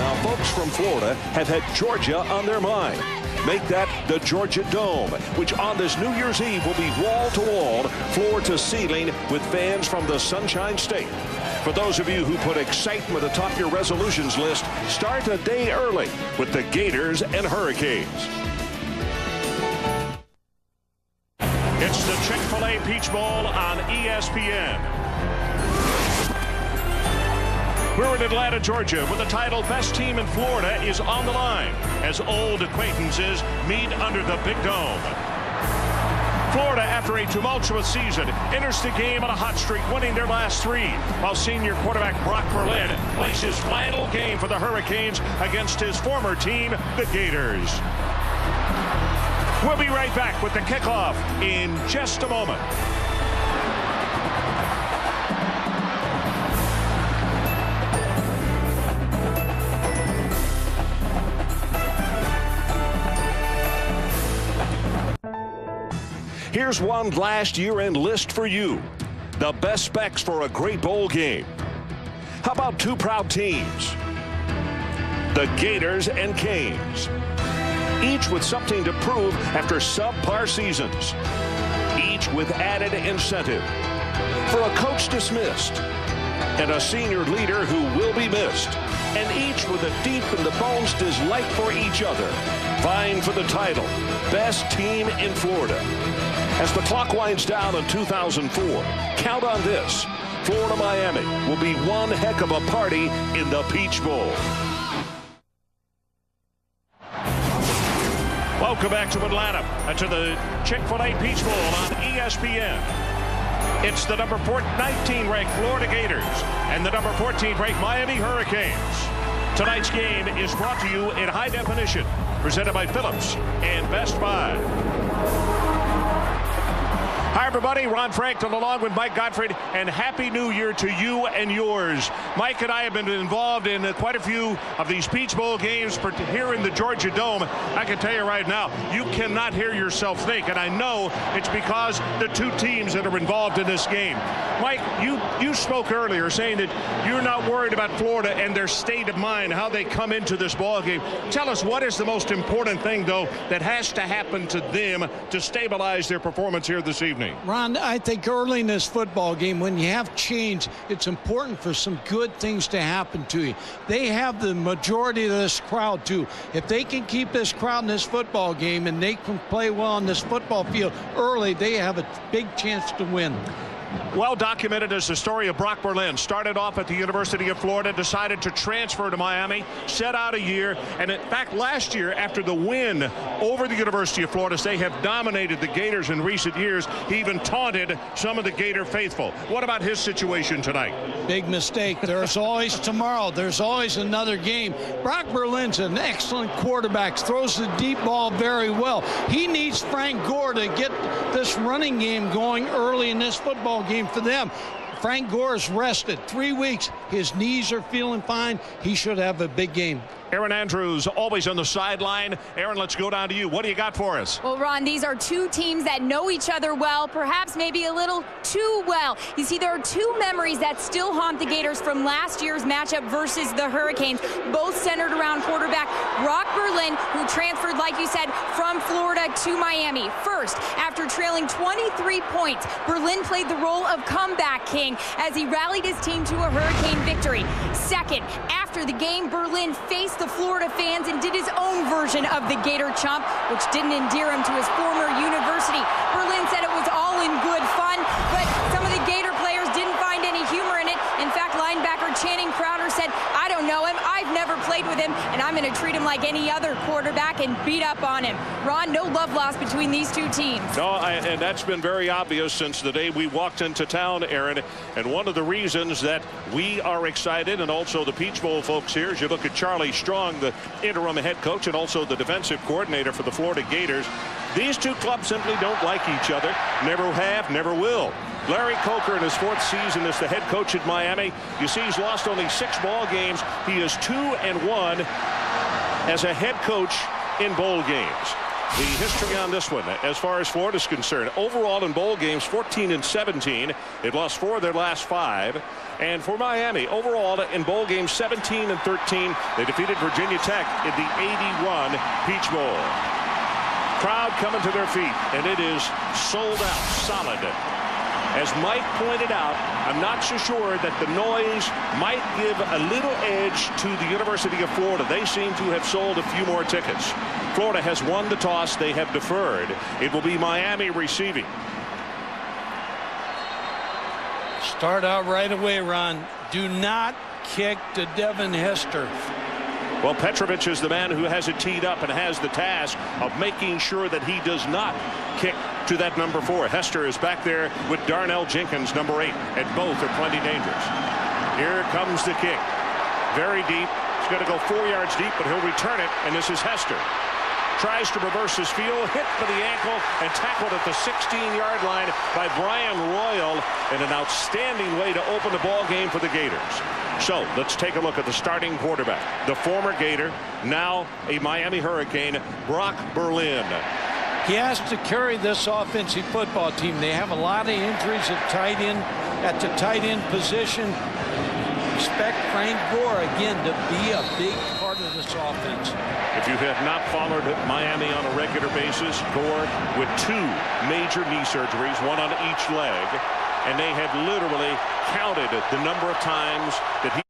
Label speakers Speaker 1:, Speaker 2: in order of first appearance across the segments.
Speaker 1: Now, folks from Florida have had Georgia on their mind. Make that the Georgia Dome, which on this New Year's Eve will be wall-to-wall, floor-to-ceiling with fans from the Sunshine State. For those of you who put excitement atop your resolutions list, start a day early with the Gators and Hurricanes.
Speaker 2: It's the Chick-fil-A Peach Bowl on ESPN. We're in Atlanta, Georgia, where the title Best Team in Florida is on the line as old acquaintances meet under the Big Dome. Florida, after a tumultuous season, enters the game on a hot streak, winning their last three, while senior quarterback Brock Berlin plays his final game for the Hurricanes against his former team, the Gators. We'll be right back with the kickoff in just a moment.
Speaker 1: Here's one last year-end list for you. The best specs for a great bowl game. How about two proud teams? The Gators and Canes. Each with something to prove after subpar seasons. Each with added incentive. For a coach dismissed. And a senior leader who will be missed. And each with a deep in the bones dislike for each other. Vying for the title. Best team in Florida. As the clock winds down in 2004, count on this. Florida-Miami will be one heck of a party in the Peach Bowl.
Speaker 2: Welcome back to Atlanta and to the Chick-fil-A Peach Bowl on ESPN. It's the number 19 ranked Florida Gators and the number 14 ranked Miami Hurricanes. Tonight's game is brought to you in high definition, presented by Phillips and Best Buy. Hi, everybody. Ron Franklin along with Mike Gottfried, and Happy New Year to you and yours. Mike and I have been involved in quite a few of these Peach Bowl games here in the Georgia Dome. I can tell you right now, you cannot hear yourself think, and I know it's because the two teams that are involved in this game. Mike, you spoke earlier saying that you're not worried about Florida and their state of mind, how they come into this ball game. Tell us, what is the most important thing, though, that has to happen to them to stabilize their performance here this evening?
Speaker 3: Ron, I think early in this football game, when you have change, it's important for some good things to happen to you. They have the majority of this crowd, too. If they can keep this crowd in this football game and they can play well on this football field early, they have a big chance to win.
Speaker 2: Well documented is the story of Brock Berlin. Started off at the University of Florida, decided to transfer to Miami, set out a year, and in fact last year after the win over the University of Florida, they have dominated the Gators in recent years. He even taunted some of the Gator faithful. What about his situation tonight?
Speaker 3: Big mistake. There's always tomorrow. There's always another game. Brock Berlin's an excellent quarterback, throws the deep ball very well. He needs Frank Gore to get this running game going early in this football game for them. Frank Gore is rested 3 weeks. His knees are feeling fine. He should have a big game.
Speaker 2: Aaron Andrews, always on the sideline. Aaron, let's go down to you. What do you got for us?
Speaker 4: Well, Ron, these are two teams that know each other well, perhaps maybe a little too well. You see, there are two memories that still haunt the Gators from last year's matchup versus the Hurricanes, both centered around quarterback Brock Berlin, who transferred, like you said, from Florida to Miami. First, after trailing 23 points, Berlin played the role of comeback king as he rallied his team to a Hurricane victory. Second, after the game, Berlin faced the Florida fans and did his own version of the Gator chomp, which didn't endear him to his former university. Berlin said it was all in good fun, but some of the Gator players didn't find any humor in it. In fact, linebacker Channing Crowder said, "I don't know him, I've never played with him, and I'm going to treat him like any other quarterback and beat up on him." Ron, no love lost between these two teams.
Speaker 2: No, and that's been very obvious since the day we walked into town, Aaron. And one of the reasons that we are excited, and also the Peach Bowl folks here, as you look at Charlie Strong, the interim head coach and also the defensive coordinator for the Florida Gators, these two clubs simply don't like each other. Never have, never will. Larry Coker in his fourth season as the head coach at Miami. You see, he's lost only 6 ball games. He is 2-1 as a head coach in bowl games. The history on this one, as far as Florida's concerned, overall in bowl games, 14-17. They've lost 4 of their last 5. And for Miami, overall in bowl games, 17-13. They defeated Virginia Tech in the 81 Peach Bowl. Crowd coming to their feet, and it is sold out, solid. As Mike pointed out, I'm not so sure that the noise might give a little edge to the University of Florida. They seem to have sold a few more tickets. Florida has won the toss. They have deferred. It will be Miami receiving.
Speaker 3: Start out right away, Ron. Do not kick to Devin Hester.
Speaker 2: Well, Petrovic is the man who has it teed up and has the task of making sure that he does not kick to that number 4. Hester is back there with Darnell Jenkins, number 8, and both are plenty dangerous. Here comes the kick. Very deep. He's going to go 4 yards deep, but he'll return it, and this is Hester. Tries to reverse his field, hit for the ankle, and tackled at the 16-yard line by Brian Royal in an outstanding way to open the ball game for the Gators. So let's take a look at the starting quarterback, the former Gator, now a Miami Hurricane, Brock Berlin.
Speaker 3: He has to carry this offensive football team. They have a lot of injuries at the tight end position. Expect Frank Gore again to be a big part of this offense.
Speaker 2: If you have not followed Miami on a regular basis, Gore with 2 major knee surgeries, 1 on each leg, and they have literally counted the number of times that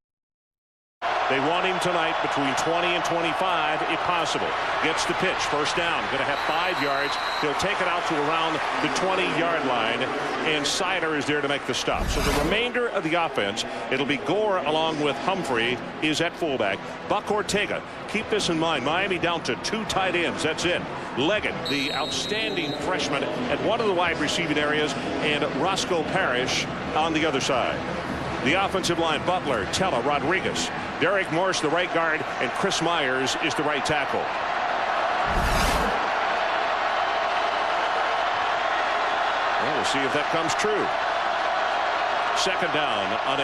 Speaker 2: they want him tonight between 20 and 25 if possible. Gets the pitch, first down, going to have 5 yards. He'll take it out to around the 20-yard line, and Sider is there to make the stop. So the remainder of the offense, it'll be Gore along with Humphrey is at fullback. Buck Ortega, keep this in mind, Miami down to 2 tight ends, that's it. Leggett, the outstanding freshman at one of the wide receiving areas, and Roscoe Parrish on the other side. The offensive line, Butler, Tella, Rodriguez, Derek Morse, the right guard, and Chris Myers is the right tackle. Well, we'll see if that comes true. Second down on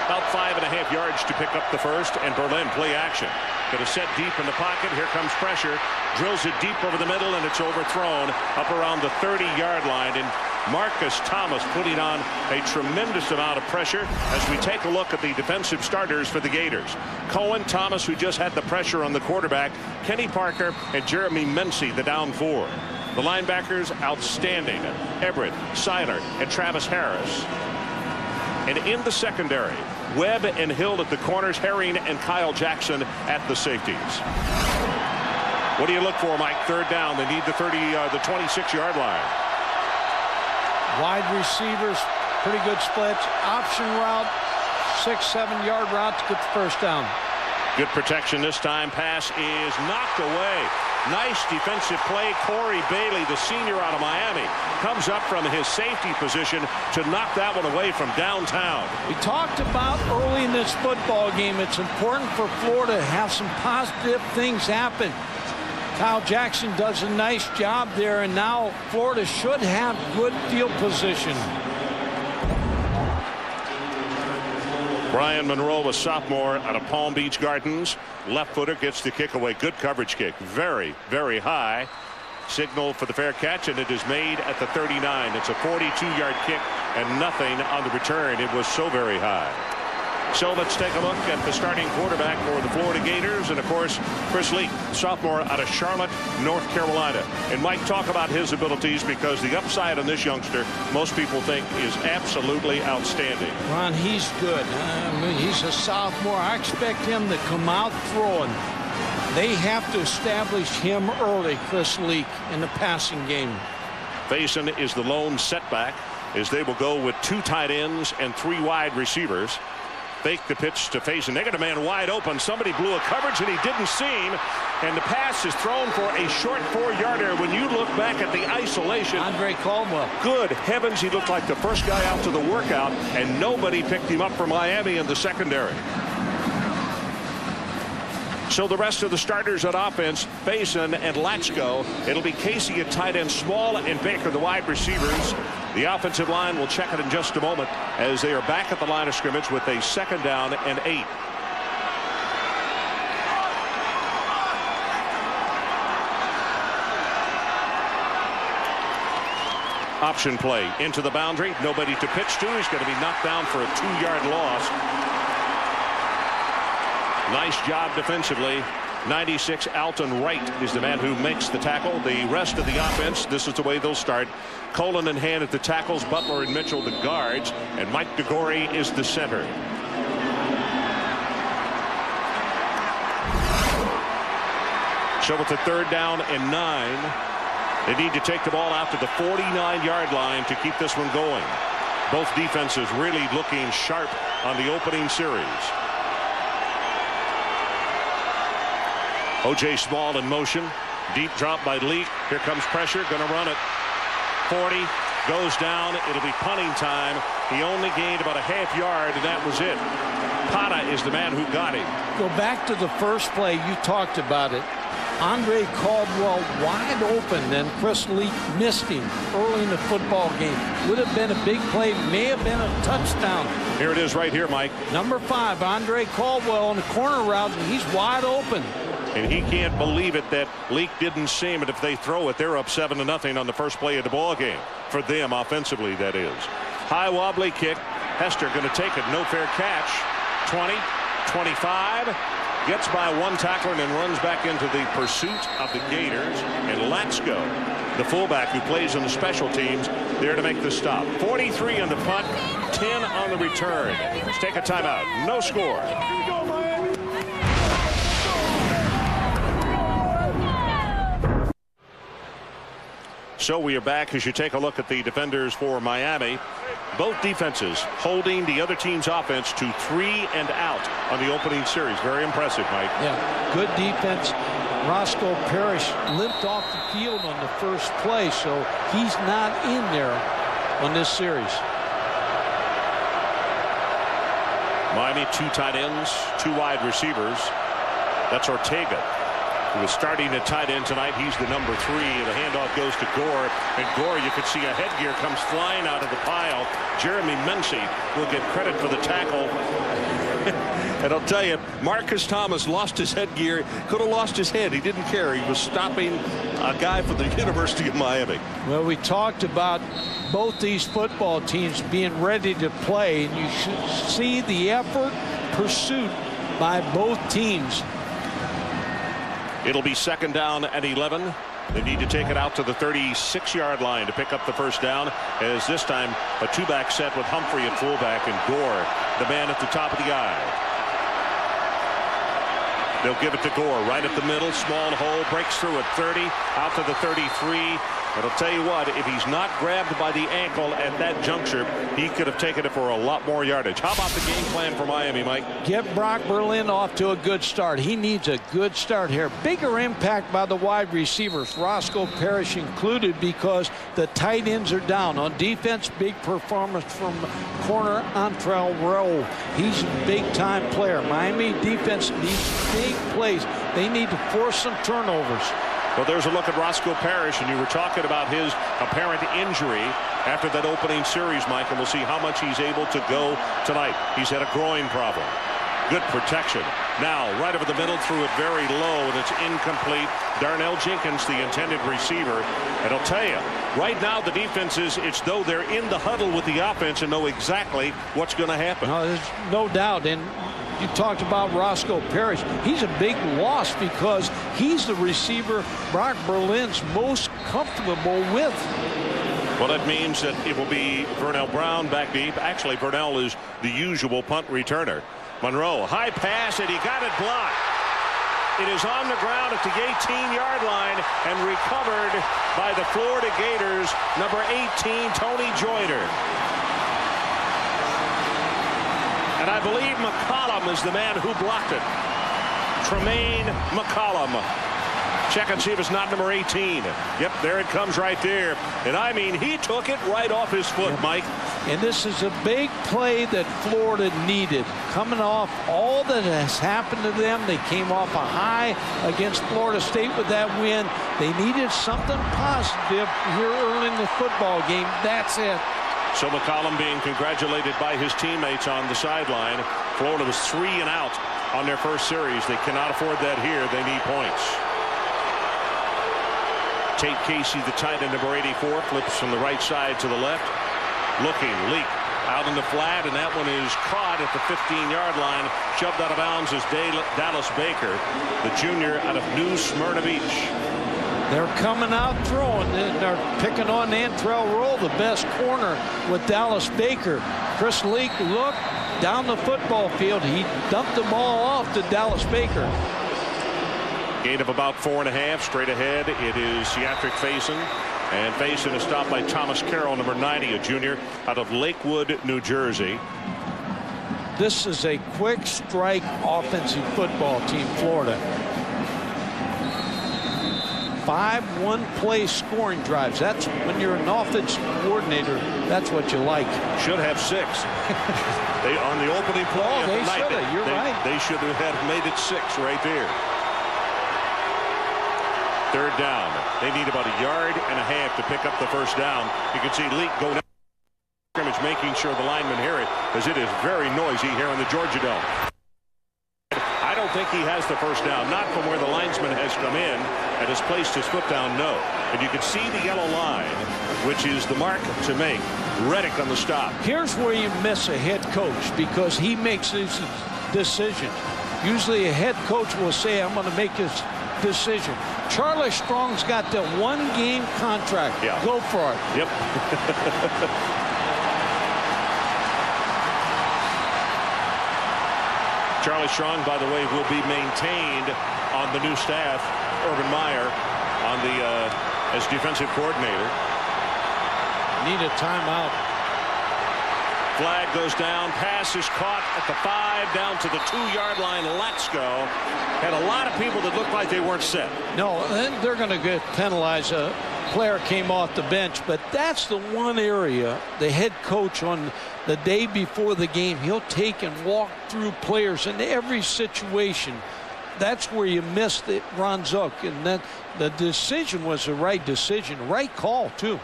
Speaker 2: about 5.5 yards to pick up the first, and Berlin play action. Going to set deep in the pocket. Here comes pressure. Drills it deep over the middle, and it's overthrown up around the 30-yard line. And Marcus Thomas putting on a tremendous amount of pressure as we take a look at the defensive starters for the Gators. Cohen, Thomas, who just had the pressure on the quarterback, Kenny Parker, and Jeremy Mency, the down 4. The linebackers, outstanding. Everett, Seiler, and Travis Harris. And in the secondary, Webb and Hill at the corners, Herring and Kyle Jackson at the safeties. What do you look for, Mike? Third down. They need the 26-yard line.
Speaker 3: Wide receivers, pretty good splits. Option route, 6-7 yard route to get the first down.
Speaker 2: Good protection this time. Pass is knocked away. Nice defensive play. Corey Bailey, the senior out of Miami, comes up from his safety position to knock that one away from downtown.
Speaker 3: We talked about early in this football game, it's important for Florida to have some positive things happen. Kyle Jackson does a nice job there, and now Florida should have good field position.
Speaker 2: Brian Monroe, a sophomore out of Palm Beach Gardens. Left footer gets the kick away. Good coverage kick. Very, very high. Signal for the fair catch, and it is made at the 39. It's a 42-yard kick and nothing on the return. It was so very high. So let's take a look at the starting quarterback for the Florida Gators, and of course Chris Leak, sophomore out of Charlotte, North Carolina. And Mike, talk about his abilities, because the upside on this youngster most people think is absolutely outstanding.
Speaker 3: Ron, he's good. He's a sophomore. I expect him to come out throwing. They have to establish him early, Chris Leak, in the passing game.
Speaker 2: Faison is the lone setback as they will go with 2 tight ends and 3 wide receivers. Fake the pitch to Faison. They got a man wide open. Somebody blew a coverage and he didn't see him. And the pass is thrown for a short 4-yarder. When you look back at the isolation,
Speaker 3: Andre Caldwell.
Speaker 2: Good heavens, he looked like the first guy out to the workout, and nobody picked him up for Miami in the secondary. So the rest of the starters on offense, Faison and Latchko. It'll be Casey at tight end, Small and Baker, the wide receivers. The offensive line will check it in just a moment as they are back at the line of scrimmage with a 2nd down and 8. Option play into the boundary. Nobody to pitch to. He's going to be knocked down for a 2-yard loss. Nice job defensively. 96 Alton Wright is the man who makes the tackle. The rest of the offense, this is the way they'll start. Colin and Hand at the tackles, Butler and Mitchell the guards, and Mike DeGore is the center. So it's a 3rd down and 9. They need to take the ball out to the 49-yard line to keep this one going. Both defenses really looking sharp on the opening series. O.J. Small in motion. Deep drop by Leak. Here comes pressure. Going to run it. 40. Goes down. It'll be punting time. He only gained about a ½ yard, and that was it. Pata is the man who got him.
Speaker 3: Go back to the first play. You talked about it. Andre Caldwell wide open, and Chris Leak missed him early in the football game. Would have been a big play, may have been a touchdown.
Speaker 2: Here it is right here, Mike.
Speaker 3: Number 5, Andre Caldwell on the corner route, and he's wide open.
Speaker 2: And he can't believe it that Leak didn't see him. And if they throw it, they're up 7-0 on the first play of the ball game. For them, offensively, that is. High wobbly kick. Hester going to take it. No fair catch. 20, 25. Gets by one tackler and then runs back into the pursuit of the Gators. And Latsko, the fullback who plays on the special teams, there to make the stop. 43 on the punt, 10 on the return. Let's take a timeout. No score. So we are back as you take a look at the defenders for Miami. Both defenses holding the other team's offense to 3 and out on the opening series. Very impressive, Mike.
Speaker 3: Yeah, good defense. Roscoe Parrish limped off the field on the first play, so he's not in there on this series.
Speaker 2: Miami 2 tight ends, 2 wide receivers. That's Ortega, who is starting at tight end tonight. He's the number 3. The handoff goes to Gore. And Gore, you can see a headgear comes flying out of the pile. Jeremy Mency will get credit for the tackle. And I'll tell you, Marcus Thomas lost his headgear. Could have lost his head. He didn't care. He was stopping a guy from the University of Miami.
Speaker 3: Well, we talked about both these football teams being ready to play. And you should see the effort, pursuit by both teams.
Speaker 2: It'll be 2nd down and 11. They need to take it out to the 36-yard line to pick up the first down, as this time a 2-back set with Humphrey at fullback and Gore, the man at the top of the eye. They'll give it to Gore right at the middle. Small hole, breaks through at 30, out to the 33. But I'll tell you what, if he's not grabbed by the ankle at that juncture, he could have taken it for a lot more yardage. How about the game plan for Miami, Mike?
Speaker 3: Get Brock Berlin off to a good start. He needs a good start here. Bigger impact by the wide receivers, Roscoe Parrish included, because the tight ends are down. On defense, big performance from corner Antrell Rowe. He's a big-time player. Miami defense needs big plays. They need to force some turnovers.
Speaker 2: Well, there's a look at Roscoe Parrish, and you were talking about his apparent injury after that opening series, Mike, and we'll see how much he's able to go tonight. He's had a groin problem. Good protection. Now, right over the middle, threw it very low, and it's incomplete. Darnell Jenkins, the intended receiver. And I'll tell you, right now the defense is, it's though they're in the huddle with the offense and know exactly what's going to happen.
Speaker 3: No, there's no doubt. And you talked about Roscoe Parrish. He's a big loss because he's the receiver Brock Berlin's most comfortable with.
Speaker 2: Well, that means that it will be Vernell Brown back deep. Actually, Vernell is the usual punt returner. Monroe, high pass, and he got it blocked. It is on the ground at the 18-yard line and recovered by the Florida Gators, number 18, Tony Joyner. And I believe McCollum is the man who blocked it. Tremaine McCollum. Check and see if it's not number 18. Yep, there it comes right there. And I mean, he took it right off his foot, Mike.
Speaker 3: And this is a big play that Florida needed. Coming off all that has happened to them, they came off a high against Florida State with that win. They needed something positive here early in the football game. That's it.
Speaker 2: So McCollum being congratulated by his teammates on the sideline. Florida was 3 and out on their first series. They cannot afford that here. They need points. Tate Casey, the tight end, number 84, flips from the right side to the left. Looking, leak out in the flat, and that one is caught at the 15-yard line. Shoved out of bounds is Dallas Baker, the junior out of New Smyrna Beach.
Speaker 3: They're coming out throwing, and they're picking on Antrell Roll, the best corner, with Dallas Baker. Chris Leak looked down the football field. He dumped the ball off to Dallas Baker.
Speaker 2: Gain of about 4.5 straight ahead. It is Seatric Faison. And Faison is stopped by Thomas Carroll, number 90, a junior out of Lakewood, New Jersey.
Speaker 3: This is a quick strike offensive football team, Florida. 5 one-play scoring drives. That's when you're an offensive coordinator. That's what you like.
Speaker 2: Should have 6. They on the opening play.
Speaker 3: Oh, they should have. You're right.
Speaker 2: They should have made it 6 right there. 3rd down. They need about 1.5 yards to pick up the first down. You can see Leak go down scrimmage, making sure the linemen hear it, as it is very noisy here in the Georgia Dome. I don't think he has the first down, not from where the linesman has come in and has placed his foot down, no. And you can see the yellow line, which is the mark to make. Reddick on the stop.
Speaker 3: Here's where you miss a head coach, because he makes his decision. Usually a head coach will say, I'm going to make this decision. Charlie Strong's got the 1-game contract.
Speaker 2: Yeah.
Speaker 3: Go for it.
Speaker 2: Yep. Charlie Strong, by the way, will be maintained on the new staff. Urban Meyer on the as defensive coordinator.
Speaker 3: Need a timeout.
Speaker 2: Flag goes down. Pass is caught at the 5, down to the 2-yard line. Let's go. Had a lot of people that looked like they weren't set.
Speaker 3: No, they're going to get penalized. A player came off the bench, but that's the one area the head coach on the day before the game, he'll take and walk through players in every situation. That's where you missed it, Ron Zook, and then the decision was the right decision, right call too.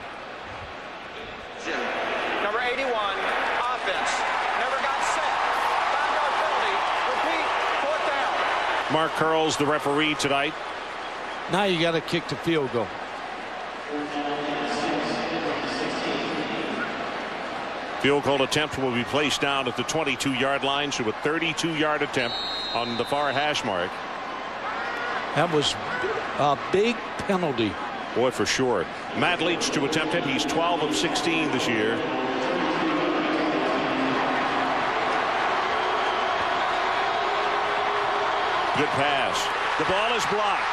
Speaker 5: Number 81, offense, never got set. 5-yard penalty. Repeat, 4th down.
Speaker 2: Mark Curls, the referee tonight.
Speaker 3: Now you got to kick the field goal.
Speaker 2: Field goal attempt will be placed down at the 22-yard line, so a 32-yard attempt on the far hash mark.
Speaker 3: That was a big penalty.
Speaker 2: Boy, for sure. Matt Leach to attempt it. He's 12 of 16 this year. Good pass. The ball is blocked.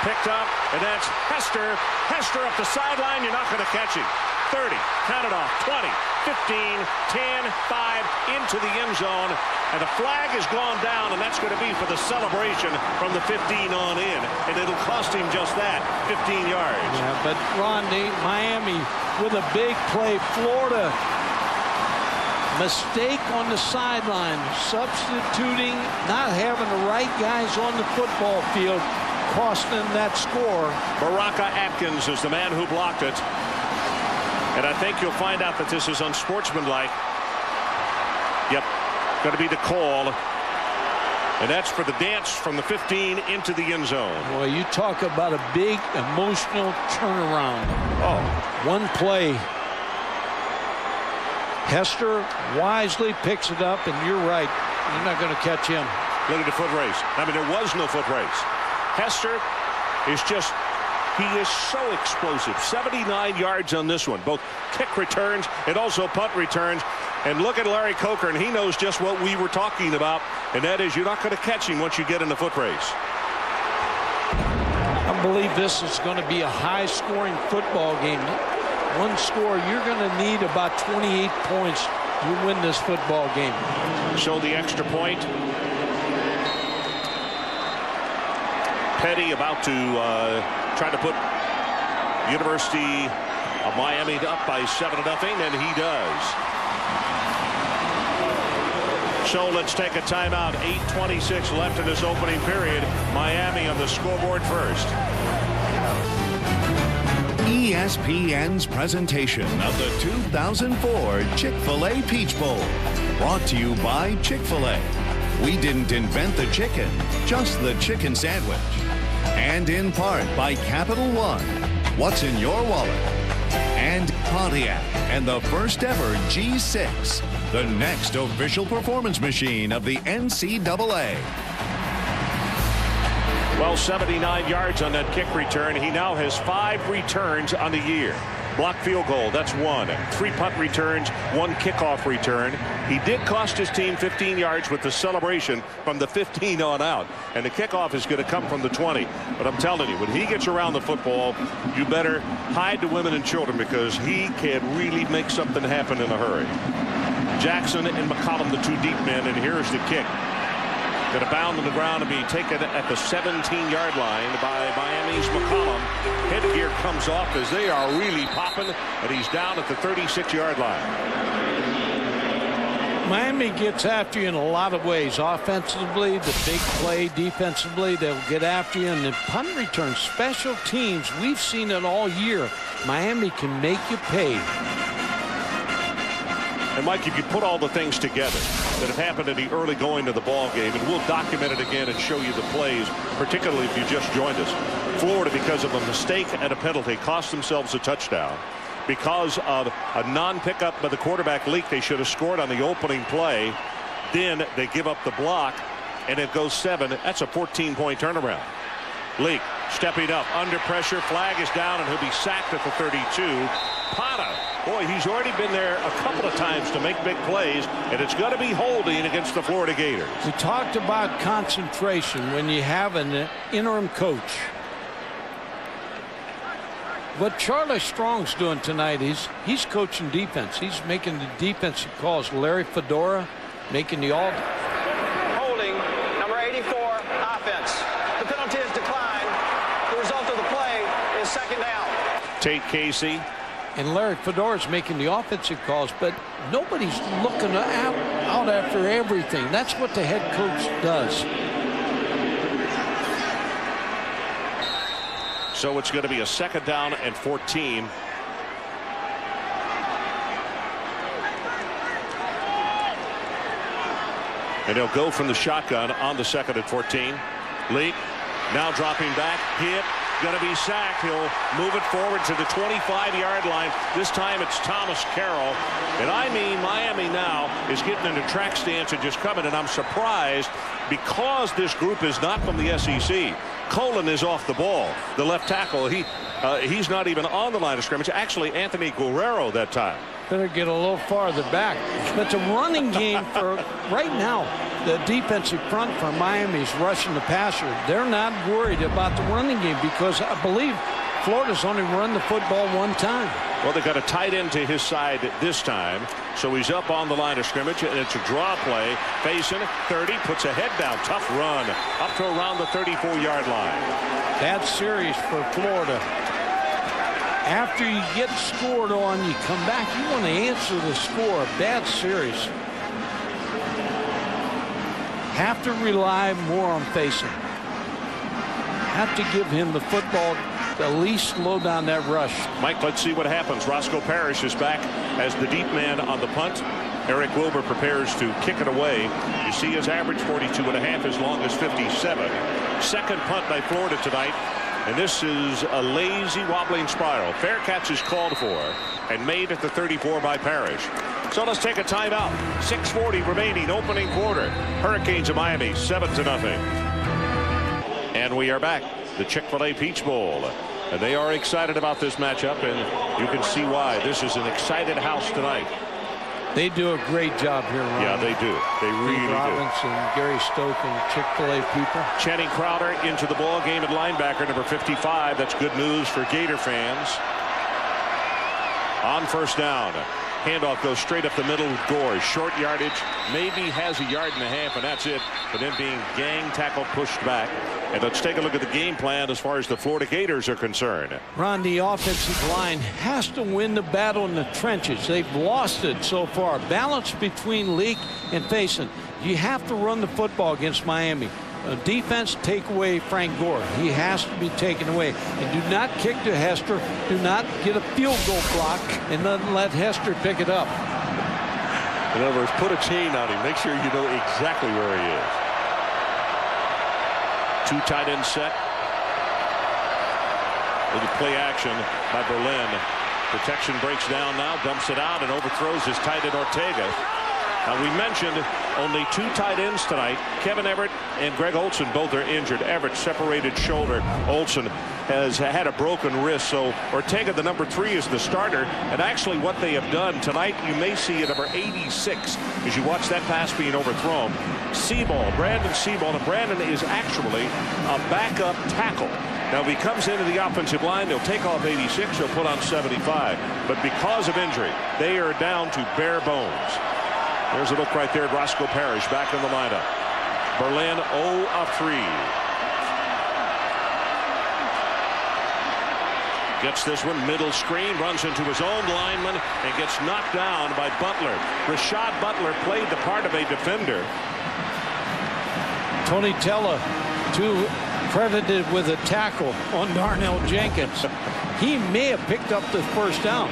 Speaker 2: Picked up, and that's Hester. Hester up the sideline. You're not going to catch him. 30, count it off, 20, 15, 10, 5, into the end zone, and the flag has gone down, and that's going to be for the celebration from the 15 on in, and it'll cost him just that, 15 yards.
Speaker 3: Yeah, but Ron, Miami with a big play. Florida, mistake on the sideline, substituting, not having the right guys on the football field, costing that score.
Speaker 2: Baraka Atkins is the man who blocked it. And I think you'll find out that this is unsportsmanlike. Yep, going to be the call. And that's for the dance from the 15 into the end zone.
Speaker 3: Boy, you talk about a big emotional turnaround. Oh, one play. Hester wisely picks it up, and you're right. You're not going to catch him.
Speaker 2: Look at the foot race. I mean, there was no foot race. Hester is just... he is so explosive. 79 yards on this one. Both kick returns and also punt returns. And look at Larry Coker, and he knows just what we were talking about, and that is you're not going to catch him once you get in the foot race.
Speaker 3: I believe this is going to be a high-scoring football game. One score, you're going to need about 28 points to win this football game.
Speaker 2: So the extra point. Petty about to try to put University of Miami up by 7-0, and he does. So let's take a timeout. 8:26 left in this opening period. Miami on the scoreboard first.
Speaker 6: ESPN's presentation of the 2004 Chick-fil-A Peach Bowl. Brought to you by Chick-fil-A. We didn't invent the chicken, just the chicken sandwich. And in part by Capital One. What's in your wallet? And Pontiac and the first ever G6, the next official performance machine of the NCAA.
Speaker 2: Well, 79 yards on that kick return. He now has 5 returns on the year. Block field goal, that's 1. 3 punt returns, 1 kickoff return. He did cost his team 15 yards with the celebration from the 15 on out. And the kickoff is going to come from the 20. But I'm telling you, when he gets around the football, you better hide the women and children because he can really make something happen in a hurry. Jackson and McCollum, the 2 deep men, and here's the kick. Going to bound on the ground and be taken at the 17-yard line by Miami's McCollum. Headgear comes off as they are really popping, and he's down at the 36-yard line.
Speaker 3: Miami gets after you in a lot of ways. Offensively, the big play. Defensively, they'll get after you. And the punt return, special teams, we've seen it all year. Miami can make you pay.
Speaker 2: And Mike, if you put all the things together that have happened in the early going of the ball game, and we'll document it again and show you the plays, particularly if you just joined us. Florida, because of a mistake and a penalty, cost themselves a touchdown. Because of a non-pickup by the quarterback leak, they should have scored on the opening play. Then they give up the block, and it goes 7. That's a 14-point turnaround. Leak stepping up under pressure. Flag is down, and he'll be sacked at the 32. Pata. Boy, he's already been there a couple of times to make big plays, and it's going to be holding against the Florida Gators.
Speaker 3: We talked about concentration when you have an interim coach. What Charlie Strong's doing tonight is he's coaching defense. He's making the defensive calls. Larry Fedora making the all.
Speaker 5: Holding, number 84, offense. The penalty is declined. The result of the play is 2nd down.
Speaker 2: Tate Casey.
Speaker 3: And Larry Fedora's making the offensive calls, but nobody's looking out after everything. That's what the head coach does.
Speaker 2: So it's going to be a 2nd down and 14. And they'll go from the shotgun on the 2nd and 14. Leak now dropping back. Hit. Going to be sacked. He'll move it forward to the 25-yard line. This time it's Thomas Carroll. And I mean, Miami now is getting into track stance and just coming. And I'm surprised because this group is not from the SEC. Colin is off the ball. The left tackle. He's not even on the line of scrimmage. Actually, Anthony Guerrero that time.
Speaker 3: Better get a little farther back. But the running game for right now, the defensive front for Miami's rushing the passer. They're not worried about the running game because I believe Florida's only run the football 1 time.
Speaker 2: Well, they got a tight end to his side this time. So he's up on the line of scrimmage, and it's a draw play. Facing 30, puts a head down. Tough run up to around the 34-yard line.
Speaker 3: That's serious for Florida. After you get scored on, you come back. You want to answer the score. Bad series. Have to rely more on Faison. Have to give him the football, at least slow down that rush.
Speaker 2: Mike, let's see what happens. Roscoe Parrish is back as the deep man on the punt. Eric Wilbur prepares to kick it away. You see his average 42.5, as long as 57. 2nd punt by Florida tonight. And this is a lazy wobbling spiral. Fair catch is called for and made at the 34 by Parrish. So let's take a timeout. 6:40 remaining, opening quarter. Hurricanes of Miami 7-0. And we are back. The Chick-fil-A Peach Bowl. And they are excited about this matchup, and you can see why. This is an excited house tonight.
Speaker 3: They do a great job here, Ron.
Speaker 2: Yeah, they do. They really do.
Speaker 3: Robinson, Gary Stoke, and Chick-fil-A people.
Speaker 2: Channing Crowder into the ball game at linebacker, number 55. That's good news for Gator fans. On 1st down. Handoff goes straight up the middle. Gore, short yardage, maybe has a 1.5 yards, and that's it. But then being gang tackle pushed back. And let's take a look at the game plan as far as the Florida Gators are concerned.
Speaker 3: Ron, the offensive line has to win the battle in the trenches. They've lost it so far. Balance between Leak and Faison. You have to run the football against Miami. Defense, take away Frank Gore. He has to be taken away. And do not kick to Hester. Do not get a field goal block and then let Hester pick it up.
Speaker 2: In other words, put a chain on him. Make sure you know exactly where he is. 2 tight end set. Little play action by Berlin. Protection breaks down now, dumps it out, and overthrows his tight end Ortega. Now, we mentioned only 2 tight ends tonight. Kevin Everett and Greg Olson both are injured. Everett separated shoulder. Olson has had a broken wrist. So Ortega, the number 3, is the starter. And actually what they have done tonight, you may see at number 86 as you watch that pass being overthrown. Brandon Seaball. And Brandon is actually a backup tackle. Now, if he comes into the offensive line, they'll take off 86. He'll put on 75. But because of injury, they are down to bare bones. There's a look right there at Roscoe Parrish back in the lineup. Berlin 0 of 3. Gets this one, middle screen, runs into his own lineman and gets knocked down by Butler. Rashad Butler played the part of a defender.
Speaker 3: Tony Tella, credited with a tackle on Darnell Jenkins. He may have picked up the first down.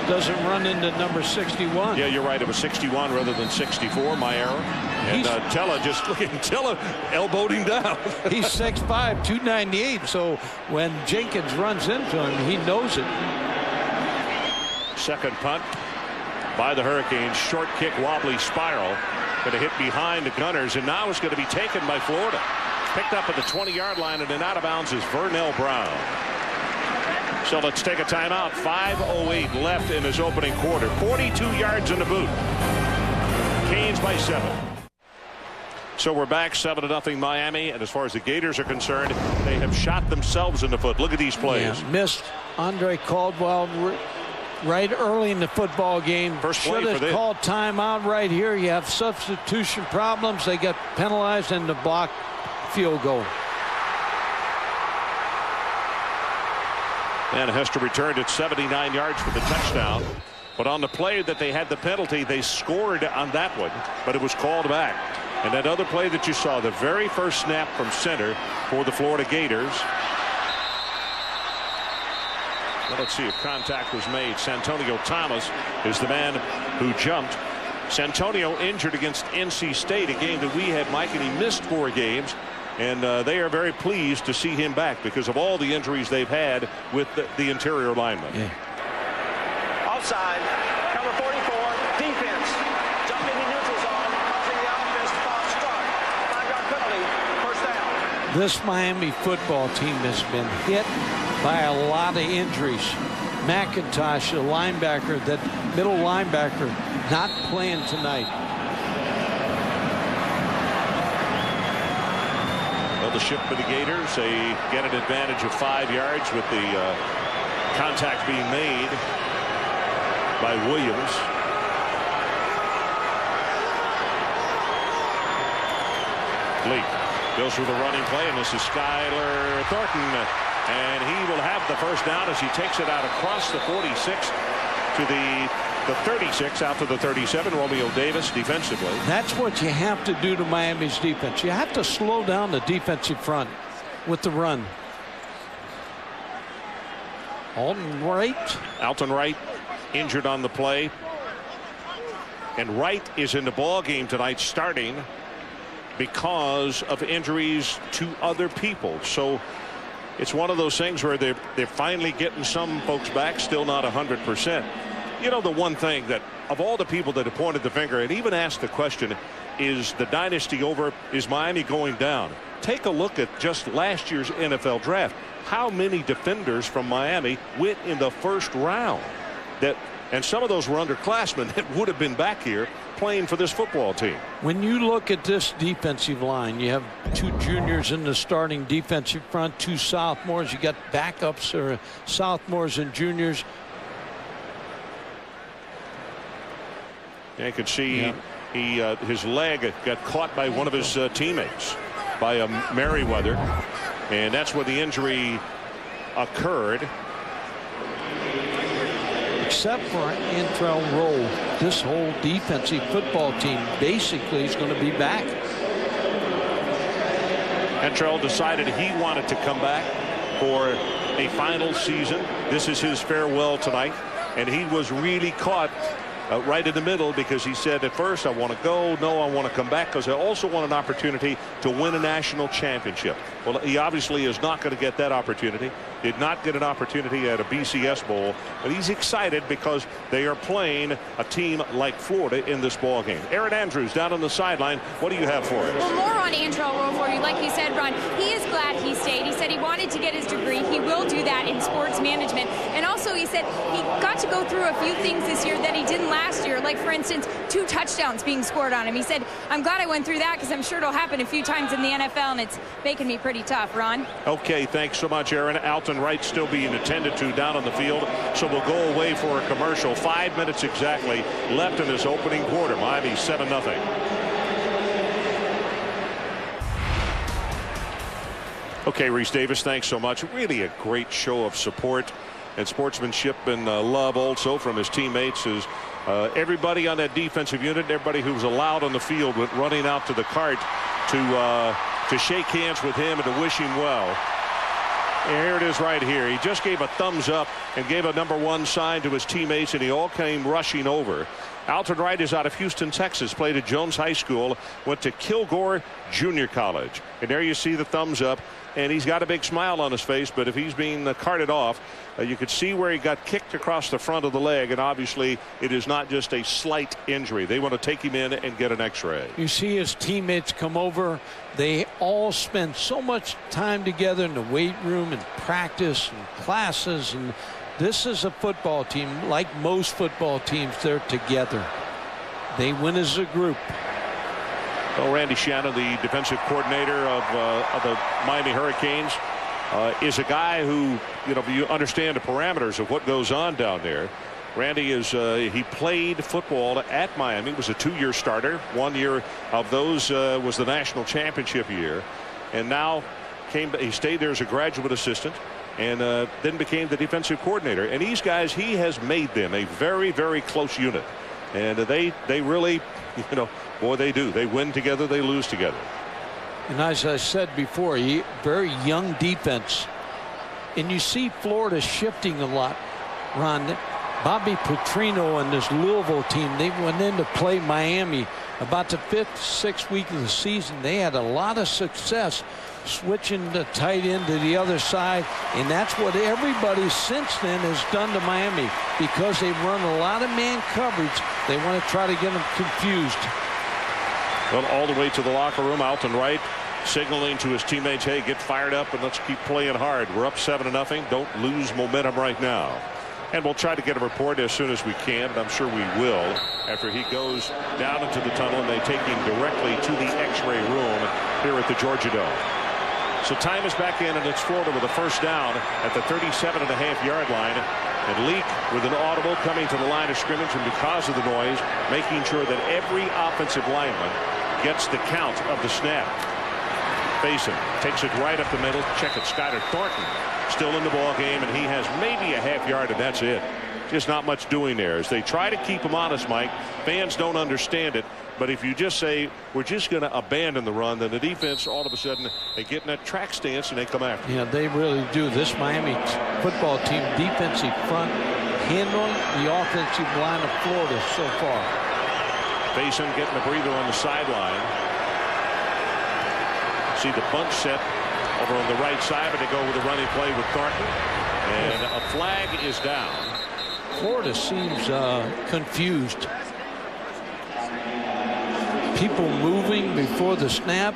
Speaker 3: Doesn't run into number 61.
Speaker 2: Yeah, you're right. It was 61 rather than 64. My error. And Tella just looking. Tella elbowed him down.
Speaker 3: He's 6'5", 298. So when Jenkins runs into him, he knows it.
Speaker 2: Second punt by the Hurricanes. Short kick, wobbly spiral. Going to hit behind the Gunners, and now it's going to be taken by Florida. Picked up at the 20-yard line, and then out of bounds is Vernell Brown. So let's take a timeout. 5:08 left in his opening quarter. 42 yards in the boot. Canes by 7. So we're back 7-0 Miami. And as far as the Gators are concerned, they have shot themselves in the foot. Look at these plays.
Speaker 3: Yeah, missed Andre Caldwell right early in the football game.
Speaker 2: First play
Speaker 3: should have called timeout right here. You have substitution problems. They got penalized and the block field goal.
Speaker 2: And Hester returned at 79 yards for the touchdown. But on the play that they had the penalty, they scored on that one, but it was called back. And that other play that you saw, the very first snap from center for the Florida Gators. Well, let's see if contact was made. Santonio Thomas is the man who jumped. Santonio injured against NC State, a game that we had, Mike, and he missed 4 games. And they are very pleased to see him back because of all the injuries they've had with the interior linemen.
Speaker 3: Yeah.
Speaker 5: Offside, number 44, defense. Jumping in neutral zone, causing the offense to false start. 5-yard penalty, first down.
Speaker 3: This Miami football team has been hit by a lot of injuries. McIntosh, the linebacker, that middle linebacker, not playing tonight.
Speaker 2: The shift for the Gators, they get an advantage of 5 yards with the contact being made by Williams. Leak goes through the running play, and this is Skylar Thornton, and he will have the first down as he takes it out across the 46 to the 36 out to the 37. Romeo Davis defensively.
Speaker 3: That's what you have to do to Miami's defense. You have to slow down the defensive front with the run. Alton Wright injured on the play. And Wright is in the ball game tonight starting because of injuries to other people. So it's one of those things where they're finally getting some folks back, still not 100%. You know, the one thing that of all the people that have pointed the finger and even asked the question, is the dynasty over? Is Miami going down? Take a look at just last year's NFL draft. How many defenders from Miami went in the first round? And some of those were underclassmen that would have been back here playing for this football team. When you look at this defensive line, you have 2 juniors in the starting defensive front, 2 sophomores. You got backups or sophomores and juniors.
Speaker 2: You can see his leg got caught by one of his teammates, by Merriweather, and that's where the injury occurred.
Speaker 3: Except for Antrell Rowe, this whole defensive football team basically is going to be back.
Speaker 2: Antrell decided he wanted to come back for a final season. This is his farewell tonight, and he was really caught right in the middle because he said at first, I want to go. No, I want to come back because I also want an opportunity to win a national championship. Well, he obviously is not going to get that opportunity. did not get an opportunity at a BCS Bowl, but he's excited because they are playing a team like Florida in this ball game. Aaron Andrews down on the sideline. What do you have for us?
Speaker 4: Well, more on Andrew I'll roll for you. Like you said, Ron, he is glad he stayed. He said he wanted to get his degree. He will do that in sports management. And also he said he got to go through a few things this year that he didn't last year. Like, for instance, 2 touchdowns being scored on him. He said, I'm glad I went through that because I'm sure it'll happen a few times in the NFL, and it's making me pretty tough. Ron? Okay, thanks so much, Aaron. Alton Wright still being attended to down on the field, so we'll go away for a commercial. 5 minutes exactly left in this opening quarter. Miami 7-0. Okay, Reese Davis, thanks so much. Really a great show of support and sportsmanship and love also from his teammates. As everybody on that defensive unit, everybody who was allowed on the field went running out to the cart to shake hands with him and to wish him well. And here it is right here. He just gave a thumbs up and gave a #1 sign to his teammates, and he all came rushing over. Alton Wright is out of Houston, Texas, played at Jones High School, went to Kilgore Junior College. And there you see the thumbs up, and he's got a big smile on his face, but if he's being carted off, you could see where he got kicked across the front of the leg, and obviously it is not just a slight injury. They want to take him in and get an x-ray.
Speaker 3: You see his teammates come over. They all spend so much time together in the weight room and practice and classes, and this is a football team. Like most football teams, they're together. They win as a group.
Speaker 2: Well, Randy Shannon, the defensive coordinator of the Miami Hurricanes, is a guy who, you understand the parameters of what goes on down there. Randy is he played football at Miami. He was a 2-year starter. 1 year of those was the national championship year, and now he stayed there as a graduate assistant, and then became the defensive coordinator. And these guys, he has made them a very, very close unit, and they really, boy, they do. They win together, they lose together.
Speaker 3: And as I said before, very young defense, and you see Florida shifting a lot. Ron, Bobby Petrino and this Louisville team, they went in to play Miami about the 5th, 6th week of the season. They had a lot of success switching the tight end to the other side, and that's what everybody since then has done to Miami, because they run a lot of man coverage. They want to try to get them confused.
Speaker 2: Well, all the way to the locker room, Alton Wright signaling to his teammates, hey, get fired up and let's keep playing hard. We're up 7-0. Don't lose momentum right now. And we'll try to get a report as soon as we can, and I'm sure we will, after he goes down into the tunnel and they take him directly to the x-ray room here at the Georgia Dome. So time is back in, and it's Florida with a first down at the 37.5-yard line. And Leak with an audible coming to the line of scrimmage, and because of the noise, making sure that every offensive lineman gets the count of the snap. Basin takes it right up the middle. Check it. Skyler Thornton still in the ball game, and he has maybe a half yard, and that's it. Just not much doing there. As they try to keep him honest, Mike, fans don't understand it. But if you just say we're just going to abandon the run, then the defense all of a sudden they get in that track stance and they come after.
Speaker 3: Yeah, they really do. This Miami football team defensive front handling the offensive line of Florida so far.
Speaker 2: Basin getting a breather on the sideline. See the bunch set over on the right side, but they go with a running play with Thornton, and a flag is down.
Speaker 3: Florida seems confused. People moving before the snap.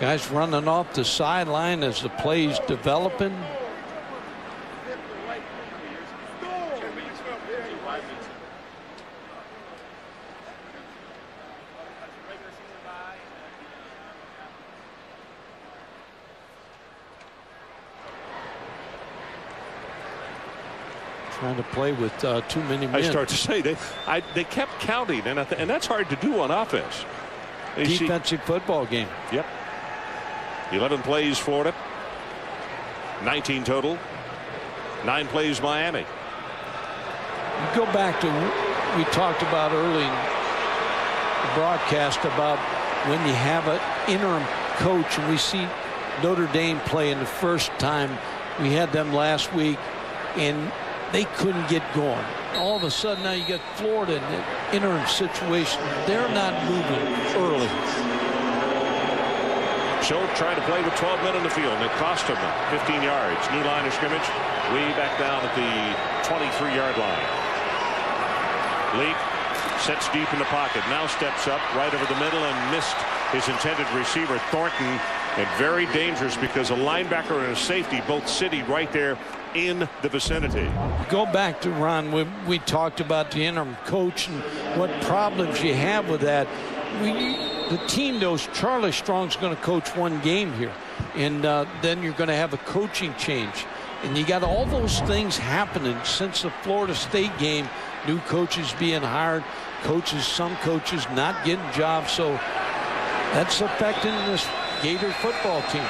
Speaker 3: Guys running off the sideline as the play's developing. Trying to play with too many men.
Speaker 2: I start to say they kept counting, and that's hard to do on offense.
Speaker 3: Defensive football game.
Speaker 2: Yep. 11 plays Florida. 19 total. 9 plays Miami.
Speaker 3: You go back to we talked about early in the broadcast about when you have an interim coach, and we see Notre Dame play in the first time. We had them last week, and they couldn't get going. All of a sudden now you got Florida in the interim situation. They're not moving early.
Speaker 2: So trying to play with 12 men in the field, and it cost him 15 yards. New line of scrimmage, way back down at the 23-yard line. Leak sets deep in the pocket, now steps up right over the middle and missed his intended receiver, Thornton, and very dangerous because a linebacker and a safety both sitting right there in the vicinity.
Speaker 3: Go back to Ron. We talked about the interim coach and what problems you have with that. The team knows Charlie Strong's going to coach one game here, and then you're going to have a coaching change, and you got all those things happening since the Florida State game. New coaches being hired, some coaches not getting jobs, so that's affecting this Gator football team.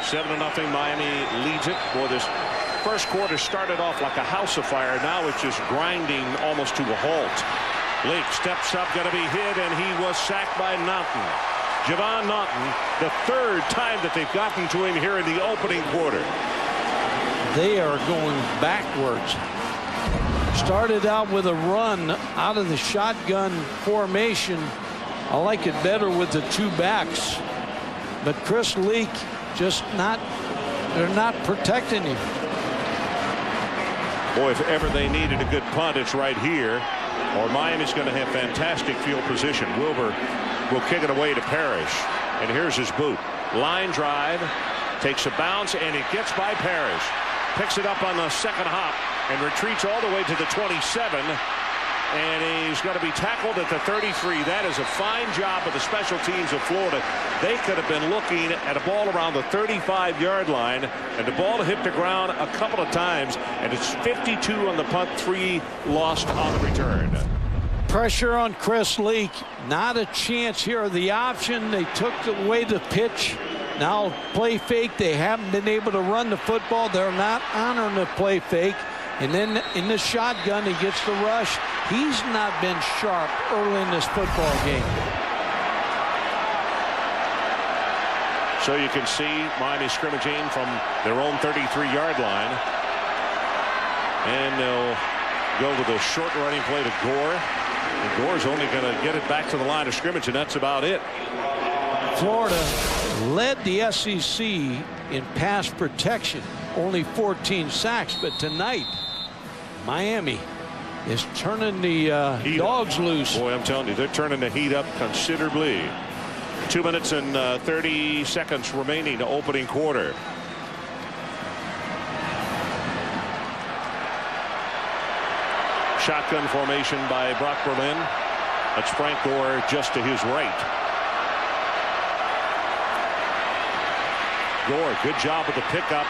Speaker 2: 7-0 Miami leads it. Boy, this first quarter started off like a house of fire. Now it's just grinding almost to a halt. Lake steps up, going to be hit, and he was sacked by Naughton. Javon Naughton, the third time that they've gotten to him here in the opening quarter.
Speaker 3: They are going backwards. Started out with a run out of the shotgun formation. I like it better with the two backs. But Chris Leak just they're not protecting him.
Speaker 2: Boy, if ever they needed a good punt, it's right here. Or Miami's going to have fantastic field position. Wilbur will kick it away to Parrish. And here's his boot. Line drive, takes a bounce, and it gets by Parrish. Picks it up on the second hop and retreats all the way to the 27. And he's going to be tackled at the 33. That is a fine job of the special teams of Florida. They could have been looking at a ball around the 35-yard line, and the ball hit the ground a couple of times, and it's 52 on the punt, 3 lost on the return.
Speaker 3: Pressure on Chris Leak. Not a chance here. The option, they took away the pitch. Now play fake. They haven't been able to run the football. They're not honoring the play fake. And then in the shotgun, he gets the rush. He's not been sharp early in this football game.
Speaker 2: So you can see Miami scrimmaging from their own 33-yard line. And they'll go with a short running play to Gore. And Gore's only going to get it back to the line of scrimmage, and that's about it.
Speaker 3: Florida led the SEC in pass protection. Only 14 sacks, but tonight Miami is turning the dogs loose.
Speaker 2: Boy, I'm telling you, they're turning the heat up considerably. 2 minutes and 30 seconds remaining to opening quarter. Shotgun formation by Brock Berlin. That's Frank Gore just to his right. Gore, good job with the pickup.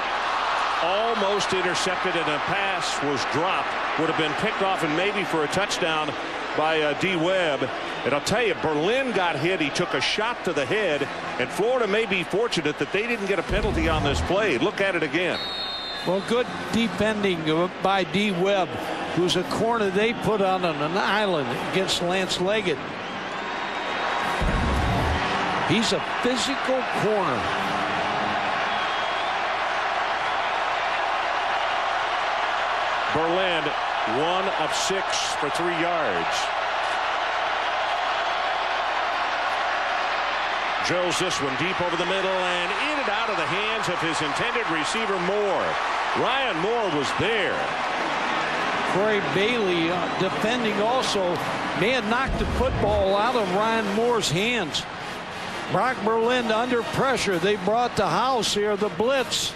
Speaker 2: Almost intercepted, and a pass was dropped. Would have been picked off and maybe for a touchdown by D. Webb. And I'll tell you, Berlin got hit. He took a shot to the head, and Florida may be fortunate that they didn't get a penalty on this play. Look at it again.
Speaker 3: Well, good defending by D. Webb, who's a corner they put on an island against Lance Leggett. He's a physical corner.
Speaker 2: Berlin, 1 of 6 for 3 yards. Drills this one deep over the middle and in and out of the hands of his intended receiver, Moore. Ryan Moore was there.
Speaker 3: Corey Bailey defending also may have knocked the football out of Ryan Moore's hands. Brock Berlin under pressure. They brought the house here, the blitz.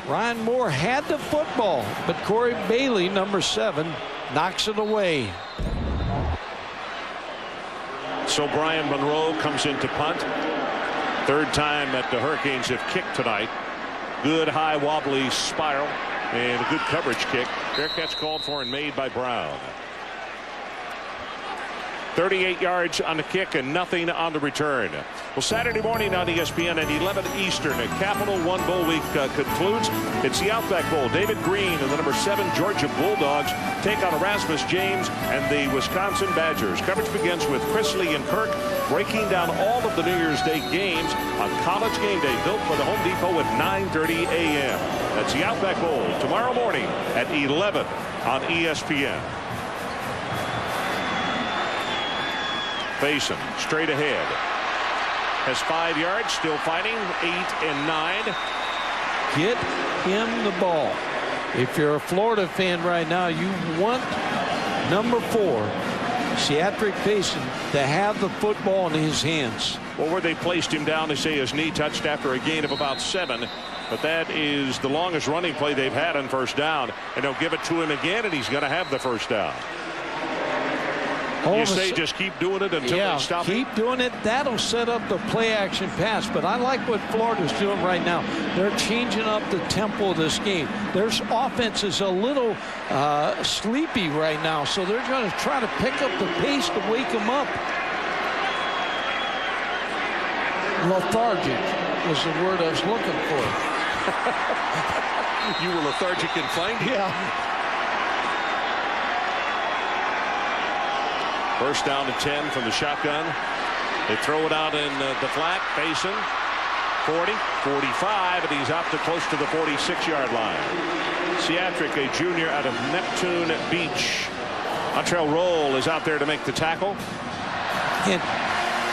Speaker 3: Ryan Moore had the football, but Corey Bailey, number 7, knocks it away.
Speaker 2: So Brian Monroe comes in to punt. Third time that the Hurricanes have kicked tonight. Good high wobbly spiral and a good coverage kick. Fair catch called for and made by Brown. 38 yards on the kick and nothing on the return. Well, Saturday morning on ESPN at 11 Eastern, a Capital One Bowl week concludes. It's the Outback Bowl. David Green and the number 7 Georgia Bulldogs take on Erasmus James and the Wisconsin Badgers. Coverage begins with Chris Lee and Kirk breaking down all of the New Year's Day games on College Game Day, built for the Home Depot at 9:30 a.m. That's the Outback Bowl tomorrow morning at 11 on ESPN. Faison straight ahead. has 5 yards, still fighting, 8 and 9.
Speaker 3: Get him the ball. If you're a Florida fan right now, you want number 4, Cedric Payson, to have the football in his hands.
Speaker 2: Well, where they placed him down, they say his knee touched after a gain of about 7. But that is the longest running play they've had on first down. And they'll give it to him again, and he's going to have the first down. You say just keep doing it until they stop it?
Speaker 3: Keep doing it. That'll set up the play action pass. But I like what Florida's doing right now. They're changing up the tempo of this game. Their offense is a little sleepy right now, so they're going to try to pick up the pace to wake them up. Lethargic was the word I was looking for.
Speaker 2: You were lethargic in finding it?
Speaker 3: Yeah.
Speaker 2: First down and 10 from the shotgun. They throw it out in the flat. Payson, 40, 45, and he's out to close to the 46-yard line. Cedric, a junior out of Neptune Beach. Montreal Roll is out there to make the tackle.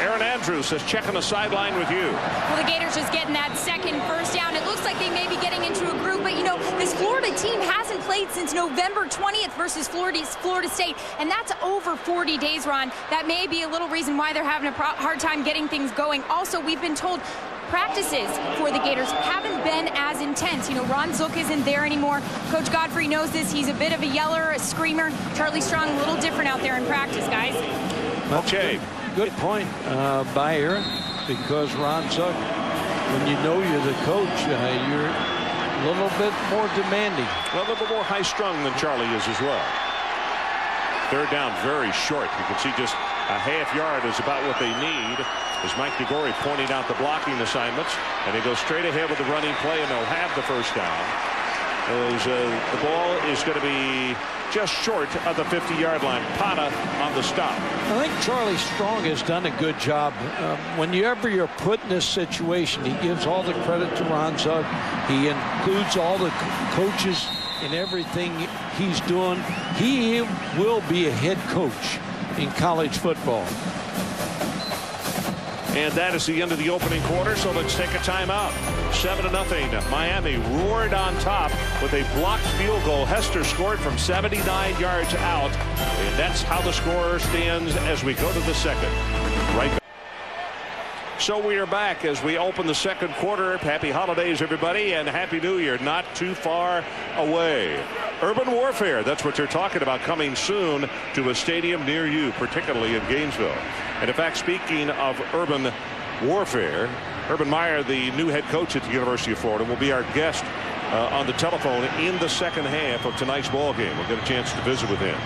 Speaker 2: Aaron Andrews is checking the sideline with you.
Speaker 4: Well, the Gators just getting that second first down. It looks like they may be getting into a groove, but you know, this Florida team hasn't played since November 20th versus Florida State, and that's over 40 days, Ron. That may be a little reason why they're having a hard time getting things going. Also, we've been told practices for the Gators haven't been as intense. You know, Ron Zook isn't there anymore. Coach Godfrey knows this. He's a bit of a yeller, a screamer. Charlie Strong, a little different out there in practice, guys.
Speaker 2: Okay.
Speaker 3: Good point by Aaron, because Ron Zook, when you know you're the coach, you're a little bit more demanding.
Speaker 2: Well, a little bit more high-strung than Charlie is as well. Third down, very short. You can see just a half yard is about what they need, as Mike DeGore pointing out the blocking assignments, and they go straight ahead with the running play, and they'll have the first down. As the ball is going to be just short of the 50-yard line. Pata on the stop.
Speaker 3: I think Charlie Strong has done a good job. Whenever you're put in this situation, he gives all the credit to Ron Zook. He includes all the coaches in everything he's doing. He will be a head coach in college football.
Speaker 2: And that is the end of the opening quarter, so let's take a timeout. 7-0. Miami roared on top with a blocked field goal. Hester scored from 79 yards out, and that's how the score stands as we go to the second. Right back. So we are back as we open the second quarter. Happy holidays, everybody, and Happy New Year. Not too far away. Urban warfare, that's what they're talking about, coming soon to a stadium near you, particularly in Gainesville. And in fact, speaking of urban warfare, Urban Meyer, the new head coach at the University of Florida, will be our guest on the telephone in the second half of tonight's ball game. We'll get a chance to visit with him.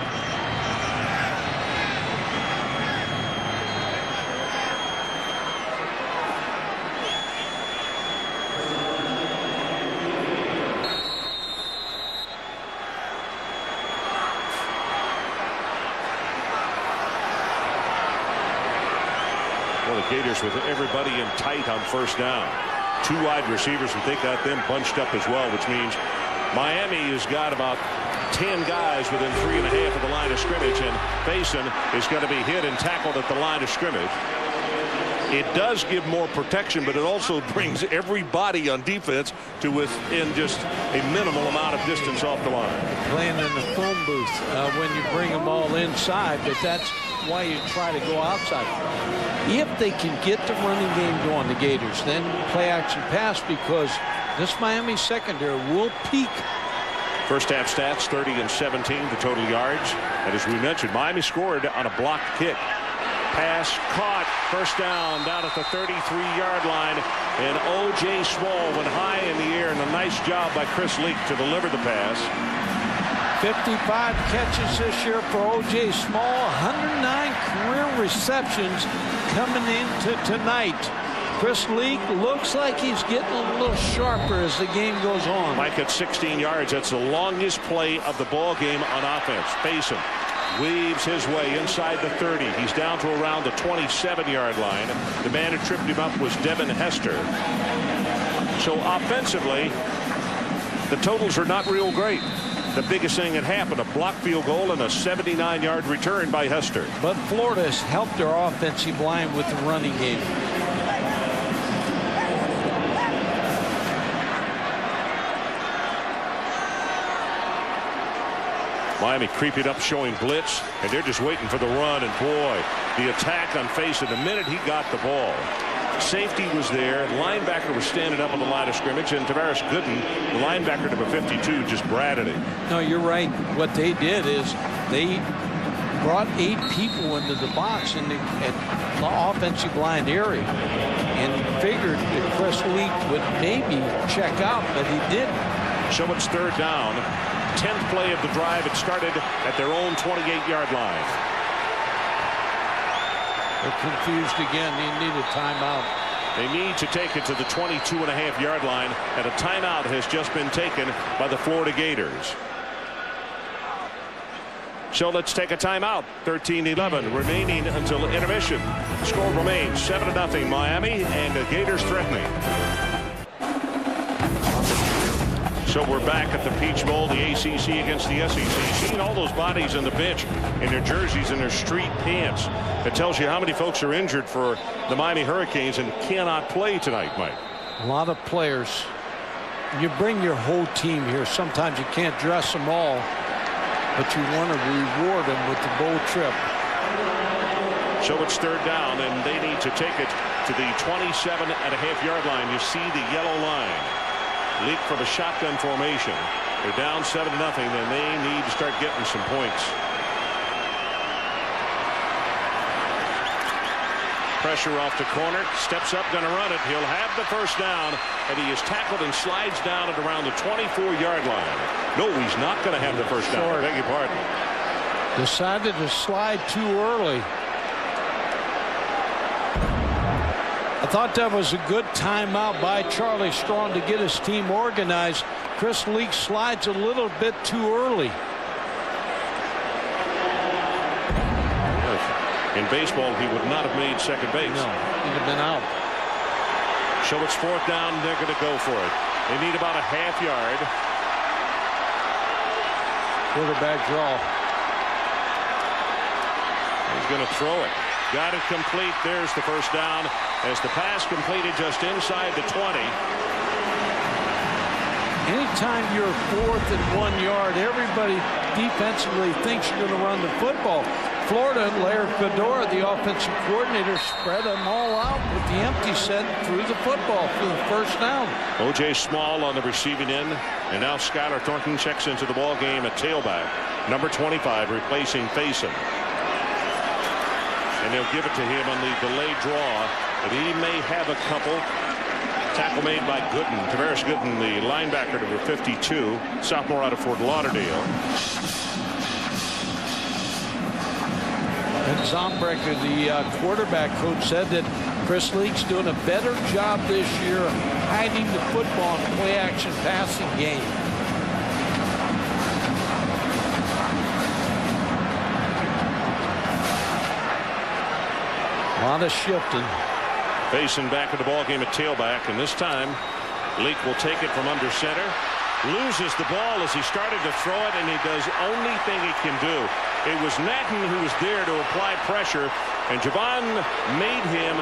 Speaker 2: Gators with everybody in tight on first down. 2 wide receivers, and they got them bunched up as well, which means Miami has got about 10 guys within 3.5 of the line of scrimmage, and Payson is going to be hit and tackled at the line of scrimmage. It does give more protection, but it also brings everybody on defense to within just a minimal amount of distance off the line.
Speaker 3: Playing in the phone booth when you bring them all inside, but that's why you try to go outside. If they can get the running game going, the Gators, then play action pass, because this Miami secondary will peak.
Speaker 2: First half stats, 30 and 17, the total yards. And as we mentioned, Miami scored on a blocked kick. Pass caught, first down at the 33-yard line, and O.J. Small went high in the air, and a nice job by Chris Leak to deliver the pass.
Speaker 3: 55 catches this year for O.J. Small, 109 career receptions coming into tonight. Chris Leak looks like he's getting a little sharper as the game goes on.
Speaker 2: Mike at 16 yards. That's the longest play of the ball game on offense. Payson weaves his way inside the 30. He's down to around the 27-yard line. The man who tripped him up was Devin Hester. So offensively, the totals are not real great. The biggest thing that happened, a blocked field goal and a 79-yard return by Hester.
Speaker 3: But Florida has helped their offensive line with the running game.
Speaker 2: Miami creeping up, showing blitz, and they're just waiting for the run. And boy, the attack on Faison, the minute he got the ball, safety was there, linebacker was standing up on the line of scrimmage, and Tavares Gooden, the linebacker number 52, just bratted it.
Speaker 3: No, you're right. What they did is they brought 8 people into the box in the offensive line area and figured that Chris Leak would maybe check out, but he didn't.
Speaker 2: So it's 3rd down. 10th play of the drive. It started at their own 28-yard line.
Speaker 3: They're confused again. They need a timeout.
Speaker 2: They need to take it to the 22.5-yard line, and a timeout has just been taken by the Florida Gators. So let's take a timeout. 13-11 remaining until intermission. Score remains 7-0 Miami, and the Gators threatening. So we're back at the Peach Bowl, the ACC against the SEC. Seeing all those bodies on the bench in their jerseys and their street pants. It tells you how many folks are injured for the Miami Hurricanes and cannot play tonight, Mike.
Speaker 3: A lot of players. You bring your whole team here. Sometimes you can't dress them all, but you want to reward them with the bowl trip.
Speaker 2: So it's 3rd down, and they need to take it to the 27.5-yard line. You see the yellow line. Leak from a shotgun formation. They're down 7-0, and they need to start getting some points. Pressure off the corner. Steps up, going to run it. He'll have the 1st down, and he is tackled and slides down at around the 24-yard line. No, he's not going to have the 1st down. I beg your pardon.
Speaker 3: Decided to slide too early. I thought that was a good timeout by Charlie Strong to get his team organized. Chris Leak slides a little bit too early.
Speaker 2: In baseball, he would not have made second base.
Speaker 3: No, he'd have been out.
Speaker 2: So it's 4th down. They're going to go for it. They need about a half yard.
Speaker 3: Quarterback draw.
Speaker 2: He's going to throw it. Got it complete. There's the 1st down as the pass completed just inside the 20.
Speaker 3: Anytime you're 4th and 1 yard, everybody defensively thinks you're going to run the football. Florida, Laird Fedora, the offensive coordinator, spread them all out with the empty set through the football for the 1st down. O.J.
Speaker 2: Small on the receiving end, and now Skylar Thornton checks into the ball game at tailback. Number 25 replacing Faison. And they'll give it to him on the delayed draw, but he may have a couple. Tackle made by Gooden. Tavares Gooden, the linebacker, number 52, sophomore out of Fort Lauderdale.
Speaker 3: And Zombrecker, the quarterback coach, said that Chris Leak's doing a better job this year hiding the football in the play-action passing game. A lot of shifting.
Speaker 2: Faison back in the ball game at tailback, and this time Leak will take it from under center. Loses the ball as he started to throw it, and he does the only thing he can do. It was Nathan who was there to apply pressure, and Javon made him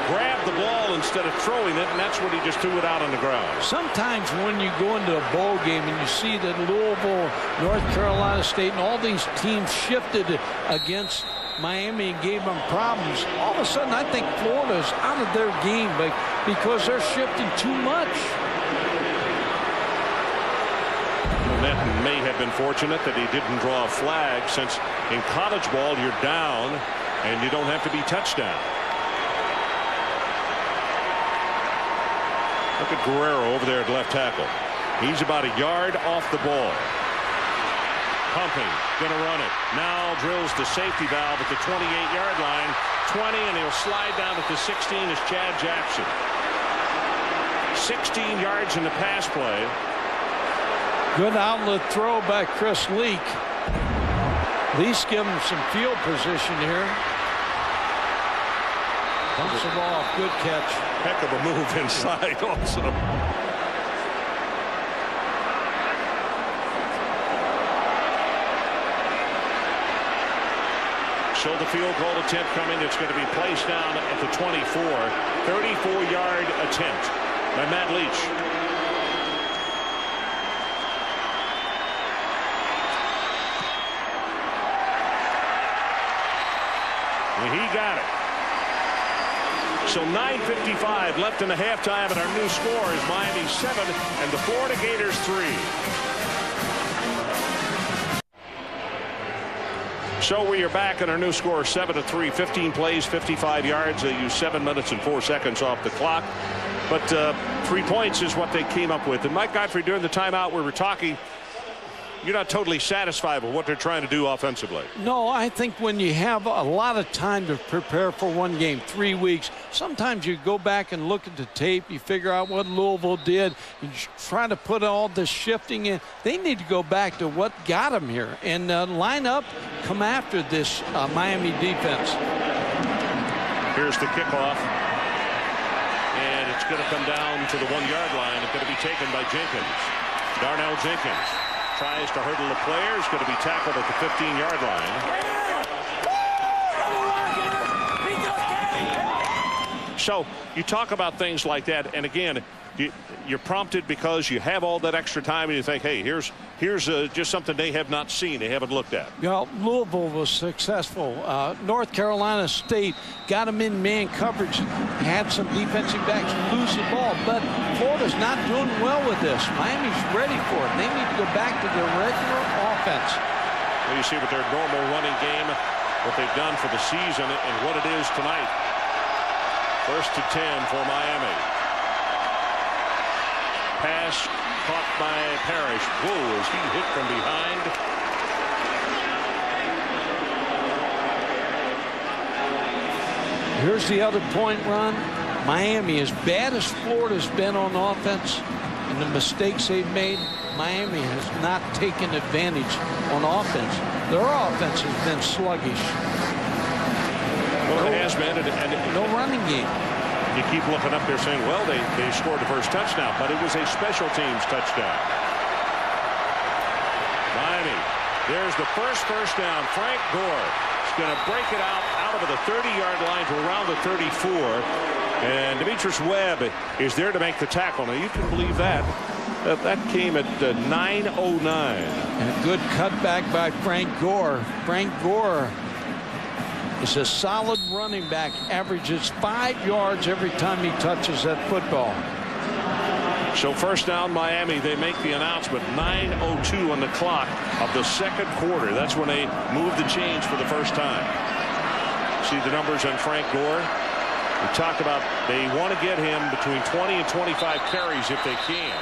Speaker 2: grab the ball instead of throwing it, and that's when he just threw it out on the ground.
Speaker 3: Sometimes when you go into a bowl game and you see that Louisville, North Carolina State, and all these teams shifted against Miami and gave them problems, all of a sudden I think Florida's out of their game because they're shifting too much.
Speaker 2: Nathan may have been fortunate that he didn't draw a flag, since in college ball you're down and you don't have to be touchdown. Look at Guerrero over there at left tackle. He's about a yard off the ball. Pumping, gonna run it. Now drills the safety valve at the 28-yard line. 20, and he'll slide down at the 16 as Chad Jackson. 16 yards in the pass play.
Speaker 3: Good outlet throw by Chris Leak. At least give him some field position here. Pumps the ball off. Good catch.
Speaker 2: Heck of a move inside also. So the field goal attempt coming. It's going to be placed down at the 24. 34-yard attempt by Matt Leach. And he got it. So 9:55 left in the halftime, and our new score is Miami 7 and the Florida Gators 3. So we are back, and our new score 7-3. 15 plays, 55 yards. They used 7 minutes and 4 seconds off the clock. But 3 points is what they came up with. And Mike Godfrey, during the timeout, we were talking. You're not totally satisfied with what they're trying to do offensively.
Speaker 3: No, I think when you have a lot of time to prepare for one game, 3 weeks, sometimes you go back and look at the tape, you figure out what Louisville did, you try to put all this shifting in. They need to go back to what got them here and line up, come after this Miami defense.
Speaker 2: Here's the kickoff. And it's going to come down to the 1-yard line. It's going to be taken by Jenkins. Darnell Jenkins tries to hurdle the player. He's going to be tackled at the 15-yard line. So you talk about things like that, and again, you're prompted because you have all that extra time, and you think, hey, here's just something they have not seen, they haven't looked at.
Speaker 3: Yeah, Louisville was successful. North Carolina State got them in man coverage, had some defensive backs lose the ball, but Florida's not doing well with this. Miami's ready for it. They need to go back to their regular offense.
Speaker 2: Well, you see with their normal running game, what they've done for the season and what it is tonight. 1st and 10 for Miami. Pass caught by Parrish. Whoa, is he hit from behind?
Speaker 3: Here's the other point, Ron. Miami, as bad as Florida's been on offense and the mistakes they've made, Miami has not taken advantage on offense. Their offense has been sluggish.
Speaker 2: Well, it has been. And
Speaker 3: no running game.
Speaker 2: You keep looking up there saying, well, they scored the first touchdown, but it was a special teams touchdown. Miami, there's the first down. Frank Gore is going to break it out of the 30-yard line to around the 34. And Demetrius Webb is there to make the tackle. Now, you can believe that. That came at 9:09.
Speaker 3: And a good cutback by Frank Gore. Frank Gore is a solid running back, averages 5 yards every time he touches that football.
Speaker 2: So first down Miami. They make the announcement. 9:02 on the clock of the second quarter. That's when they move the chains for the first time. See the numbers on Frank Gore. We talked about they want to get him between 20 and 25 carries if they can.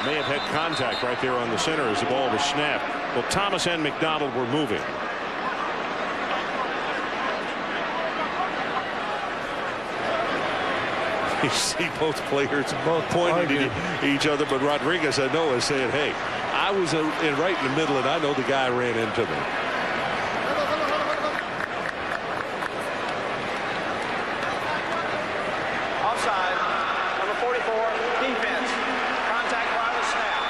Speaker 2: May have had contact right there on the center as the ball was snapped. Well, Thomas and McDonald were moving. You see both players pointing to each other, but Rodriguez, I know, is saying, hey, I was right in the middle, and I know the guy ran into me.
Speaker 5: Offside, number 44, defense. Contact while the snap.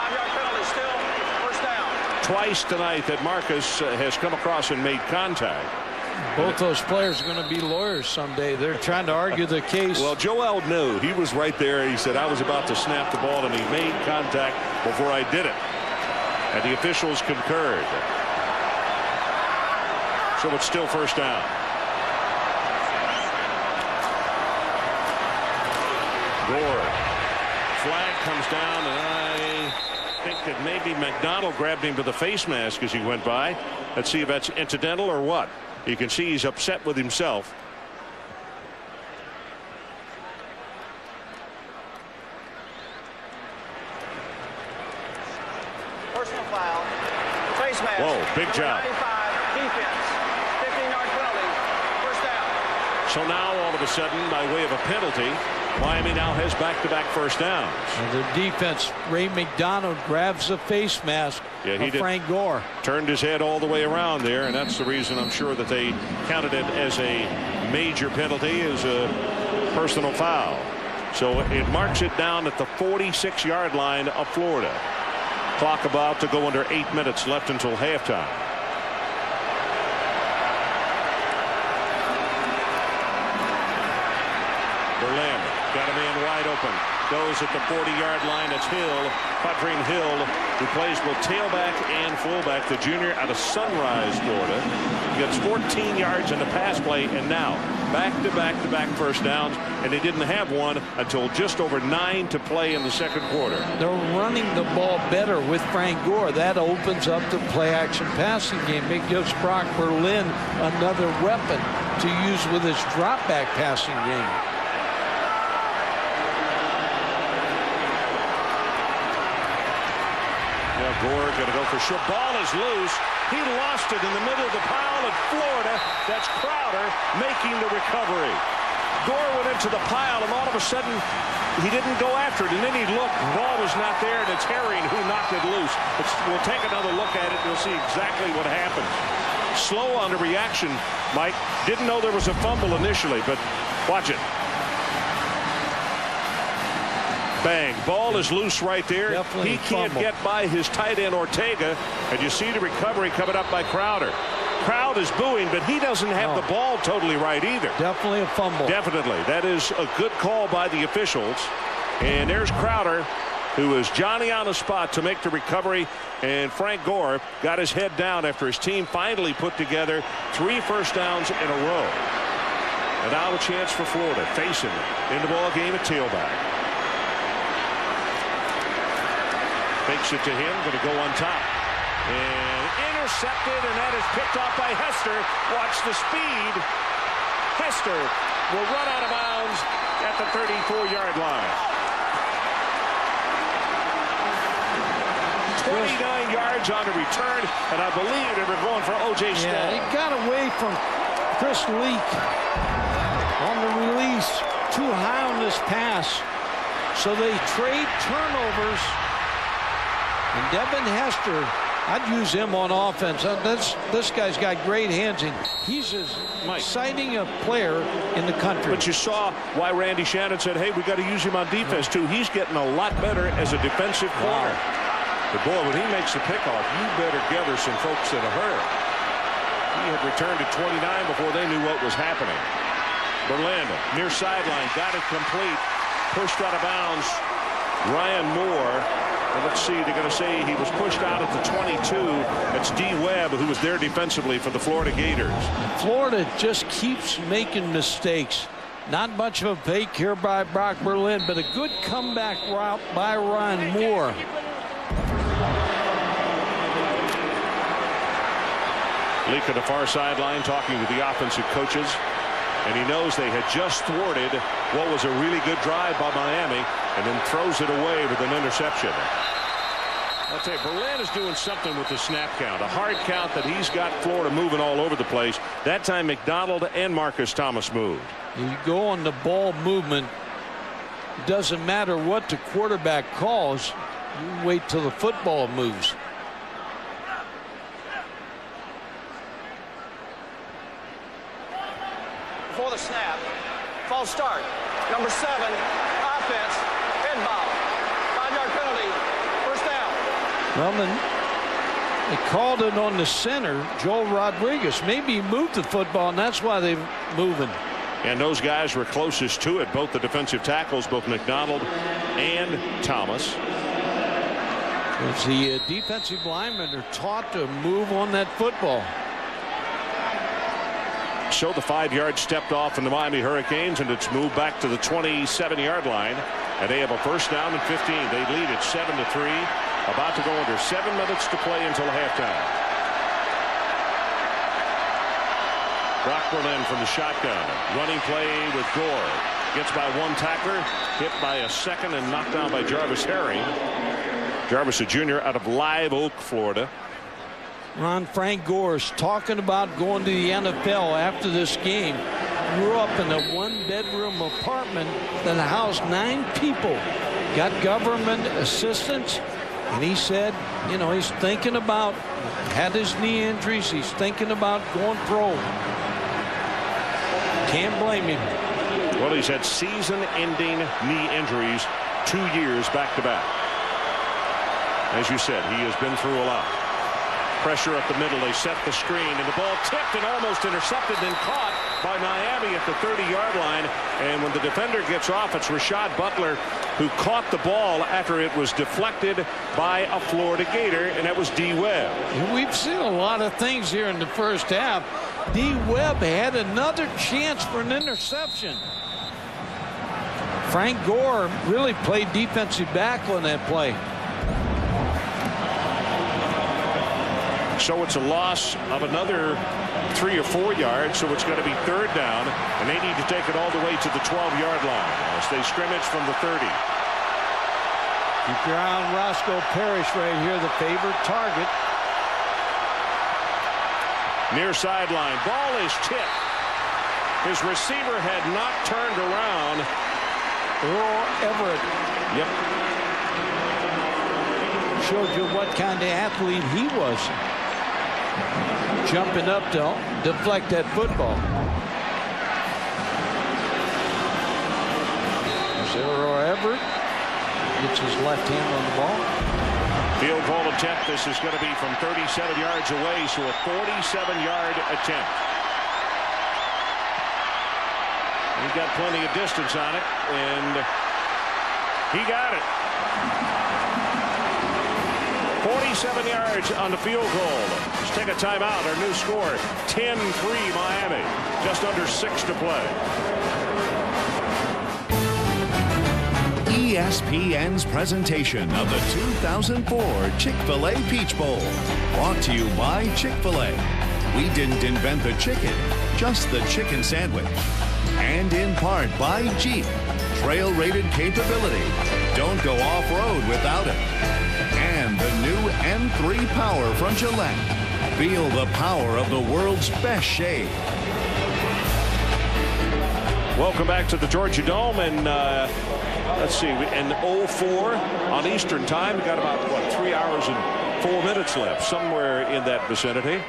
Speaker 5: 5-yard penalty still, first down.
Speaker 2: Twice tonight that Marcus has come across and made contact.
Speaker 3: Both those players are going to be lawyers someday. They're trying to argue the case.
Speaker 2: Well, Joel knew. He was right there. He said, I was about to snap the ball, and he made contact before I did it. And the officials concurred. So it's still first down. Gore. Flag comes down, and I think that maybe McDonald grabbed him to the face mask as he went by. Let's see if that's incidental or what. You can see he's upset with himself.
Speaker 5: Personal foul. Face mask.
Speaker 2: Whoa, big job.
Speaker 5: 95, defense. 15-yard penalty. First down.
Speaker 2: So now all of a sudden, by way of a penalty, Miami now has back-to-back first downs.
Speaker 3: And the defense, Ray McDonald grabs the face mask of Frank Gore.
Speaker 2: Turned his head all the way around there, and that's the reason I'm sure that they counted it as a major penalty, as a personal foul. So it marks it down at the 46-yard line of Florida. Clock about to go under 8 minutes left until halftime. Berlin got a man wide open. Goes at the 40-yard line. It's Hill. Quadrine Hill who plays both tailback and fullback, the junior out of Sunrise, Florida. He gets 14 yards in the pass play, and now back-to-back first downs, and they didn't have one until just over 9 to play in the second quarter.
Speaker 3: They're running the ball better with Frank Gore. That opens up the play-action passing game. It gives Brock Berlin another weapon to use with his drop-back passing game.
Speaker 2: Gore going to go for sure. Ball is loose. He lost it in the middle of the pile at Florida. That's Crowder making the recovery. Gore went into the pile, and all of a sudden, he didn't go after it. And then he looked. Ball was not there, and it's Herring who knocked it loose. We'll take another look at it, and we'll see exactly what happened. Slow on the reaction, Mike. Didn't know there was a fumble initially, but watch it. Bang. Ball is loose right there.
Speaker 3: Definitely
Speaker 2: he can't
Speaker 3: fumble.
Speaker 2: get by his tight end Ortega, and you see the recovery coming up by Crowder. Crowd is booing, but he doesn't have the ball totally right either.
Speaker 3: Definitely a fumble.
Speaker 2: Definitely. That is a good call by the officials. And there's Crowder, who is Johnny on the spot to make the recovery. And Frank Gore got his head down after his team finally put together 3 first downs in a row. And now a chance for Florida facing in the ball game at tailback. Fakes it to him, going to go on top. And intercepted, and that is picked off by Hester. Watch the speed. Hester will run out of bounds at the 34-yard line. 29 yards on the return, and I believe they were going for O.J. Stone.
Speaker 3: Yeah, he got away from Chris Leak on the release. Too high on this pass. So they trade turnovers. And Devin Hester, I'd use him on offense. This guy's got great hands, and he's as exciting a player in the country.
Speaker 2: But you saw why Randy Shannon said, hey, we got to use him on defense, too. He's getting a lot better as a defensive corner. But, boy, when he makes the pickoff, you better gather some folks in a hurry. He had returned to 29 before they knew what was happening. Berlin, near sideline, got it complete. Pushed out of bounds. Ryan Moore. And let's see, they're going to say he was pushed out at the 22. That's D. Webb, who was there defensively for the Florida Gators.
Speaker 3: Florida just keeps making mistakes. Not much of a fake here by Brock Berlin, but a good comeback route by Ryan Moore.
Speaker 2: Leak at the far sideline talking with the offensive coaches. And he knows they had just thwarted what was a really good drive by Miami, and then throws it away with an interception. I'll tell you, Berlin is doing something with the snap count. A hard count that he's got Florida moving all over the place. That time McDonald and Marcus Thomas moved.
Speaker 3: You go on the ball movement. It doesn't matter what the quarterback calls. You wait till the football moves.
Speaker 5: Before the snap, false start. Number 7, offense, inbound. 5-yard penalty, first down.
Speaker 3: Well, then they called it on the center, Joel Rodriguez. Maybe he moved the football, and that's why they're moving.
Speaker 2: And those guys were closest to it, both the defensive tackles, both McDonald and Thomas.
Speaker 3: As the defensive linemen are taught to move on that football.
Speaker 2: So the 5-yard stepped off in the Miami Hurricanes, and it's moved back to the 27-yard line. And they have a first down and 15. They lead it 7-3. About to go under 7 minutes to play until halftime. Brock Berlin from the shotgun. Running play with Gore. Gets by one tackler. Hit by a second and knocked down by Jarvis Herring. Jarvis, a junior out of Live Oak, Florida.
Speaker 3: Ron, Frank Gore is talking about going to the NFL after this game. Grew up in a 1-bedroom apartment that housed 9 people. Got government assistance. And he said, you know, he's thinking about, had his knee injuries. He's thinking about going pro. Can't blame him.
Speaker 2: Well, he's had season-ending knee injuries 2 years back-to-back. As you said, he has been through a lot. Pressure up the middle. They set the screen, and the ball tipped and almost intercepted and caught by Miami at the 30-yard line. And when the defender gets off, it's Rashad Butler who caught the ball after it was deflected by a Florida Gator, and that was D. Webb.
Speaker 3: We've seen a lot of things here in the first half. D. Webb had another chance for an interception. Frank Gore really played defensive back on that play.
Speaker 2: So it's a loss of another 3 or 4 yards, so it's going to be 3rd down, and they need to take it all the way to the 12-yard line as they scrimmage from the 30.
Speaker 3: Keep your eye on Roscoe Parrish right here, the favorite target.
Speaker 2: Near sideline, ball is tipped. His receiver had not turned around.
Speaker 3: Earl Everett.
Speaker 2: Yep.
Speaker 3: Showed you what kind of athlete he was. Jumping up to deflect that football. There's Earl Everett. Gets his left hand on the ball.
Speaker 2: Field goal attempt. This is going to be from 37 yards away, so a 47-yard attempt. He got plenty of distance on it, and he got it. 47 yards on the field goal. Let's take a timeout. Our new score, 10-3 Miami. Just under 6 to play.
Speaker 6: ESPN's presentation of the 2004 Chick-fil-A Peach Bowl. Brought to you by Chick-fil-A. We didn't invent the chicken, just the chicken sandwich. And in part by Jeep. Trail-rated capability. Don't go off-road without it. And the new M3 Power from Gillette. Feel the power of the world's best shave.
Speaker 2: Welcome back to the Georgia Dome, and let's see, in 04 on Eastern time. We got about, 3 hours and 4 minutes left, somewhere in that vicinity.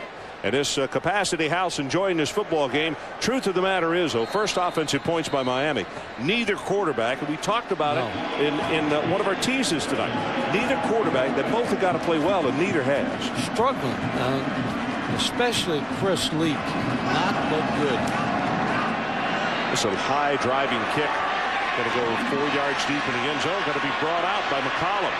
Speaker 2: And this Capacity House enjoying this football game. Truth of the matter is, though, first offensive points by Miami. Neither quarterback, and we talked about it in one of our teases tonight. Neither quarterback, they both have got to play well, and neither has.
Speaker 3: Struggling, especially Chris Leak. Not look good.
Speaker 2: It's a high driving kick. Going to go 4 yards deep in the end zone. Going to be brought out by McCollum.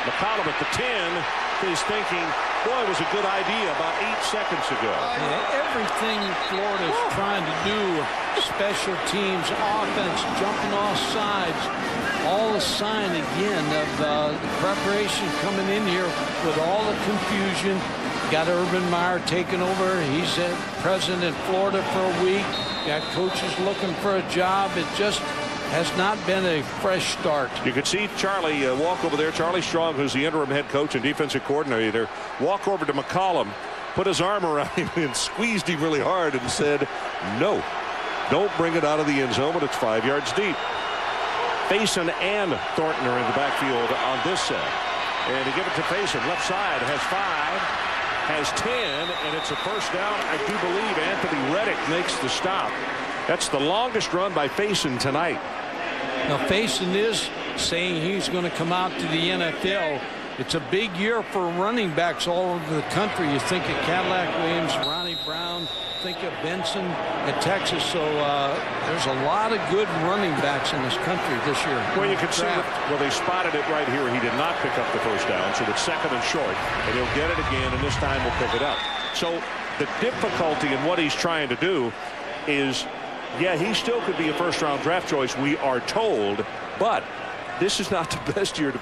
Speaker 2: McCollum at the 10 is thinking, boy, it was a good idea about 8 seconds ago.
Speaker 3: Yeah, everything Florida's trying to do, special teams, offense, jumping off sides, all a sign again of the preparation coming in here with all the confusion. Got Urban Meyer taking over. He's president in Florida for a week. Got coaches looking for a job. It just has not been a fresh start.
Speaker 2: You could see Charlie walk over there. Charlie Strong, who's the interim head coach and defensive coordinator, walk over to McCollum, put his arm around him and squeezed him really hard and said, no, don't bring it out of the end zone, but it's 5 yards deep. Faison and Thornton are in the backfield on this set. And to give it to Faison, left side, has 5, has 10, and it's a first down. I do believe Anthony Reddick makes the stop. That's the longest run by Faison tonight.
Speaker 3: Now, Faison is saying he's going to come out to the NFL. It's a big year for running backs all over the country. You think of Cadillac Williams, Ronnie Brown, think of Benson at Texas. So there's a lot of good running backs in this country this year.
Speaker 2: Well, you can see that, they spotted it right here. He did not pick up the first down, so it's 2nd and short, and he'll get it again, and this time we'll pick it up. So the difficulty in what he's trying to do is, yeah, he still could be a first-round draft choice, we are told, but this is not the best year to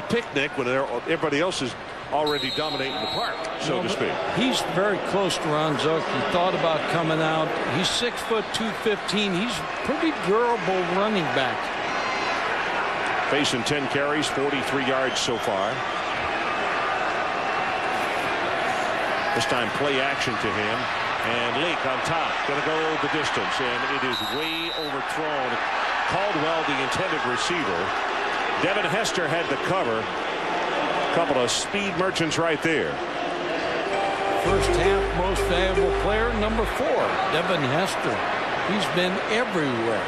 Speaker 2: picnic when everybody else is already dominating the park, so to speak.
Speaker 3: He's very close to Ron Zook. He thought about coming out. He's 6 foot 215. He's a pretty durable running back.
Speaker 2: Facing 10 carries, 43 yards so far. This time play action to him. And Leak on top, going to go the distance, and it is way overthrown. Caldwell, the intended receiver. Devin Hester had the cover. A couple of speed merchants right there.
Speaker 3: First half most valuable player, number 4, Devin Hester. He's been everywhere.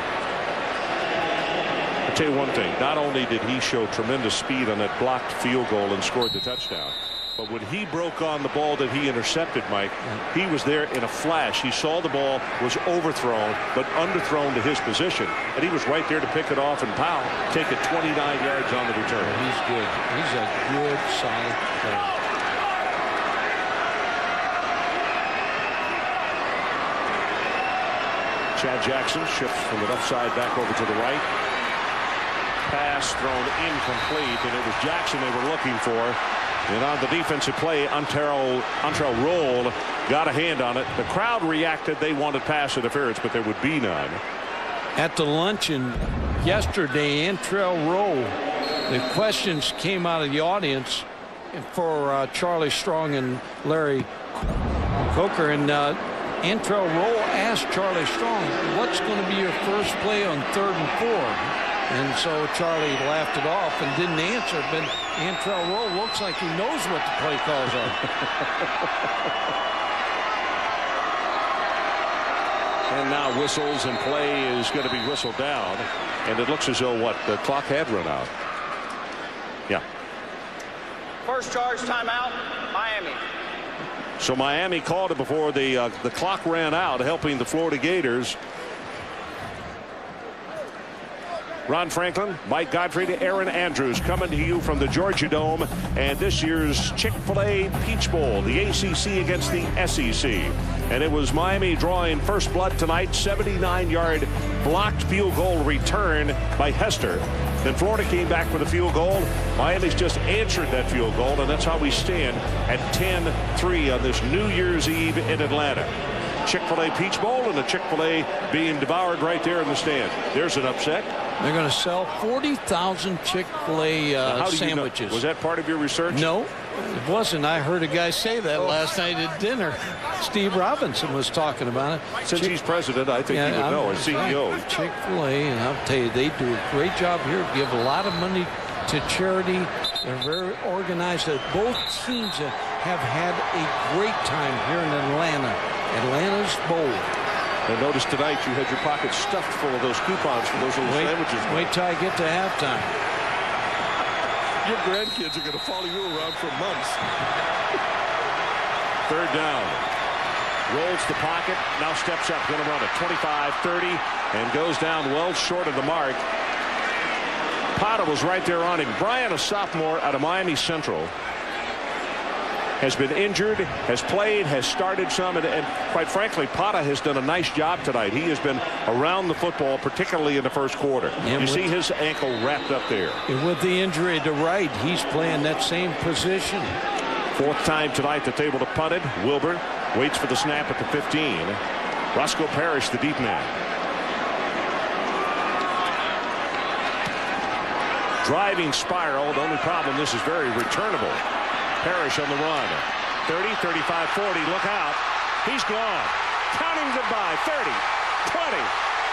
Speaker 2: I'll tell you one thing. Not only did he show tremendous speed on that blocked field goal and scored the touchdown, But when he broke on the ball that he intercepted, Mike, he was there in a flash. He saw the ball was overthrown, but underthrown to his position. And he was right there to pick it off, and Powell take it 29 yards on the return.
Speaker 3: He's good. He's a good, solid player.
Speaker 2: Chad Jackson shifts from the left side back over to the right. Pass thrown incomplete, and it was Jackson they were looking for. And on the defensive play, Antrell Roll got a hand on it. The crowd reacted. They wanted pass interference, but there would be none.
Speaker 3: At the luncheon yesterday, Antrell Roll, the questions came out of the audience for Charlie Strong and Larry Coker, and Antrell Roll asked Charlie Strong, what's going to be your first play on 3rd and 4? And so Charlie laughed it off and didn't answer, but Antrell Roll looks like he knows what the play calls are.
Speaker 2: And now whistles, and play is going to be whistled down. And it looks as though, the clock had run out. Yeah.
Speaker 5: First charge, timeout, Miami.
Speaker 2: So Miami called it before the clock ran out, helping the Florida Gators. Ron Franklin, Mike Gottfried, Aaron Andrews coming to you from the Georgia Dome and this year's Chick-fil-A Peach Bowl, the ACC against the SEC. And it was Miami drawing first blood tonight, 79-yard blocked field goal return by Hester. Then Florida came back with a field goal. Miami's just answered that field goal, and that's how we stand at 10-3 on this New Year's Eve in Atlanta. Chick-fil-A Peach Bowl and a Chick-fil-A being devoured right there in the stand. There's an upset.
Speaker 3: They're going to sell 40,000 Chick-fil-A sandwiches.
Speaker 2: You know? Was that part of your research?
Speaker 3: No, it wasn't. I heard a guy say that last night at dinner. Steve Robinson was talking about it.
Speaker 2: Since he's president, I think he would know, as CEO.
Speaker 3: Right. Chick-fil-A, and I'll tell you, they do a great job here. Give a lot of money to charity. They're very organized. Both teams have had a great time here in Atlanta. Atlanta's bold.
Speaker 2: And notice tonight you had your pockets stuffed full of those coupons for those little sandwiches.
Speaker 3: Wait till I get to halftime.
Speaker 2: Your grandkids are going to follow you around for months. 3rd down. Rolls the pocket. Now steps up. Going to run a 25-30 and goes down well short of the mark. Potter was right there on him. Bryant, a sophomore out of Miami Central, has been injured, has played, has started some, and quite frankly, Pata has done a nice job tonight. He has been around the football, particularly in the first quarter. And you see his ankle wrapped up there.
Speaker 3: And with the injury to Wright, he's playing that same position.
Speaker 2: 4th time tonight that's able to punt it. Wilbur waits for the snap at the 15. Roscoe Parrish, the deep man. Driving spiral. The only problem, this is very returnable. Parrish on the run. 30, 35, 40. Look out. He's gone. Counting goodbye. 30, 20,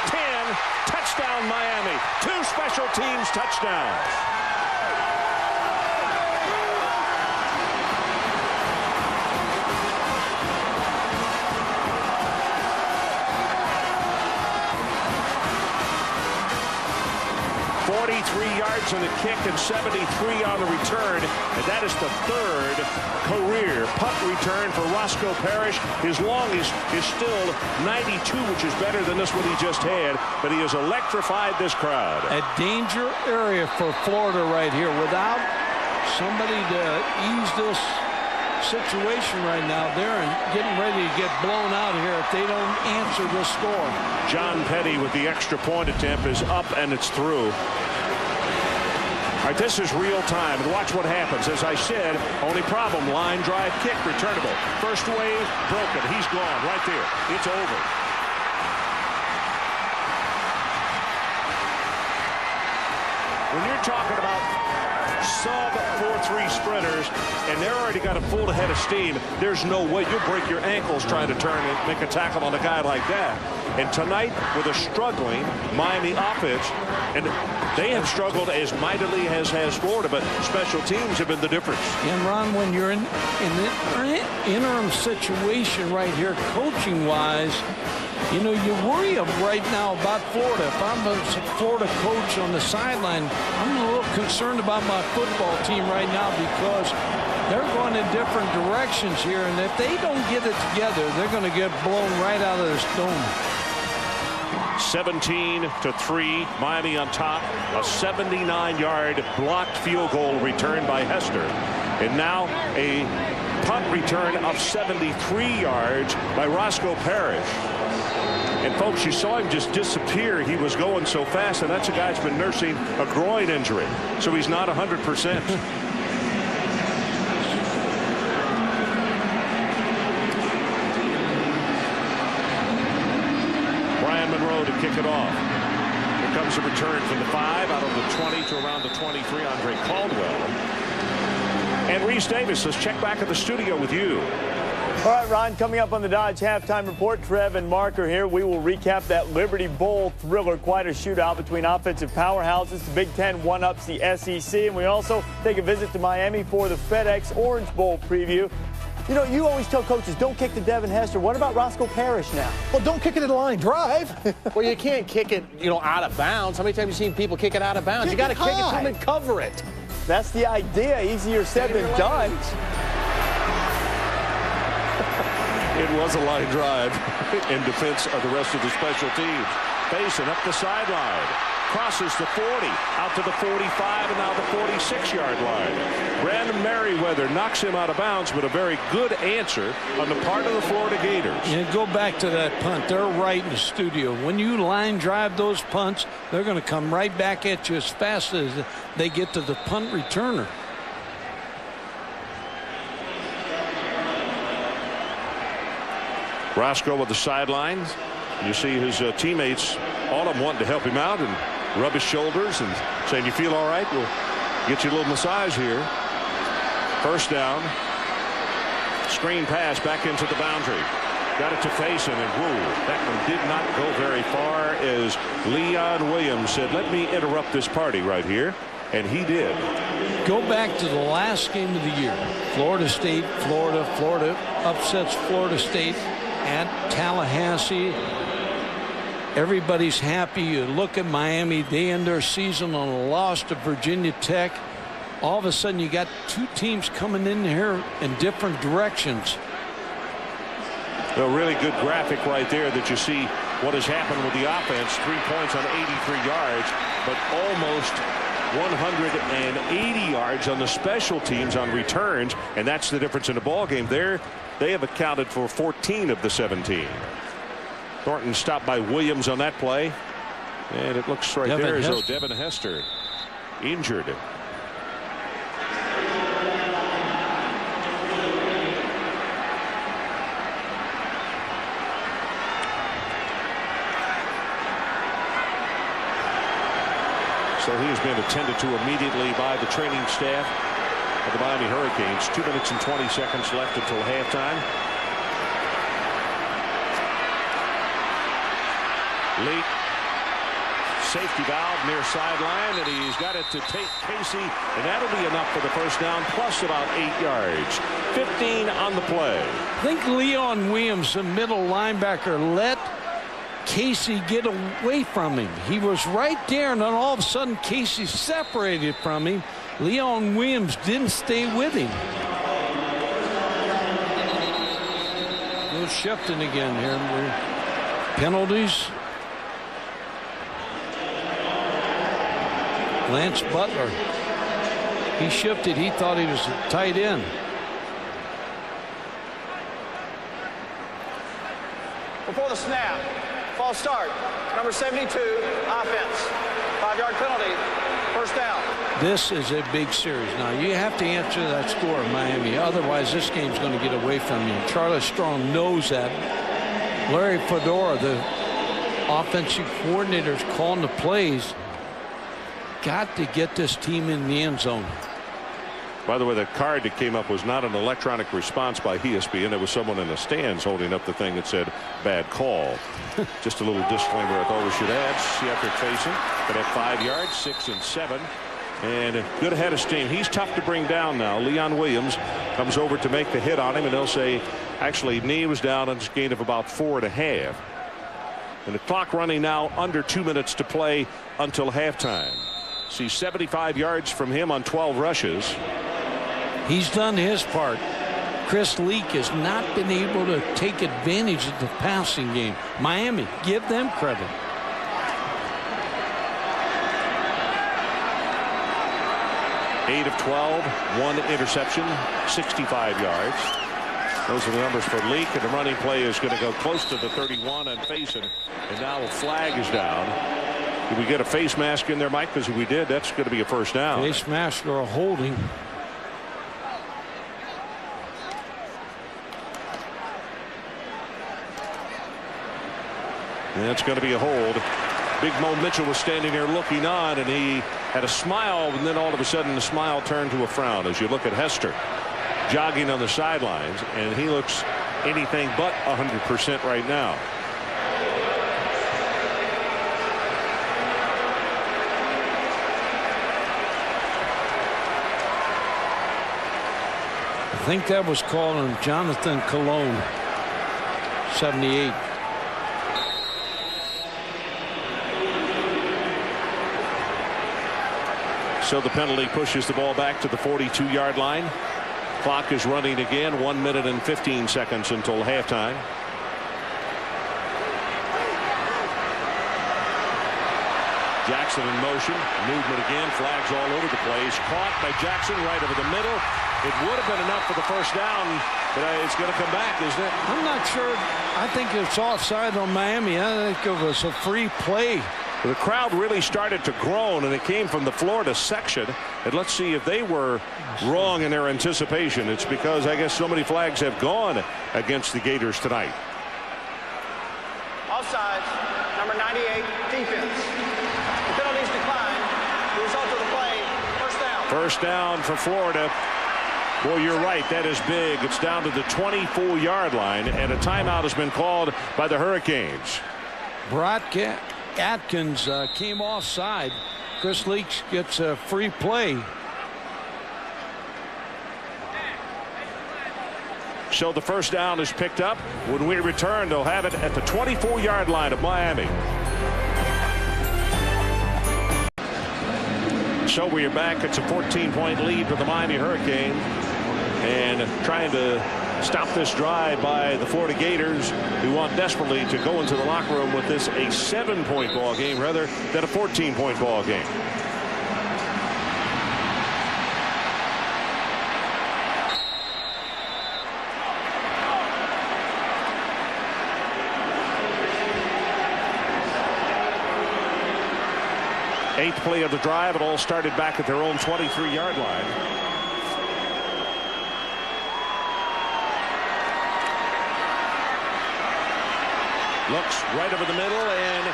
Speaker 2: 10. Touchdown, Miami. 2 special teams touchdowns. Yards on the kick and 73 on the return, and that is the 3rd career punt return for Roscoe Parrish. His longest is still 92, which is better than this one he just had, but he has electrified this crowd.
Speaker 3: A danger area for Florida right here. Without somebody to ease this situation right now, they're getting ready to get blown out here if they don't answer this score.
Speaker 2: John Petty with the extra point attempt is up, and it's through. All right, this is real time, and watch what happens. As I said, only problem, line drive kick, returnable. First wave, broken. He's gone right there. It's over. When you're talking about sub 4-3 sprinters, and they're already got a full head of steam, there's no way you'll break your ankles trying to turn and make a tackle on a guy like that. And tonight, with a struggling Miami offense, and they have struggled as mightily as has Florida, but special teams have been the difference.
Speaker 3: And Ron, when you're in the interim situation right here, coaching-wise, you know, you worry right now about Florida. If I'm a Florida coach on the sideline, I'm a little concerned about my football team right now because They're going in different directions here, and if they don't get it together, they're going to get blown right out of this dome.
Speaker 2: 17-3, Miami on top. A 79-yard blocked field goal return by Hester. And now a punt return of 73 yards by Roscoe Parrish. And folks, you saw him just disappear. He was going so fast, and that's a guy that's been nursing a groin injury. So he's not 100%. To kick it off. Here comes a return from the 5 out of the 20 to around the 23. Andre Caldwell. And Reese Davis, let's check back at the studio with you.
Speaker 7: All right, Ron, coming up on the Dodge halftime report, Trev and Mark are here. We will recap that Liberty Bowl thriller, quite a shootout between offensive powerhouses. The Big Ten one-ups the SEC, and we also take a visit to Miami for the FedEx Orange Bowl preview. You know, you always tell coaches, don't kick to Devin Hester. What about Roscoe Parrish now?
Speaker 8: Well, don't kick it at the line drive.
Speaker 9: Well, you can't kick it, out of bounds. How many times have you seen people kick it out of bounds? You got to kick it to them and cover it.
Speaker 7: That's the idea. Easier said than done.
Speaker 2: It was a line drive in defense of the rest of the special teams. Payson up the sideline. Crosses the 40, out to the 45, and now the 46-yard line. Brandon Merriweather knocks him out of bounds, but a very good answer on the part of the Florida Gators.
Speaker 3: And go back to that punt. They're right in the studio. When you line drive those punts, they're going to come right back at you as fast as they get to the punt returner.
Speaker 2: Roscoe with the sidelines. You see his teammates, all of them wanting to help him out and rub his shoulders and saying, you feel all right? We'll get you a little massage here. First down. Screen pass back into the boundary. Got it to Payson and ruled. That one did not go very far as Leon Williams said, let me interrupt this party right here. And he did.
Speaker 3: Go back to the last game of the year. Florida State, Florida upsets Florida State at Tallahassee. Everybody's happy. You look at Miami, they end their season on a loss to Virginia Tech. All of a sudden you got two teams coming in here in different directions.
Speaker 2: A really good graphic right there that you see what has happened with the offense. 3 points on 83 yards, but almost 180 yards on the special teams on returns, and that's the difference in the ball game. There they have accounted for 14 of the 17. Thornton stopped by Williams on that play, and it looks right there as though Devin Hester injured. So he has been attended to immediately by the training staff of the Miami Hurricanes. 2 minutes and 20 seconds left until halftime. Late safety valve near sideline, and he's got it to take Casey, and that'll be enough for the first down, plus about 8 yards. 15 on the play.
Speaker 3: I think Leon Williams, the middle linebacker, let Casey get away from him. He was right there, and then all of a sudden Casey separated from him. Leon Williams didn't stay with him. No shifting again here. Penalties. Lance Butler. He shifted. He thought he was a tight end.
Speaker 5: Before the snap, false start, number 72, offense. 5-yard penalty, first down.
Speaker 3: This is a big series. Now, you have to answer that score of Miami. Otherwise, this game's going to get away from you. Charlie Strong knows that. Larry Fedora, the offensive coordinator, is calling the plays. Got to get this team in the end zone.
Speaker 2: By the way, the card that came up was not an electronic response by ESPN. There was someone in the stands holding up the thing that said bad call. Just a little disclaimer I thought we should add. Shepherd facing, but at 5 yards, 6 and 7. And good head of steam. He's tough to bring down now. Leon Williams comes over to make the hit on him, and they'll say actually knee was down on a gain of about 4.5. And the clock running now under 2 minutes to play until halftime. See 75 yards from him on 12 rushes.
Speaker 3: He's done his part. Chris Leak has not been able to take advantage of the passing game. Miami, give them credit.
Speaker 2: Eight of 12, 1 interception, 65 yards. Those are the numbers for Leak, and the running play is going to go close to the 31 and face it. And now a flag is down. Did we get a face mask in there, Mike? Because if we did, that's going to be a first down.
Speaker 3: Face mask or a holding.
Speaker 2: And that's going to be a hold. Big Mo Mitchell was standing there looking on, and he had a smile, and then all of a sudden the smile turned to a frown as you look at Hester jogging on the sidelines, and he looks anything but 100% right now.
Speaker 3: I think that was called on Jonathan Cologne, 78.
Speaker 2: So the penalty pushes the ball back to the 42-yard line. Clock is running again. 1 minute and 15 seconds until halftime. Jackson in motion. Movement again. Flags all over the place. Caught by Jackson right over the middle. It would have been enough for the first down, but it's going to come back, isn't it?
Speaker 3: I'm not sure. I think it's offside on Miami. I think it was a free play.
Speaker 2: The crowd really started to groan, and it came from the Florida section. And let's see if they were wrong in their anticipation. It's because I guess so many flags have gone against the Gators tonight.
Speaker 5: Offside, number 98, defense. The penalties decline. The result of the play, first down.
Speaker 2: First down for Florida. Boy, you're right. That is big. It's down to the 24-yard line, and a timeout has been called by the Hurricanes.
Speaker 3: Brock Atkins came offside. Chris Leaks gets a free play.
Speaker 2: So the first down is picked up. When we return, they'll have it at the 24-yard line of Miami. So we are back. It's a 14-point lead for the Miami Hurricane, and trying to stop this drive by the Florida Gators, who want desperately to go into the locker room with this a 7-point ball game rather than a 14-point ball game. Eighth play of the drive. It all started back at their own 23-yard line. Looks right over the middle and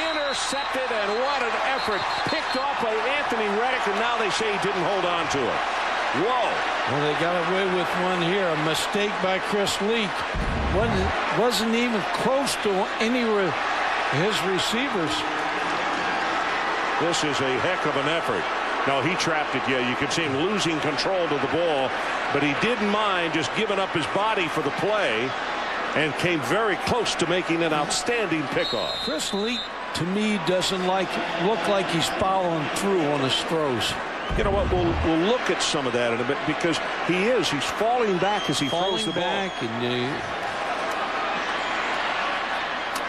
Speaker 2: intercepted, and what an effort. Picked off by Anthony Reddick, and now they say he didn't hold on to it. Whoa.
Speaker 3: Well, they got away with one here. A mistake by Chris Leak. Wasn't even close to any of his receivers.
Speaker 2: This is a heck of an effort. No, he trapped it. Yeah, you could see him losing control of the ball, but he didn't mind just giving up his body for the play, and came very close to making an outstanding pickoff.
Speaker 3: Chris Leak, to me, doesn't look like he's following through on his throws.
Speaker 2: You know what? We'll look at some of that in a bit, because he's falling back as he throws the ball.
Speaker 3: And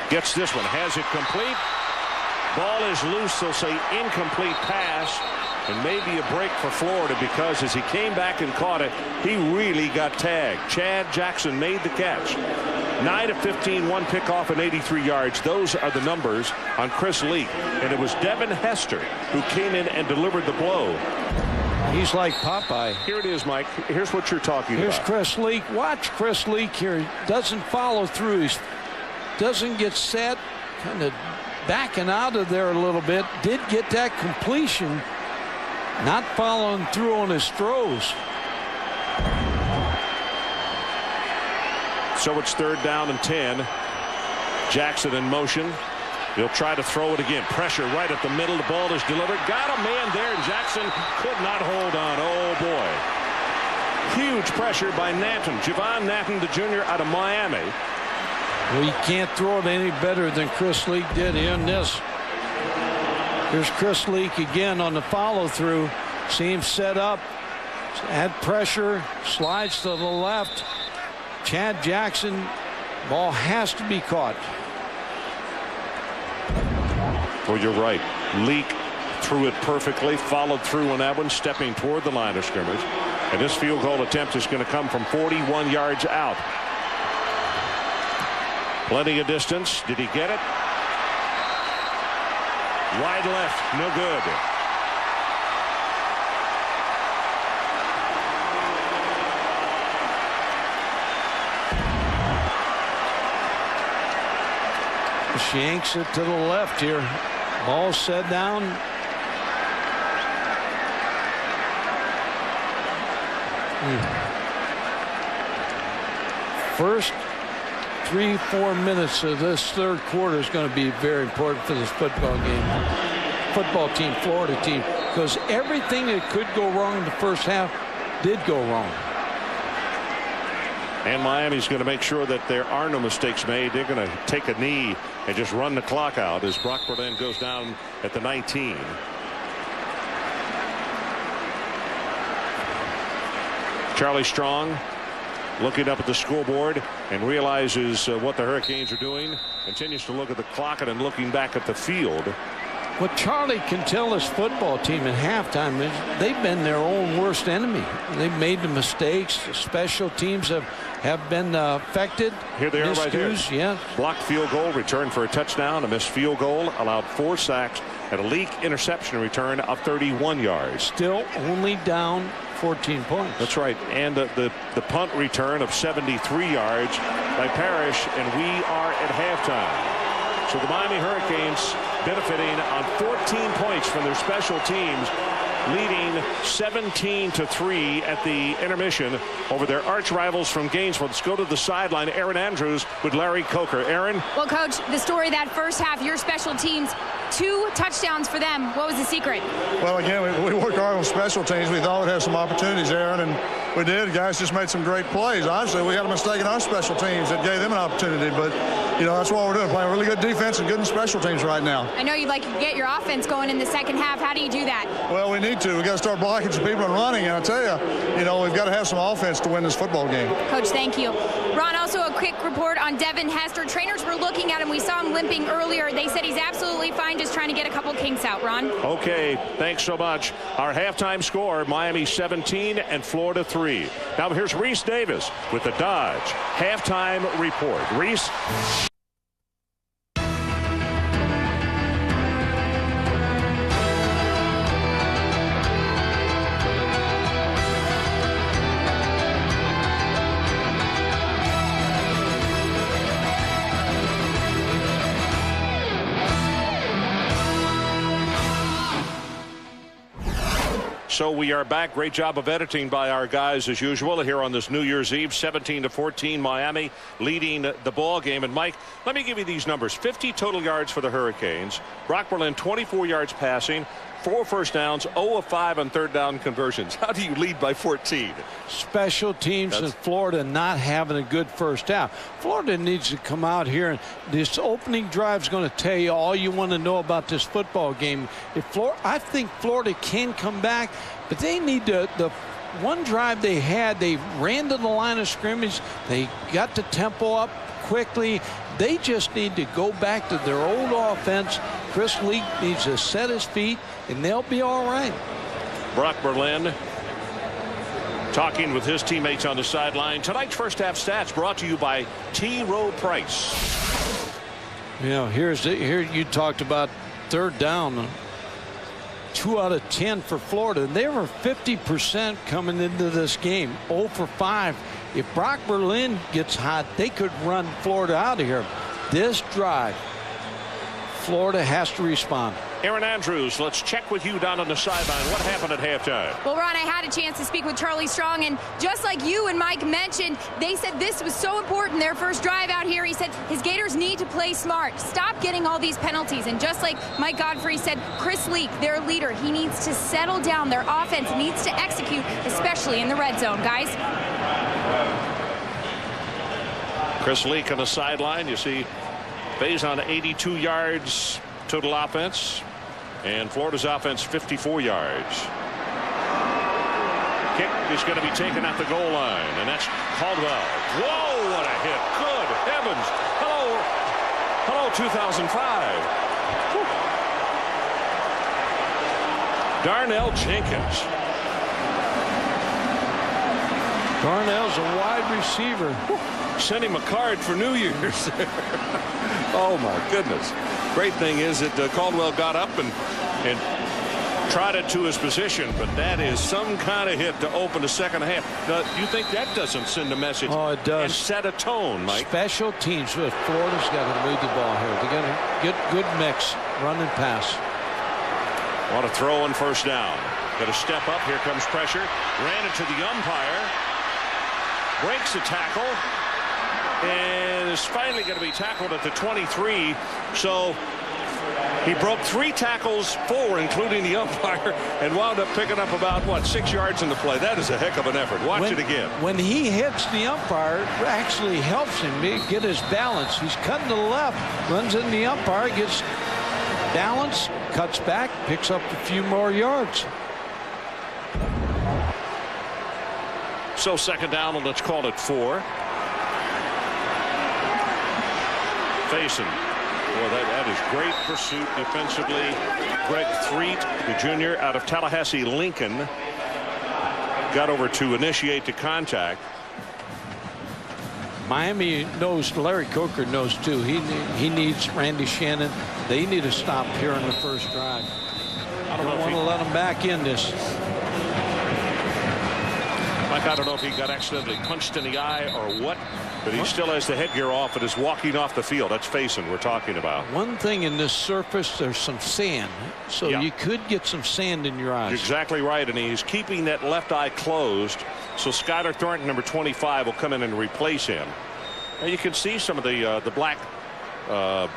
Speaker 2: gets this one, has it complete. Ball is loose. They'll say incomplete pass, and maybe a break for Florida, because as he came back and caught it, he really got tagged. Chad Jackson made the catch. 9 of 15, 1 pickoff and 83 yards. Those are the numbers on Chris Leak. And it was Devin Hester who came in and delivered the blow.
Speaker 3: He's like Popeye.
Speaker 2: Here it is, Mike. Here's what you're talking
Speaker 3: Here's
Speaker 2: about.
Speaker 3: Chris Leak. Watch Chris Leak here. He doesn't follow through. He doesn't get set. Kind of backing out of there a little bit. Did get that completion. Not following through on his throws.
Speaker 2: So it's 3rd down and 10. Jackson in motion. He'll try to throw it again. Pressure right at the middle. The ball is delivered. Got a man there, and Jackson could not hold on. Oh, boy. Huge pressure by Nathan. Javon Nathan, the junior out of Miami.
Speaker 3: Well, you can't throw it any better than Chris Leak did in this. Here's Chris Leak again on the follow-through. See him set up. Add pressure, slides to the left. Chad Jackson, ball has to be caught.
Speaker 2: Well, you're right. Leak threw it perfectly, followed through on that one, stepping toward the line of scrimmage. And this field goal attempt is going to come from 41 yards out. Plenty of distance. Did he get it? Wide left, no good.
Speaker 3: She yanks it to the left here. Ball set down. First 3-4 minutes of this third quarter is going to be very important for this football team, Florida team, because everything that could go wrong in the first half did go wrong.
Speaker 2: And Miami's going to make sure that there are no mistakes made. They're going to take a knee and just run the clock out as Brock Berlin goes down at the 19. Charlie Strong looking up at the scoreboard and realizes what the Hurricanes are doing. Continues to look at the clock and then looking back at the field.
Speaker 3: What Charlie can tell this football team at halftime is they've been their own worst enemy. They've made the mistakes. The special teams have been affected.
Speaker 2: Here they are right here.
Speaker 3: Yeah.
Speaker 2: Blocked field goal, return for a touchdown, a missed field goal, allowed 4 sacks, and a leak interception return of 31 yards.
Speaker 3: Still only down 14 points.
Speaker 2: That's right. And the punt return of 73 yards by Parrish, and we are at halftime. So the Miami Hurricanes benefiting on 14 points from their special teams, leading 17-3 at the intermission over their arch rivals from Gainesville. Let's go to the sideline. Erin Andrews with Larry Coker. Erin.
Speaker 4: Well, Coach, the story that first half, your special teams, 2 touchdowns for them. What was the secret?
Speaker 10: Well, again, we worked hard on special teams. We thought we'd have some opportunities, Aaron, and we did. Guys just made some great plays. Obviously, we had a mistake in our special teams that gave them an opportunity, but, you know, that's what we're doing, playing really good defense and good in special teams right now.
Speaker 4: I know you'd like to get your offense going in the second half. How do you do that?
Speaker 10: Well, we need to. We've got to start blocking some people and running, and I tell you, you know, we've got to have some offense to win this football game.
Speaker 4: Coach, thank you. Ron, also a quick report on Devin Hester. Trainers were looking at him. We saw him limping earlier. They said he's absolutely fine, just trying to get a couple kinks out. Ron?
Speaker 2: Okay, thanks so much. Our halftime score, Miami 17 and Florida 3. Now here's Reese Davis with the Dodge halftime report. Reese. So we are back. Great job of editing by our guys as usual here on this New Year's Eve. 17-14 Miami leading the ball game. And Mike, let me give you these numbers. 50 total yards for the Hurricanes. Brock Berlin 24 yards passing, 4 first downs, 0 of 5 on third down conversions. How do you lead by 14?
Speaker 3: Special teams in Florida not having a good first half. Florida needs to come out here, and this opening drive is going to tell you all you want to know about this football game. I think Florida can come back, but they need to. The one drive they had, they ran to the line of scrimmage. They got the tempo up quickly. They just need to go back to their old offense. Chris Leak needs to set his feet, and they'll be all right.
Speaker 2: Brock Berlin talking with his teammates on the sideline. Tonight's first half stats brought to you by T. Rowe Price.
Speaker 3: You know, here you talked about third down. 2 out of 10 for Florida. They were 50% coming into this game. 0 for 5. If Brock Berlin gets hot, they could run Florida out of here. This drive, Florida has to respond.
Speaker 2: Erin Andrews, let's check with you down on the sideline. What happened at halftime?
Speaker 4: Well, Ron, I had a chance to speak with Charlie Strong, and just like you and Mike mentioned, they said this was so important, their first drive out here. He said his Gators need to play smart, stop getting all these penalties. And just like Mike Godfrey said, Chris Leak, their leader, he needs to settle down. Their offense needs to execute, especially in the red zone, guys.
Speaker 2: Chris Leak on the sideline. You see Faison 82 yards total offense, and Florida's offense 54 yards. Kick is going to be taken at the goal line, and that's Caldwell. Whoa, what a hit. Good heavens. Hello, 2005. Whew. Darnell Jenkins.
Speaker 3: Darnell's a wide receiver.
Speaker 2: Sent him a card for New Year's. Oh, my goodness. Great thing is that Caldwell got up and trotted to his position, but that is some kind of hit to open the second half. Now, you think that doesn't send a message?
Speaker 3: Oh, it does.
Speaker 2: And set a tone, Mike.
Speaker 3: Special teams with Florida's got to move the ball here. They got to get good mix, run and pass.
Speaker 2: Want to throw on first down. Got to step up. Here comes pressure. Ran into the umpire. Breaks the tackle. And is finally going to be tackled at the 23. So he broke 3 tackles, 4, including the umpire, and wound up picking up about, 6 yards in the play. That is a heck of an effort. Watch it again.
Speaker 3: When he hits the umpire, it actually helps him get his balance. He's cutting to the left, runs in the umpire, gets balance, cuts back, picks up a few more yards.
Speaker 2: So second down, and let's call it 4. Faison. Boy, that is great pursuit defensively. Greg Threet, the junior out of Tallahassee Lincoln, got over to initiate the contact.
Speaker 3: Miami knows, Larry Coker knows too. He needs Randy Shannon. They need to stop here in the first drive. I don't want to let him back in this.
Speaker 2: Mike, I don't know if he got accidentally punched in the eye or what, but he still has the headgear off and is walking off the field. That's Faison we're talking about.
Speaker 3: One thing in this surface, there's some sand, so you could get some sand in your eyes.
Speaker 2: You're exactly right, and he's keeping that left eye closed, so Skylar Thornton, number 25, will come in and replace him. And you can see some of the black. I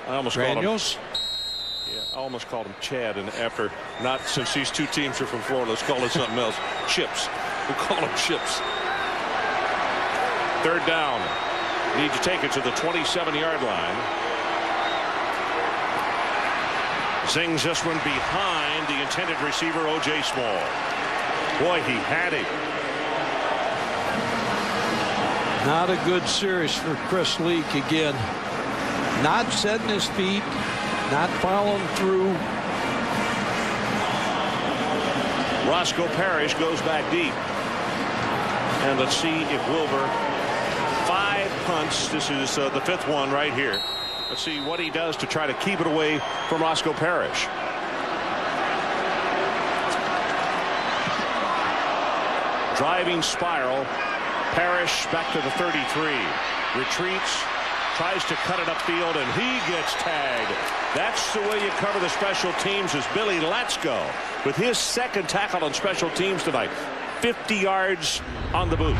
Speaker 2: almost
Speaker 3: granules.
Speaker 2: I almost called him Chad, and after not since these two teams are from Florida, let's call it something else. Chips. We'll call them chips. Third down. Need to take it to the 27-yard line. Zings this one behind the intended receiver, O.J. Small. Boy, he had him.
Speaker 3: Not a good series for Chris Leak again. Not setting his feet. Not following through.
Speaker 2: Roscoe Parrish goes back deep. And let's see if Wilbur, 5 punts. This is the 5th one right here. Let's see what he does to try to keep it away from Roscoe Parrish. Driving spiral. Parrish back to the 33. Retreats. Tries to cut it upfield, and he gets tagged. That's the way you cover the special teams, as Billy Latsko with his 2nd tackle on special teams tonight. 50 yards on the boot.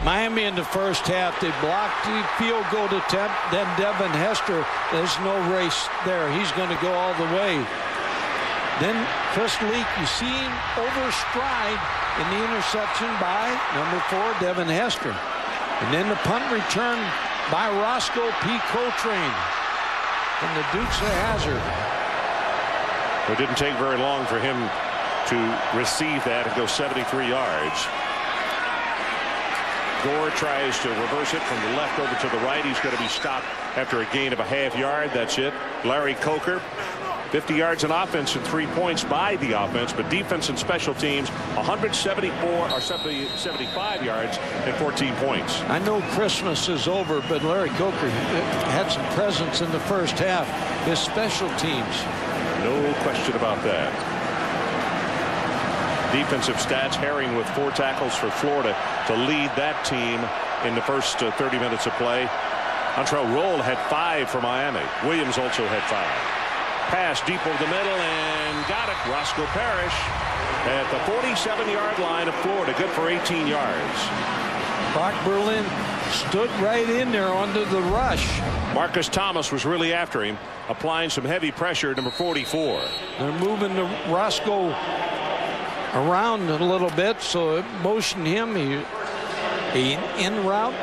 Speaker 3: Miami in the first half, they blocked the field goal attempt. Then Devin Hester, there's no race there. He's going to go all the way. Then Chris Leak, you see him overstride in the interception by number 4, Devin Hester. And then the punt return by Roscoe P. Coltrane from the Dukes of Hazzard.
Speaker 2: It didn't take very long for him to receive that and go 73 yards. Gore tries to reverse it from the left over to the right. He's going to be stopped after a gain of a half yard. That's it. Larry Coker, 50 yards in offense and 3 points by the offense, but defense and special teams 174 or 75 yards and 14 points.
Speaker 3: I know Christmas is over, but Larry Coker had some presence in the first half. His special teams.
Speaker 2: No question about that. Defensive stats, Herring with 4 tackles for Florida to lead that team in the first 30 minutes of play. Antrell Roll had 5 for Miami. Williams also had 5. Pass deep over the middle and got it. Roscoe Parrish at the 47-yard line of Florida. Good for 18 yards.
Speaker 3: Brock Berlin stood right in there under the rush.
Speaker 2: Marcus Thomas was really after him, applying some heavy pressure, number 44.
Speaker 3: They're moving the Roscoe around a little bit, so it motioned him. He in route,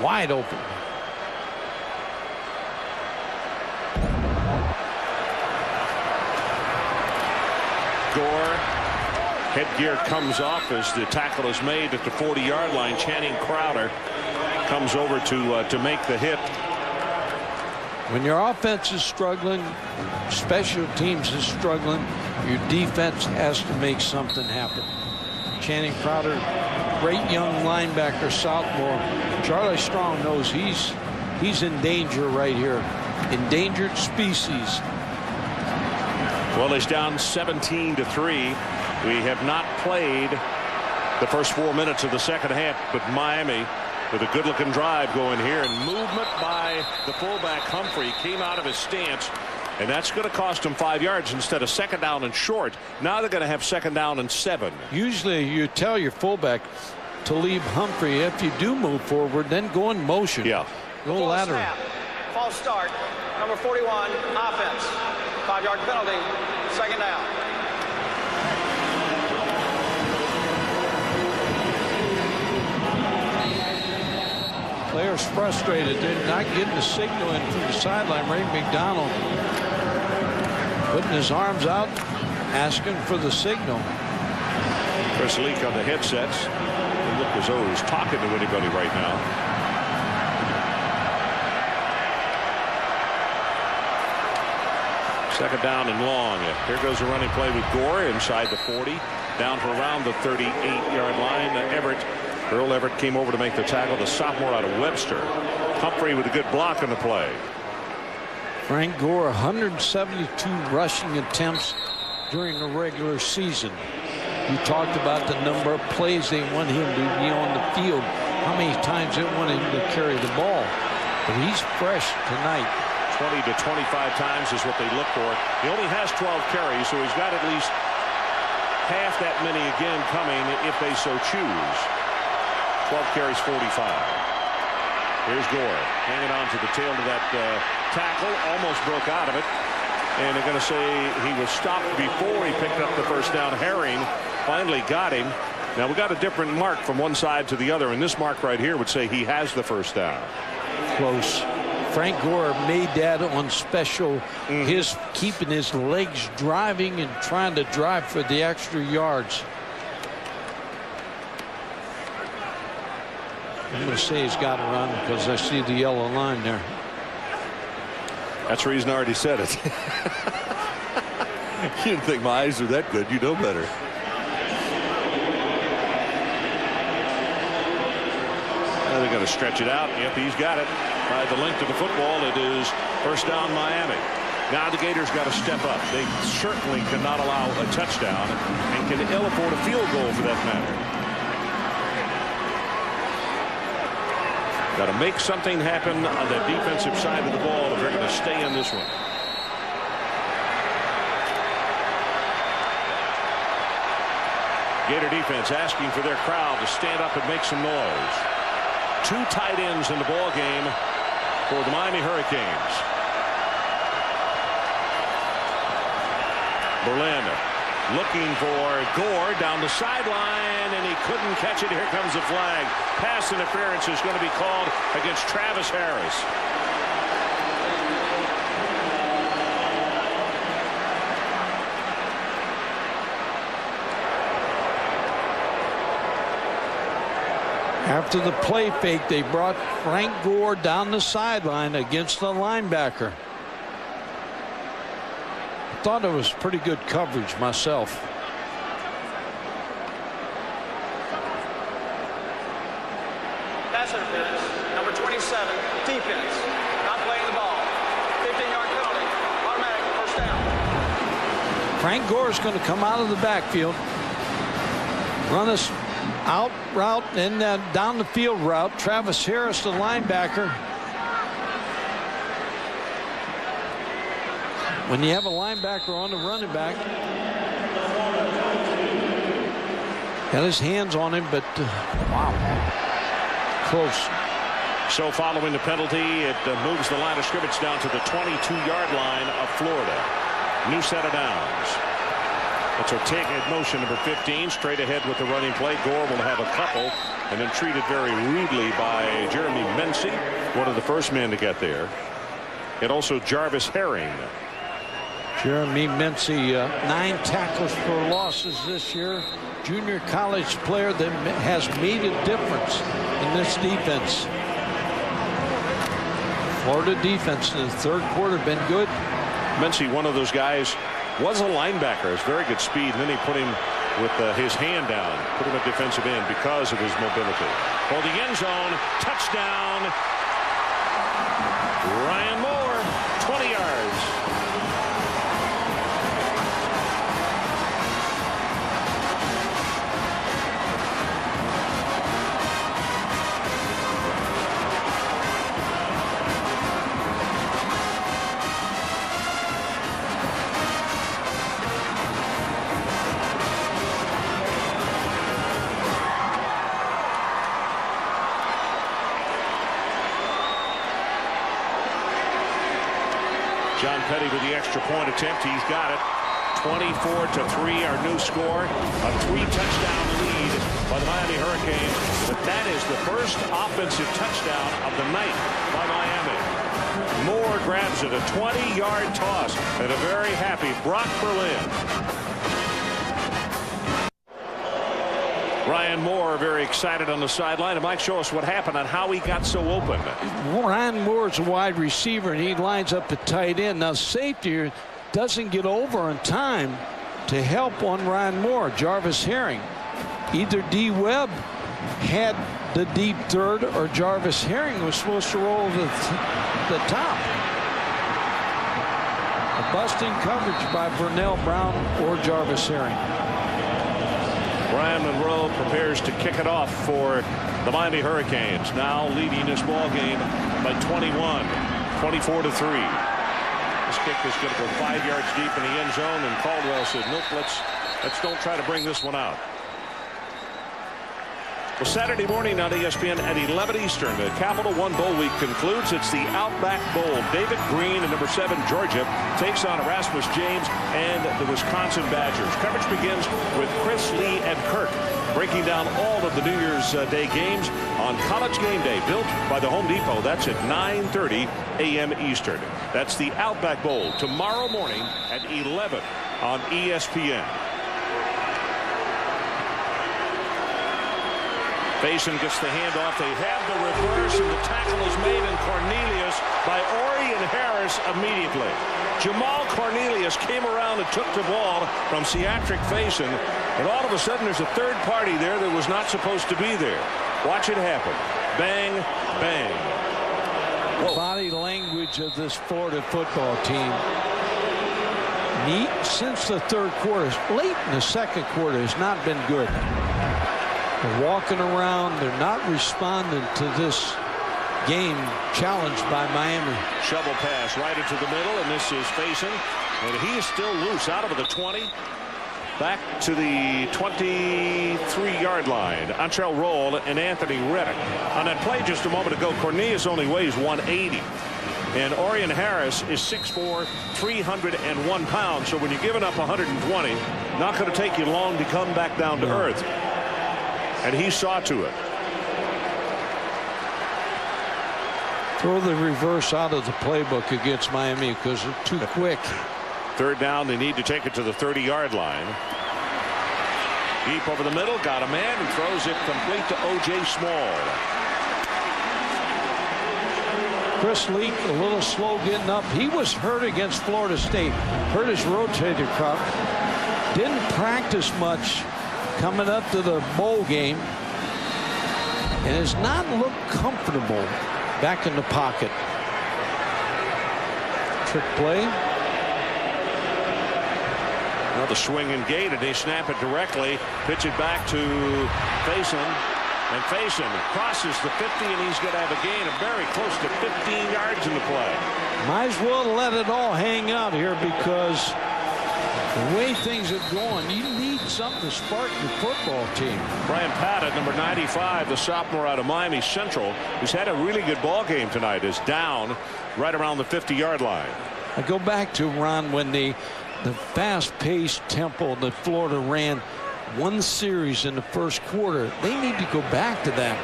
Speaker 3: wide open.
Speaker 2: Gore Headgear comes off as the tackle is made at the 40-yard line. Channing Crowder comes over to make the hit.
Speaker 3: When your offense is struggling, special teams is struggling, your defense has to make something happen. Channing Crowder, great young linebacker, sophomore. Charlie Strong knows he's in danger right here. Endangered species.
Speaker 2: Well, it's down 17-3. We have not played the first 4 minutes of the second half, but Miami with a good-looking drive going here, and movement by the fullback Humphrey came out of his stance, and that's going to cost him 5 yards instead of second down and short. Now they're going to have second down and 7.
Speaker 3: Usually you tell your fullback to leave Humphrey. If you do move forward, then go in motion.
Speaker 2: Yeah.
Speaker 3: Go lateral.
Speaker 5: False start. Number 41, offense. 5-yard penalty. Second down.
Speaker 3: Players frustrated. They're not getting the signal in from the sideline. Ray McDonald putting his arms out, asking for the signal.
Speaker 2: Chris Leak on the headsets. It looked as though he was talking to anybody right now. Second down and long. Here goes a running play with Gore inside the 40, down to around the 38-yard line. Earl Everett came over to make the tackle, the sophomore out of Webster. Humphrey with a good block on the play.
Speaker 3: Frank Gore, 172 rushing attempts during the regular season. You talked about the number of plays they want him to be on the field, how many times they want him to carry the ball. But he's fresh tonight.
Speaker 2: 20 to 25 times is what they look for. He only has 12 carries, so he's got at least half that many again coming if they so choose. 12 carries, 45. Here's Gore hanging on to the tail of that tackle, almost broke out of it, and they're going to say he was stopped before he picked up the first down. Herring finally got him. Now we got a different mark from one side to the other, and this mark right here would say he has the first down.
Speaker 3: Close. Frank Gore made that on special. His keeping his legs driving and trying to drive for the extra yards. I'm going to say he's got to run because I see the yellow line there.
Speaker 1: That's the reason I already said it. You didn't think my eyes were that good. You know better.
Speaker 2: They're going to stretch it out. Yep, he's got it. By the length of the football, it is first down Miami. Now the Gators got to step up. They certainly cannot allow a touchdown and can ill afford a field goal for that matter. Got to make something happen on the defensive side of the ball if they're going to stay in this one. Gator defense asking for their crowd to stand up and make some noise. 2 tight ends in the ball game for the Miami Hurricanes. Berlin looking for Gore down the sideline, and he couldn't catch it. Here comes the flag. Pass interference is going to be called against Travis Harris.
Speaker 3: After the play fake, they brought Frank Gore down the sideline against the linebacker. I thought it was pretty good coverage myself.
Speaker 5: Pass interference. Number 27, defense. Not playing the ball. 15-yard penalty. Automatic first down.
Speaker 3: Frank Gore is going to come out of the backfield, run us out route, and down the field route. Travis Harris, the linebacker. When you have a linebacker on the running back, got his hands on him, but wow, close.
Speaker 2: So following the penalty, it moves the line of scrimmage down to the 22-yard line of Florida. New set of downs. It's Ortega in motion, number 15, straight ahead with the running play. Gore will have a couple, and then treated very rudely by Jeremy Mency, one of the first men to get there. And also Jarvis Herring.
Speaker 3: Jeremy Mincy, 9 tackles for losses this year. Junior college player that has made a difference in this defense. Florida defense in the third quarter been good.
Speaker 2: Mincy, one of those guys, was a linebacker. Has very good speed. And then he put him with his hand down, put him at defensive end because of his mobility. For the end zone, touchdown. Ryan Moore, 20 yards. John Petty with the extra point attempt. He's got it. 24-3, our new score. A 3-touchdown lead by the Miami Hurricanes. But that is the first offensive touchdown of the night by Miami. Moore grabs it, a 20-yard toss, and a very happy Brock Berlin. Ryan Moore very excited on the sideline. And Mike, show us what happened on how he got so open.
Speaker 3: Ryan Moore's a wide receiver, and he lines up at tight end. Now, safety doesn't get over in time to help on Ryan Moore. Jarvis Herring. Either D. Webb had the deep third, or Jarvis Herring was supposed to roll the top. A busting coverage by Vernell Brown or Jarvis Herring.
Speaker 2: Ryan Monroe prepares to kick it off for the Miami Hurricanes, now leading this ball game by 21, 24-3. This kick is going to go 5 yards deep in the end zone, and Caldwell said, nope, let's don't try to bring this one out. Well, Saturday morning on ESPN at 11 Eastern, the Capital One Bowl week concludes. It's the Outback Bowl. David Green and number 7 Georgia takes on Erasmus James and the Wisconsin Badgers. Coverage begins with Chris Lee and Kirk breaking down all of the New Year's Day games on College Game Day, built by the Home Depot. That's at 9:30 a.m. Eastern. That's the Outback Bowl tomorrow morning at 11 on ESPN. Faison gets the handoff. They have the reverse, and the tackle is made, and Cornelius by Orion Harris immediately. Jamal Cornelius came around and took the ball from Ciatric Faison, but all of a sudden there's a third party there that was not supposed to be there. Watch it happen. Bang, bang.
Speaker 3: The body language of this Florida football team, since the third quarter, late in the second quarter, has not been good. They're walking around. They're not responding to this game challenged by Miami.
Speaker 2: Shovel pass right into the middle, and this is Faison, and he is still loose out of the 20. Back to the 23-yard line. Antrell Roll and Anthony Reddick. On that play just a moment ago, Cornelius only weighs 180. And Orion Harris is 6'4", 301 pounds. So when you're giving up 120, not going to take you long to come back down to earth. And he saw to it.
Speaker 3: Throw the reverse out of the playbook against Miami because they're too quick.
Speaker 2: Third down, they need to take it to the 30-yard line. Deep over the middle, got a man, and throws it complete to O.J. Small.
Speaker 3: Chris Leak a little slow getting up. He was hurt against Florida State. Hurt his rotator cuff. Didn't practice much coming up to the bowl game. And has not looked comfortable back in the pocket. Trick play.
Speaker 2: Now the swing and gate, and they snap it directly. Pitch it back to Faison. And Faison crosses the 50, and he's going to have a gain of very close to 15 yards in the play.
Speaker 3: Might as well let it all hang out here because the way things are going, you need something to spark your football team.
Speaker 2: Brian Paddock, number 95, the sophomore out of Miami Central, who's had a really good ball game tonight, is down right around the 50-yard line.
Speaker 3: I go back to, Ron, when the fast-paced tempo that Florida ran one series in the first quarter. They need to go back to that.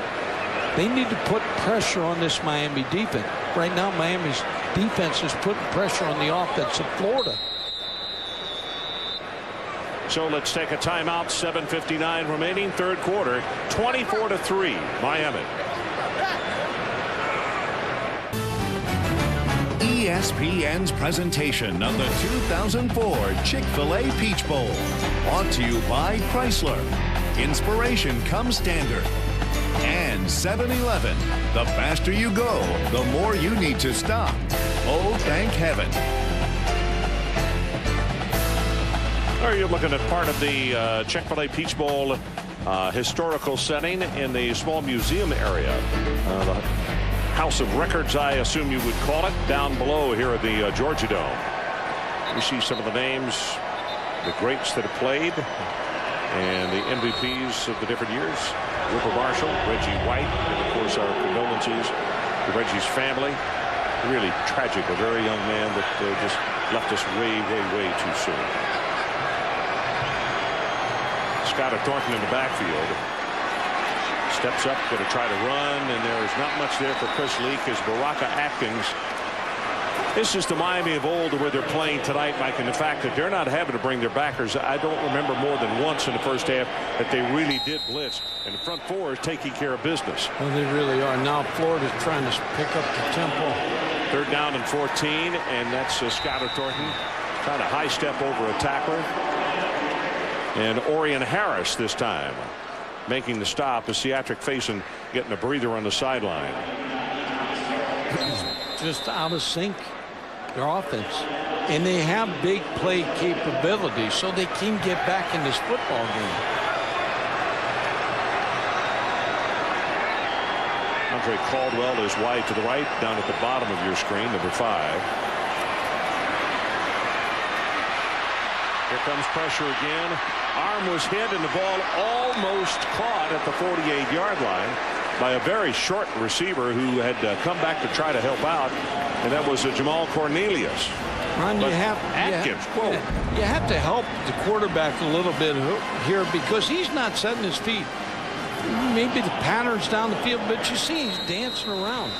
Speaker 3: They need to put pressure on this Miami defense. Right now, Miami's defense is putting pressure on the offense of Florida.
Speaker 2: So let's take a timeout. 7:59 remaining, third quarter. 24-3, Miami.
Speaker 6: ESPN's presentation of the 2004 Chick-fil-A Peach Bowl. Brought to you by Chrysler. Inspiration comes standard. And 7-Eleven. The faster you go, the more you need to stop. Oh, thank heaven.
Speaker 2: There you're looking at part of the Chick-fil-A Peach Bowl historical setting in the small museum area. The House of Records, I assume you would call it, down below here at the Georgia Dome. You see some of the names, the greats that have played, and the MVPs of the different years. Wilbur Marshall, Reggie White, and of course our condolences to Reggie's family. Really tragic, a very young man that just left us way too soon. Scott Thornton in the backfield. Steps up, going to try to run, and there's not much there for Chris Leak as Baraka Atkins. This is the Miami of old where they're playing tonight, Mike, and the fact that they're not having to bring their backers. I don't remember more than once in the first half that they really did blitz, and the front four is taking care of business.
Speaker 3: Well, they really are. Now Florida's trying to pick up the tempo.
Speaker 2: Third down and 14, and that's Scott Thornton trying to high step over a tackler. And Orion Harris this time making the stop as Theatric Faison getting a breather on the sideline.
Speaker 3: Just out of sync, their offense. And they have big play capability, so they can get back in this football game.
Speaker 2: Andre Caldwell is wide to the right, down at the bottom of your screen, number 5. Here comes pressure again. Arm was hit and the ball almost caught at the 48-yard line by a very short receiver who had come back to try to help out, and that was Jamal Cornelius.
Speaker 3: Ron, you have to help the quarterback a little bit here because he's not setting his feet. Maybe the pattern's down the field, but you see he's dancing around.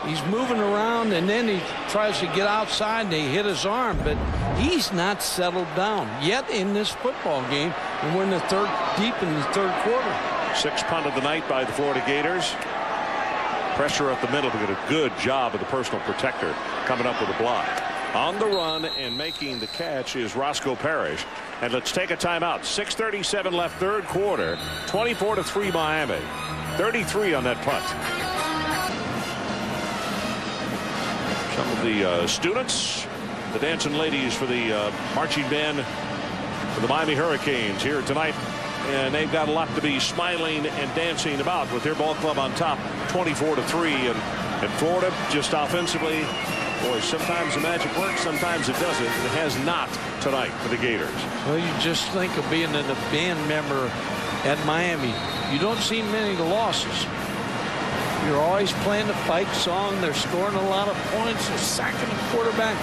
Speaker 3: He's moving around, and then he tries to get outside, and they hit his arm, but he's not settled down yet in this football game, and we're in deep in the third quarter.
Speaker 2: 6th punt of the night by the Florida Gators. Pressure up the middle to get a good job of the personal protector coming up with a block. On the run and making the catch is Roscoe Parrish. And let's take a timeout. 6:37 left, third quarter. 24-3 Miami. 33 on that punt. Some of the students, the dancing ladies for the marching band for the Miami Hurricanes here tonight. And they've got a lot to be smiling and dancing about with their ball club on top, 24-3. And Florida just offensively, boy, sometimes the magic works, sometimes it doesn't. It has not tonight for the Gators.
Speaker 3: Well, you just think of being a band member at Miami. You don't see many losses. You're always playing the fight song. They're scoring a lot of points. They're sacking the quarterback.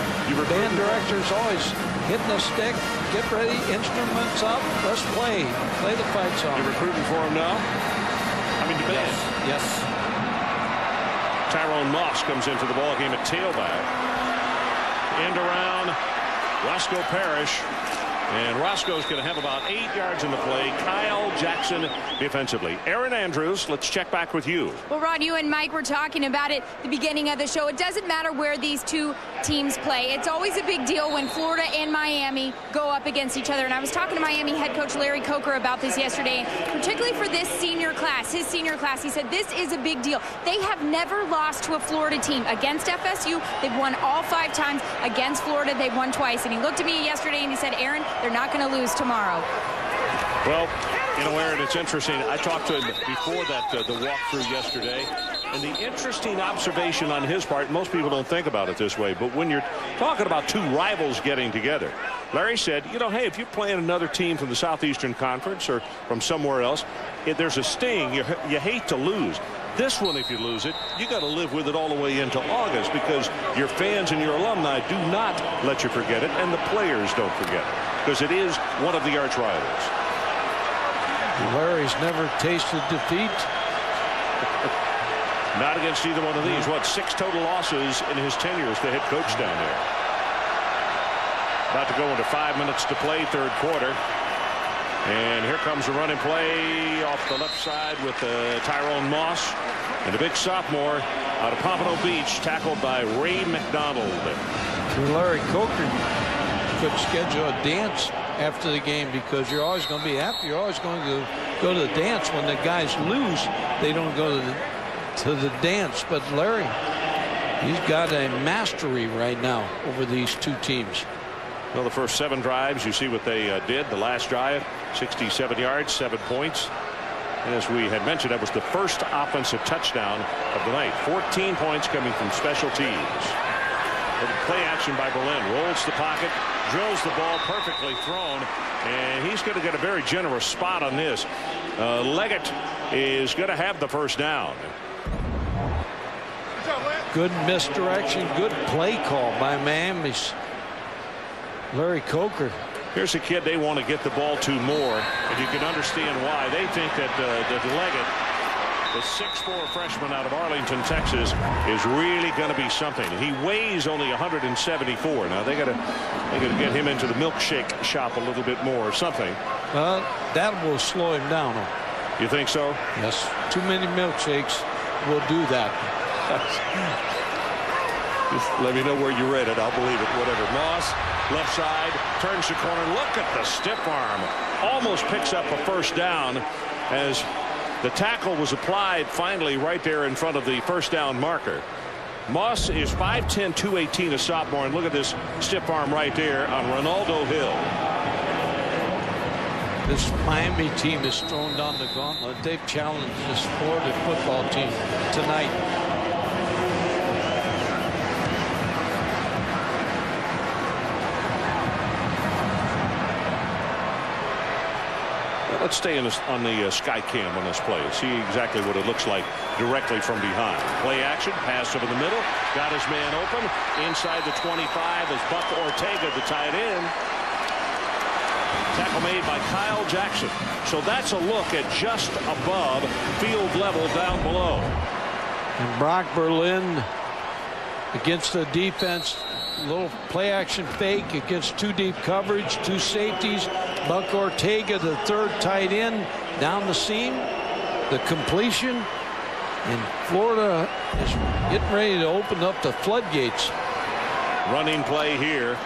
Speaker 3: Band director's always hitting the stick. Get ready. Instruments up. Let's play. Play the fight song.
Speaker 2: You're recruiting for him now? I mean, the band.
Speaker 3: Yes.
Speaker 2: Tyrone Moss comes into the ball game at tailback. End around. Roscoe Parrish. And Roscoe's going to have about 8 yards in the play. Kyle Jackson defensively. Aaron Andrews, let's check back with you.
Speaker 4: Well, Rod, you and Mike were talking about it at the beginning of the show. It doesn't matter where these two teams play. It's always a big deal when Florida and Miami go up against each other. And I was talking to Miami head coach Larry Coker about this yesterday, particularly for this senior class, his senior class. He said this is a big deal. They have never lost to a Florida team. Against FSU, they've won all 5 times. Against Florida, they've won twice. And he looked at me yesterday and he said, Aaron, they're not going to lose tomorrow.
Speaker 2: Well, you know, Aaron, it's interesting. I talked to him before that, the walkthrough yesterday, and the interesting observation on his part, most people don't think about it this way, but when you're talking about two rivals getting together, Larry said, you know, hey, if you're playing another team from the Southeastern Conference or from somewhere else, there's a sting. You hate to lose. This one, if you lose it, you got to live with it all the way into August because your fans and your alumni do not let you forget it, and the players don't forget it because it is one of the arch rivals.
Speaker 3: Larry's never tasted defeat.
Speaker 2: Not against either one of these. What, 6 total losses in his tenure as the head coach down there. About to go into 5 minutes to play, third quarter. And here comes a running play off the left side with Tyrone Moss. And a big sophomore out of Pompano Beach, tackled by Ray McDonald.
Speaker 3: Larry Coker could schedule a dance after the game, because you're always going to be happy. You're always going to go to the dance. When the guys lose, they don't go to the dance. But Larry, he's got a mastery right now over these two teams.
Speaker 2: Well, the first 7 drives, you see what they did. The last drive, 67 yards, 7 points. And as we had mentioned, that was the first offensive touchdown of the night. 14 points coming from special teams. Play action by Berlin. Rolls the pocket, drills the ball, perfectly thrown, and he's going to get a very generous spot on this. Leggett is going to have the first down.
Speaker 3: Good misdirection, good play call by Miami's Larry Coker.
Speaker 2: Here's a kid they want to get the ball to more, and you can understand why. They think that Leggett, the 6'4" freshman out of Arlington, Texas, is really going to be something. He weighs only 174. Now they got to get him into the milkshake shop a little bit more or something.
Speaker 3: That will slow him down.
Speaker 2: You think so?
Speaker 3: Yes. Too many milkshakes will do that.
Speaker 2: Just let me know where you read it. I'll believe it. Whatever. Moss, left side, turns the corner. Look at the stiff arm. Almost picks up a first down as the tackle was applied finally right there in front of the first down marker. Moss is 5'10", 218, a sophomore, and look at this stiff arm right there on Ronaldo Hill.
Speaker 3: This Miami team has thrown down the gauntlet. They've challenged this Florida football team tonight.
Speaker 2: Let's stay on the sky cam on this play. See exactly what it looks like directly from behind. Play action, pass over the middle. Got his man open. Inside the 25 is Buck Ortega, the tight end. Tackle made by Kyle Jackson. So that's a look at just above field level down below.
Speaker 3: And Brock Berlin against the defense. Little play action fake against 2 deep coverage, 2 safeties. Buck Ortega, the 3rd tight end, down the seam. The completion. And Florida is getting ready to open up the floodgates.
Speaker 2: Running play here.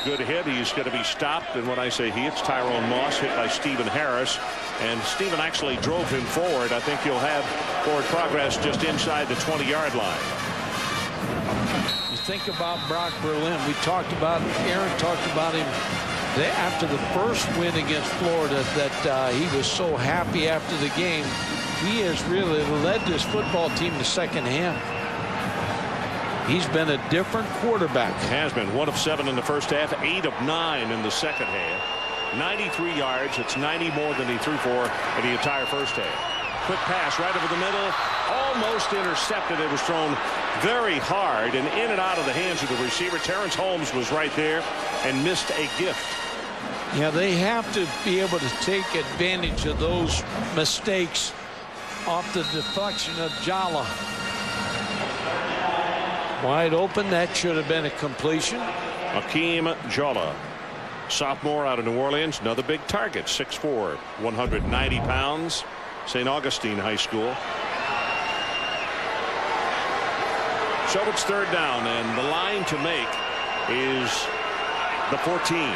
Speaker 2: Good hit. He's going to be stopped. And when I say he, it's Tyrone Moss, hit by Stephen Harris. And Stephen actually drove him forward. I think he'll have forward progress just inside the 20-yard line.
Speaker 3: Think about Brock Berlin. We talked about, Aaron talked about him after the first win against Florida, that he was so happy after the game. He has really led this football team the second half. He's been a different quarterback.
Speaker 2: Has been 1 of 7 in the first half, 8 of 9 in the second half. 93 yards. It's 90 more than he threw for in the entire first half. Quick pass right over the middle, almost intercepted. It was thrown very hard and in and out of the hands of the receiver. Terrence Holmes was right there and missed a gift.
Speaker 3: Yeah, they have to be able to take advantage of those mistakes off the deflection of Jala. Wide open. That should have been a completion.
Speaker 2: Akeem Jala, sophomore out of New Orleans, another big target, 6'4", 190 pounds. St. Augustine High School. So it's 3rd down, and the line to make is the 14.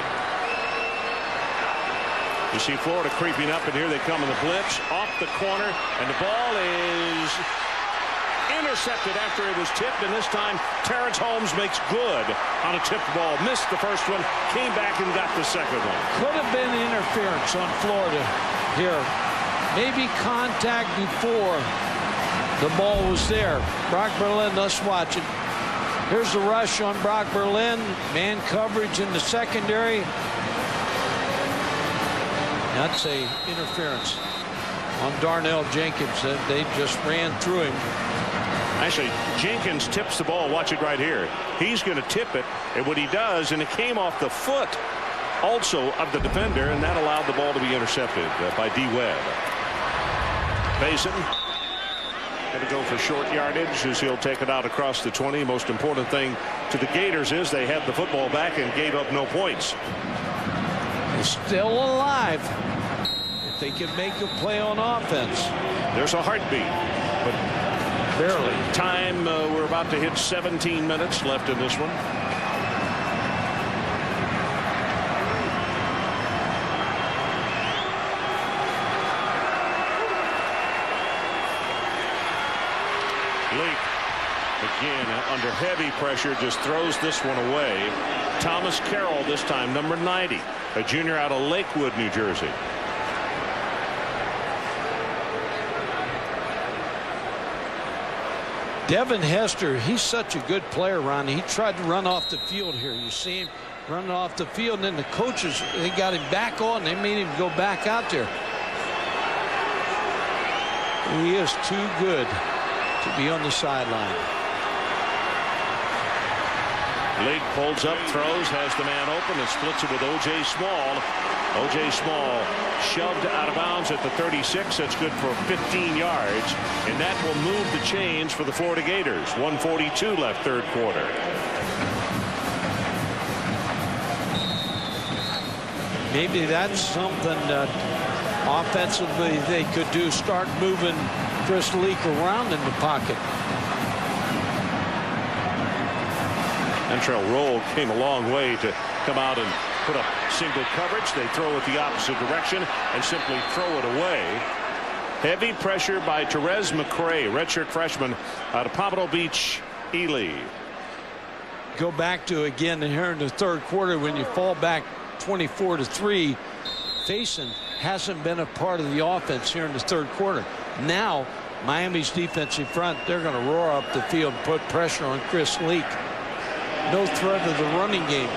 Speaker 2: You see Florida creeping up, and here they come in the blitz off the corner, and the ball is intercepted after it was tipped, and this time Terrence Holmes makes good on a tipped ball. Missed the first one, came back and got the second one.
Speaker 3: Could have been interference on Florida here. Maybe contact before the ball was there. Brock Berlin, let's watch it. Here's the rush on Brock Berlin. Man coverage in the secondary. That's a interference on Darnell Jenkins. They just ran through him.
Speaker 2: Actually, Jenkins tips the ball. Watch it right here. He's going to tip it, and what he does, and it came off the foot also of the defender, and that allowed the ball to be intercepted by D. Webb. Basin going to go for short yardage as he'll take it out across the 20. Most important thing to the Gators is they had the football back and gave up no points.
Speaker 3: Still alive. they can make a play on offense.
Speaker 2: There's a heartbeat, but barely. Time, we're about to hit 17 minutes left in this one. Lake, again, under heavy pressure, just throws this one away. Thomas Carroll, this time, number 90, a junior out of Lakewood, New Jersey.
Speaker 3: Devin Hester, he's such a good player, Ron. He tried to run off the field here. You see him running off the field, and then the coaches, they got him back on. They made him go back out there. He is too good to be on the sideline.
Speaker 2: Lake pulls up, throws, has the man open, and splits it with O.J. Small. O.J. Small shoved out of bounds at the 36. That's good for 15 yards, and that will move the chains for the Florida Gators. 1:42 left, third quarter.
Speaker 3: Maybe that's something that offensively they could do. Start moving Chris Leak around in the pocket.
Speaker 2: Ventrell Roll came a long way to come out and put up single coverage. They throw it the opposite direction and simply throw it away. Heavy pressure by Therese McCray, redshirt freshman out of Pompano Beach, Ely.
Speaker 3: Go back to again here in the third quarter when you fall back 24-3. Faison hasn't been a part of the offense here in the third quarter. Now Miami's defensive front, they're going to roar up the field and put pressure on Chris Leak. No threat of the running game.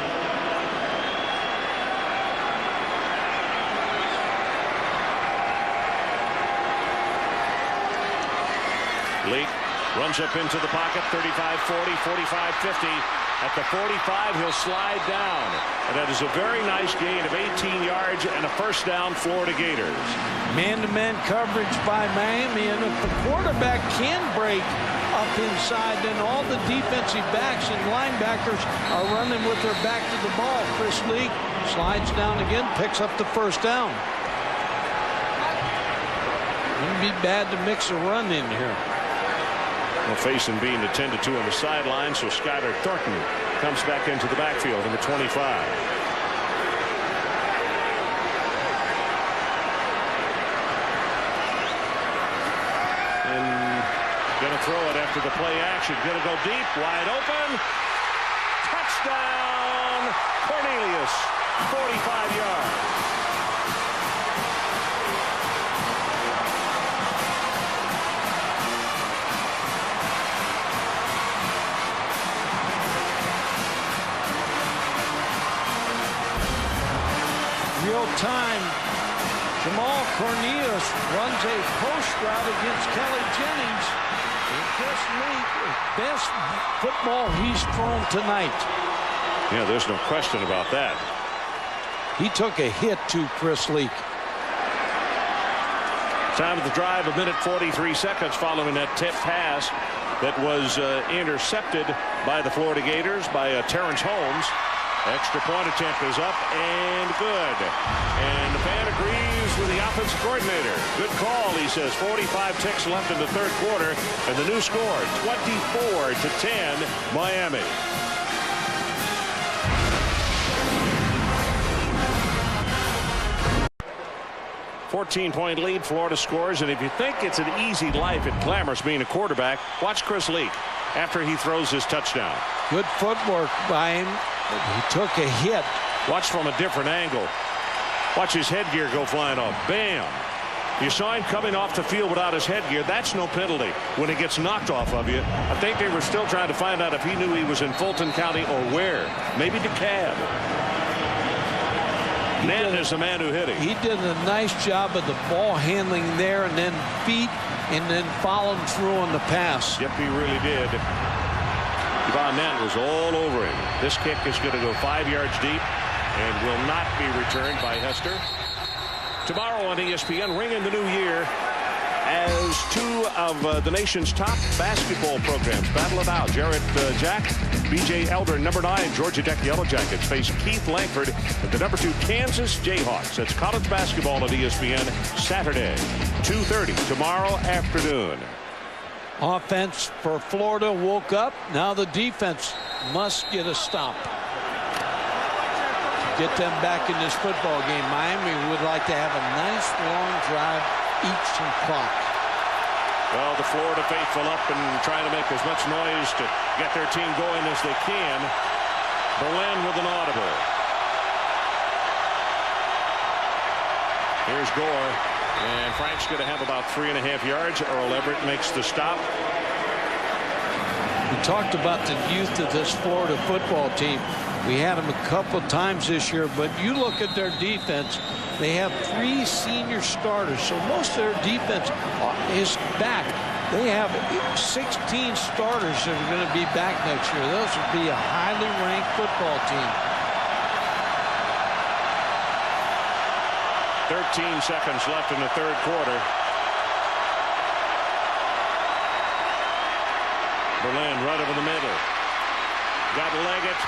Speaker 2: Leak runs up into the pocket, 35-40, 45-50. At the 45, he'll slide down. And that is a very nice gain of 18 yards and a first down, Florida Gators.
Speaker 3: Man-to-man coverage by Miami, and if the quarterback can break up inside, then all the defensive backs and linebackers are running with their back to the ball. Chris Leak slides down again, picks up the first down. Wouldn't be bad to mix a run in here.
Speaker 2: Well, Faison being attended to on the sideline, so Skylar Thornton comes back into the backfield in the 25. Going to throw it after the play action. Going to go deep, wide open. Touchdown, Cornelius, 45 yards.
Speaker 3: Real time. Jamal Cornelius runs a post route against Kelly Jennings. And Chris Leak, best football he's thrown tonight.
Speaker 2: Yeah, there's no question about that.
Speaker 3: He took a hit to Chris Leak.
Speaker 2: Time of the drive, 1:43 following that tip pass that was intercepted by the Florida Gators by Terrence Holmes. Extra point attempt is up and good. And the fan agrees with the offensive coordinator. Good call, he says. 45 ticks left in the third quarter. And the new score, 24-10, Miami. "14-point lead, Florida scores. And if you think it's an easy life and glamorous being a quarterback, watch Chris Leak after he throws his touchdown.
Speaker 3: Good footwork by him. He took a hit.
Speaker 2: Watch from a different angle. Watch his headgear go flying off. Bam. You saw him coming off the field without his headgear. That's no penalty when it gets knocked off of you. I think they were still trying to find out if he knew he was in Fulton County or where. Maybe DeKalb. Nant is the man who hit him.
Speaker 3: He did a nice job of the ball handling there, and then feet, and then following through on the pass.
Speaker 2: Yep, he really did. Yvonne Nant was all over him. This kick is going to go 5 yards deep and will not be returned by Hester. Tomorrow on ESPN, ring in the new year. as two of the nation's top basketball programs battle it out. Jarrett Jack, B.J. Elder, number 9, Georgia Tech Yellow Jackets face Keith Langford at the number 2 Kansas Jayhawks. That's college basketball at ESPN Saturday, 2:30 tomorrow afternoon.
Speaker 3: Offense for Florida woke up. Now the defense must get a stop. Get them back in this football game. Miami would like to have a nice long drive, eat some clock.
Speaker 2: Well, the Florida faithful up and trying to make as much noise to get their team going as they can. Berlin with an audible. Here's Gore. And Frank's going to have about 3.5 yards. Earl Everett makes the stop.
Speaker 3: We talked about the youth of this Florida football team. We had them a couple of times this year, but you look at their defense, they have 3 senior starters, so most of their defense is back. They have 16 starters that are going to be back next year. Those would be a highly ranked football team.
Speaker 2: 13 seconds left in the third quarter. Berlin right over the middle. Got Leggett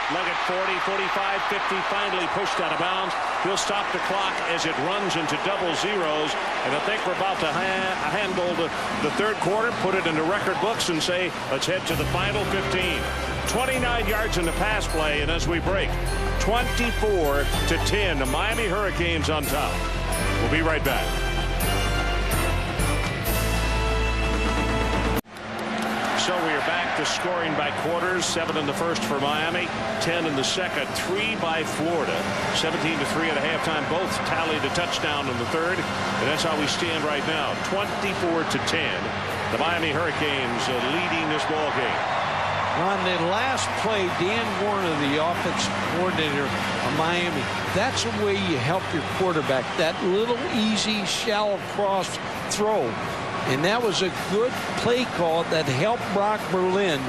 Speaker 2: 40, 45, 50, finally pushed out of bounds. He'll stop the clock as it runs into double zeros. And I think we're about to handle the third quarter, put it in the record books and say, let's head to the final 15. 29 yards in the pass play, and as we break, 24-10, the Miami Hurricanes on top. We'll be right back. So we are back to scoring by quarters. 7 in the first for Miami, 10 in the second, 3 by Florida, 17-3 at halftime. Both tallied a touchdown in the third, and that's how we stand right now, 24-10. The Miami Hurricanes leading this ball game.
Speaker 3: On the last play, Dan Warner, the offensive coordinator of Miami, that's the way you help your quarterback. That little easy shallow cross throw. And that was a good play call that helped Brock Berlin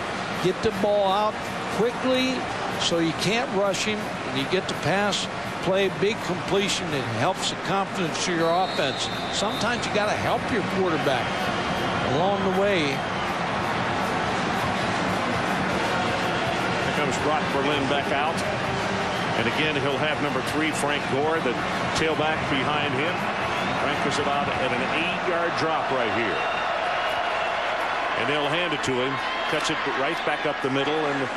Speaker 3: get the ball out quickly so you can't rush him and you get the pass play, big completion. It helps the confidence of your offense. Sometimes you got to help your quarterback along the way.
Speaker 2: Here comes Brock Berlin back out. And again, he'll have number 3, Frank Gore, the tailback behind him. Frank is about at an 8-yard drop right here. And they'll hand it to him. Cuts it right back up the middle and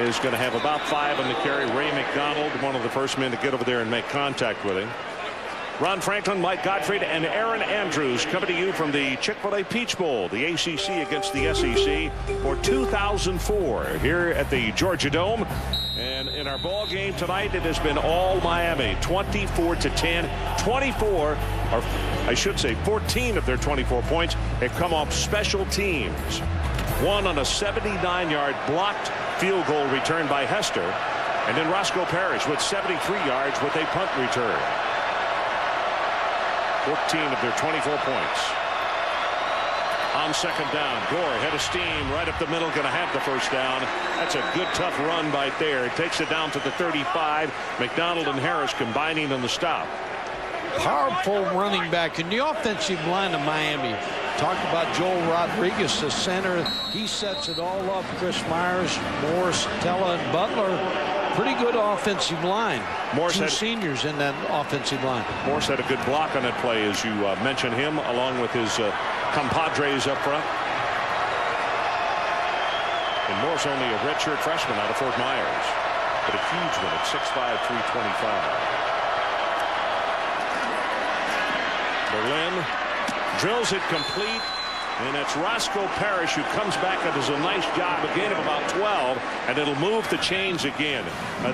Speaker 2: is going to have about 5 on the carry. Ray McDonald, one of the first men to get over there and make contact with him. Ron Franklin, Mike Gottfried, and Aaron Andrews coming to you from the Chick-fil-A Peach Bowl, the ACC against the SEC for 2004 here at the Georgia Dome. And in our ball game tonight, it has been all Miami, 24-10. 24, or I should say 14 of their 24 points have come off special teams. One on a 79-yard blocked field goal return by Hester. And then Roscoe Parrish with 73 yards with a punt return. 14 of their 24 points. On second down, Gore head of steam right up the middle, going to have the first down. That's a good tough run right there. It takes it down to the 35. McDonald and Harris combining on the stop.
Speaker 3: Powerful running back in the offensive line of Miami. Talk about Joel Rodriguez, the center. He sets it all up. Chris Myers, Morris, Tella, and Butler. Pretty good offensive line. Morris had seniors in that offensive line.
Speaker 2: Morris had a good block on that play, as you mentioned him, along with his compadres up front. And Morris only a redshirt freshman out of Fort Myers, but a huge one at 6'5", 325. Berlin drills it complete. And it's Roscoe Parrish who comes back and does a nice job, a gain of about 12, and it'll move the chains again.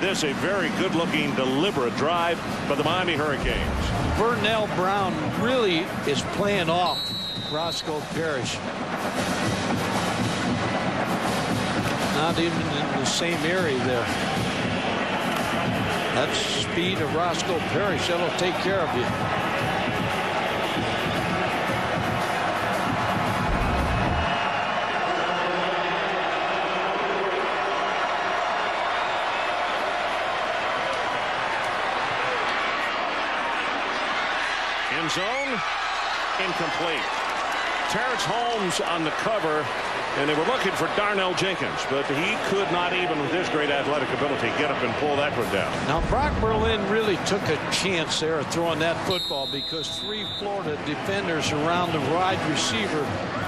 Speaker 2: This is a very good-looking, deliberate drive by the Miami Hurricanes.
Speaker 3: Vernell Brown really is playing off Roscoe Parrish. Not even in the same area there. That's the speed of Roscoe Parrish. That'll take care of you.
Speaker 2: Zone incomplete. Terrence Holmes on the cover, and they were looking for Darnell Jenkins, but he could not, even with his great athletic ability, get up and pull that one down.
Speaker 3: Now, Brock Berlin really took a chance there throwing that football because 3 Florida defenders around the wide receiver.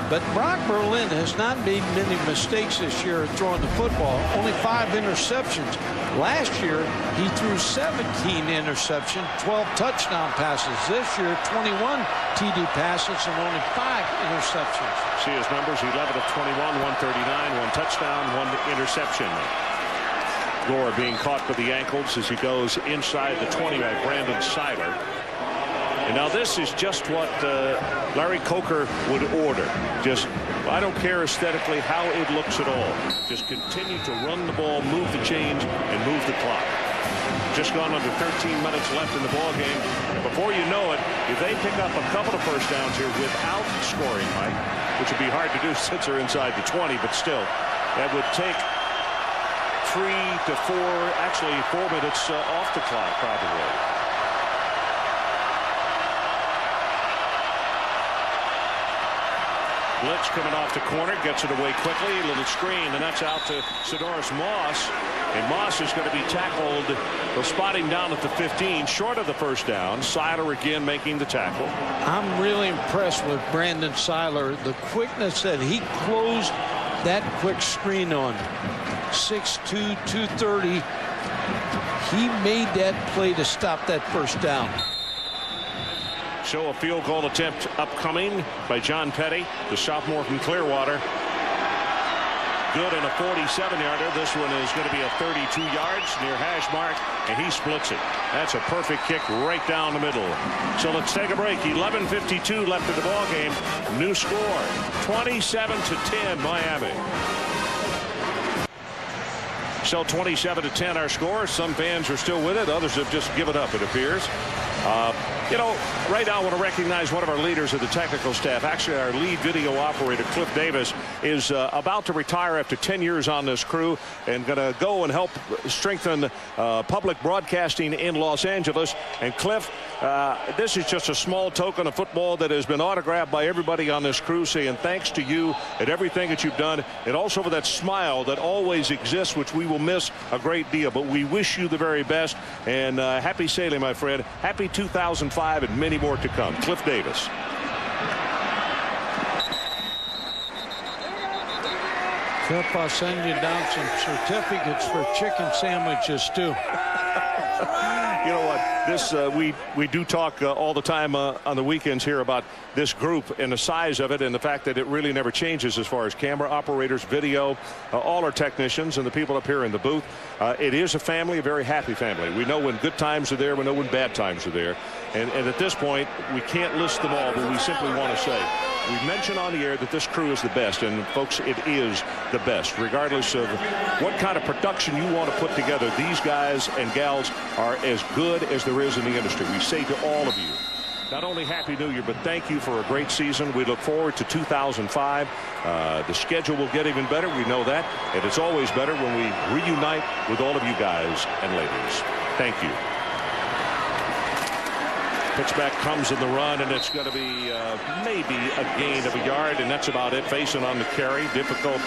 Speaker 3: But Brock Berlin has not made many mistakes this year throwing the football. Only 5 interceptions. Last year, he threw 17 interceptions, 12 touchdown passes. This year, 21 TD passes and only 5 interceptions.
Speaker 2: See his numbers, 11 of 21, 139, 1 touchdown, 1 interception. Gore being caught by the ankles as he goes inside the 20 by Brandon Seiler. And now this is just what Larry Coker would order. Just, I don't care aesthetically how it looks at all. Just continue to run the ball, move the chains, and move the clock. Just gone under 13 minutes left in the ball game. And before you know it, if they pick up a couple of first downs here without scoring, Mike, which would be hard to do since they're inside the 20, but still, that would take 3 to 4, actually 4 minutes off the clock probably. Blitz coming off the corner, gets it away quickly, little screen, and that's out to Sonoris Moss. And Moss is going to be tackled. They'll spot him down at the 15, short of the first down. Seiler again making the tackle. I'm really impressed with Brandon Seiler. The quickness that he closed that quick screen on. 6'2", 230. He made that play to stop that first down. So a field goal attempt upcoming by John Petty, the sophomore from Clearwater. Good and a 47-yarder. This one is going to be a 32 yards near hash mark, and he splits it. That's a perfect kick right down the middle. So let's take a break. 11:52 left in the ball game. New score, 27-10 Miami. So 27-10 our score. Some fans are still with it. Others have just given up, it appears. You know, right now I want to recognize one of our leaders of the technical staff. Actually, our lead video operator, Cliff Davis, is about to retire after 10 years on this crew and going to go and help strengthen public broadcasting in Los Angeles. And Cliff, this is just a small token of football that has been autographed by everybody on this crew, saying thanks to you and everything that you've done, and also for that smile that always exists, which we will miss a great deal. But we wish you the very best, and happy sailing, my friend. Happy 2005 and many more to come. Cliff Davis.
Speaker 3: Cliff, I'll send you down some certificates for chicken sandwiches too.
Speaker 2: You know what? This we do talk all the time on the weekends here about this group and the size of it and the fact that it really never changes as far as camera operators, video, all our technicians and the people up here in the booth. It is a family, a very happy family. We know when good times are there. We know when bad times are there. And at this point, we can't list them all, but we simply want to say we've mentioned on the air that this crew is the best, and folks, it is the best. Regardless of what kind of production you want to put together, these guys and gals are as good as there is in the industry. We say to all of you, not only Happy New Year, but thank you for a great season. We look forward to 2005. The schedule will get even better. We know that. And it's always better when we reunite with all of you guys and ladies. Thank you. Pitchback comes in the run, and it's going to be maybe a gain of a yard, and that's about it. Facing on the carry. Difficult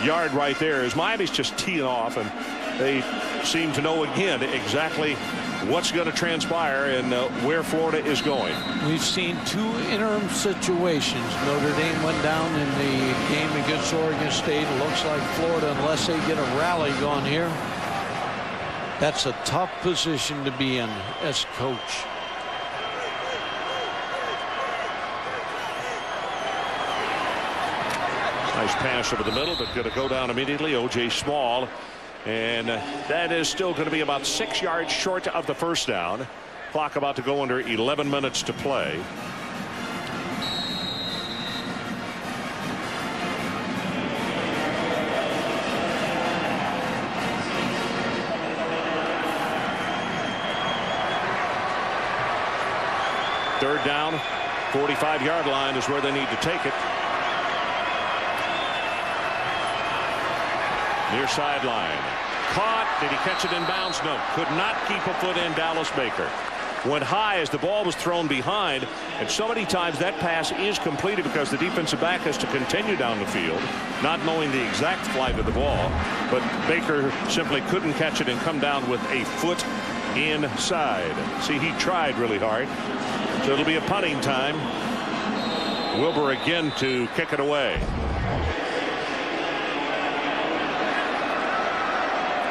Speaker 2: yard right there as Miami's just teeing off, and they seem to know again exactly what's going to transpire and where Florida is going.
Speaker 3: We've seen 2 interim situations. Notre Dame went down in the game against Oregon State. It looks like Florida, unless they get a rally going here, that's a tough position to be in as coach.
Speaker 2: Nice pass over the middle, but going to go down immediately. O.J. Small. And that is still going to be about 6 yards short of the first down. Clock about to go under 11 minutes to play. Third down, 45-yard line is where they need to take it. Near sideline. Caught. Did he catch it in bounds? No. Could not keep a foot in. Dallas Baker. went high as the ball was thrown behind, and so many times that pass is completed because the defensive back has to continue down the field, not knowing the exact flight of the ball. But Baker simply couldn't catch it and come down with a foot inside. See, he tried really hard. So it'll be a punting time. Wilbur again to kick it away.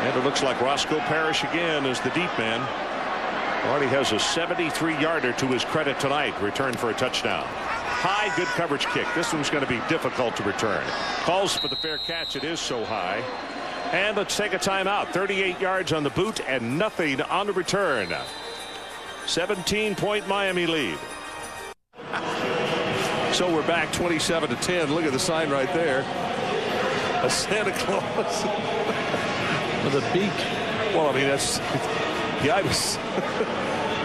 Speaker 2: And it looks like Roscoe Parrish again is the deep man. Already has a 73-yarder to his credit tonight. Returned for a touchdown. High, good coverage kick. This one's going to be difficult to return. Calls for the fair catch. It is so high. And let's take a timeout. 38 yards on the boot and nothing on the return. 17-point Miami lead.
Speaker 11: So we're back 27-10. Look at the sign right there. A Santa Claus
Speaker 3: with a beak.
Speaker 11: Well, I mean, that's the itis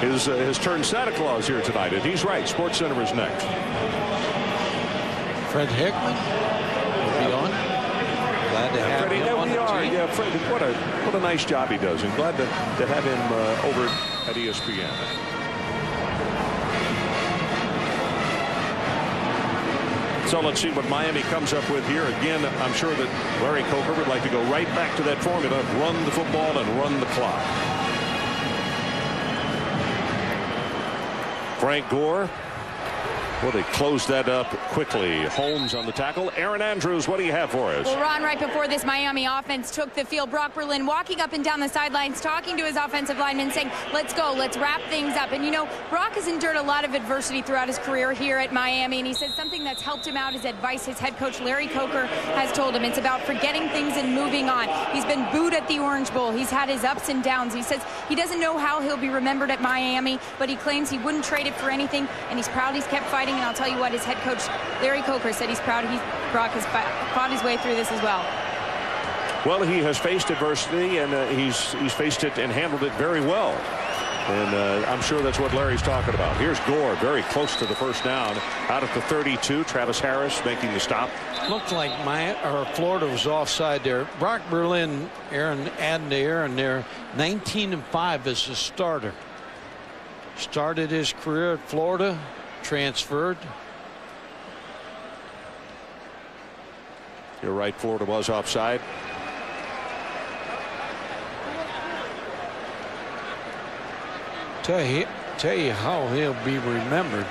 Speaker 11: has turned Santa Claus here tonight, and he's right. Sports Center is next.
Speaker 3: Fred Hickman will be on. Glad to have him on the team.
Speaker 11: Yeah, Fred, what a nice job he does, and glad to have him over at ESPN.
Speaker 2: So let's see what Miami comes up with here. Again, I'm sure that Larry Coker would like to go right back to that formula, run the football and run the clock. Frank Gore. Well, they closed that up quickly. Holmes on the tackle. Aaron Andrews, what do you have for us?
Speaker 4: Well, Ron, right before this Miami offense took the field, Brock Berlin walking up and down the sidelines, talking to his offensive linemen, saying, let's go, let's wrap things up. And, you know, Brock has endured a lot of adversity throughout his career here at Miami, and he says something that's helped him out is advice his head coach Larry Coker has told him. It's about forgetting things and moving on. He's been booed at the Orange Bowl. He's had his ups and downs. He says he doesn't know how he'll be remembered at Miami, but he claims he wouldn't trade it for anything, and he's proud he's kept fighting. And I'll tell you what, his head coach Larry Coker said he's proud Brock has fought his way through this as well.
Speaker 2: Well, he has faced adversity, and he's faced it and handled it very well. And I'm sure that's what Larry's talking about. Here's Gore, very close to the first down, out at the 32. Travis Harris making the stop.
Speaker 3: Looked like Florida was offside there. Brock Berlin, adding to Aaron there, 19-5 as a starter. Started his career at Florida, transferred.
Speaker 2: You're right, Florida was offside.
Speaker 3: Tell you how he'll be remembered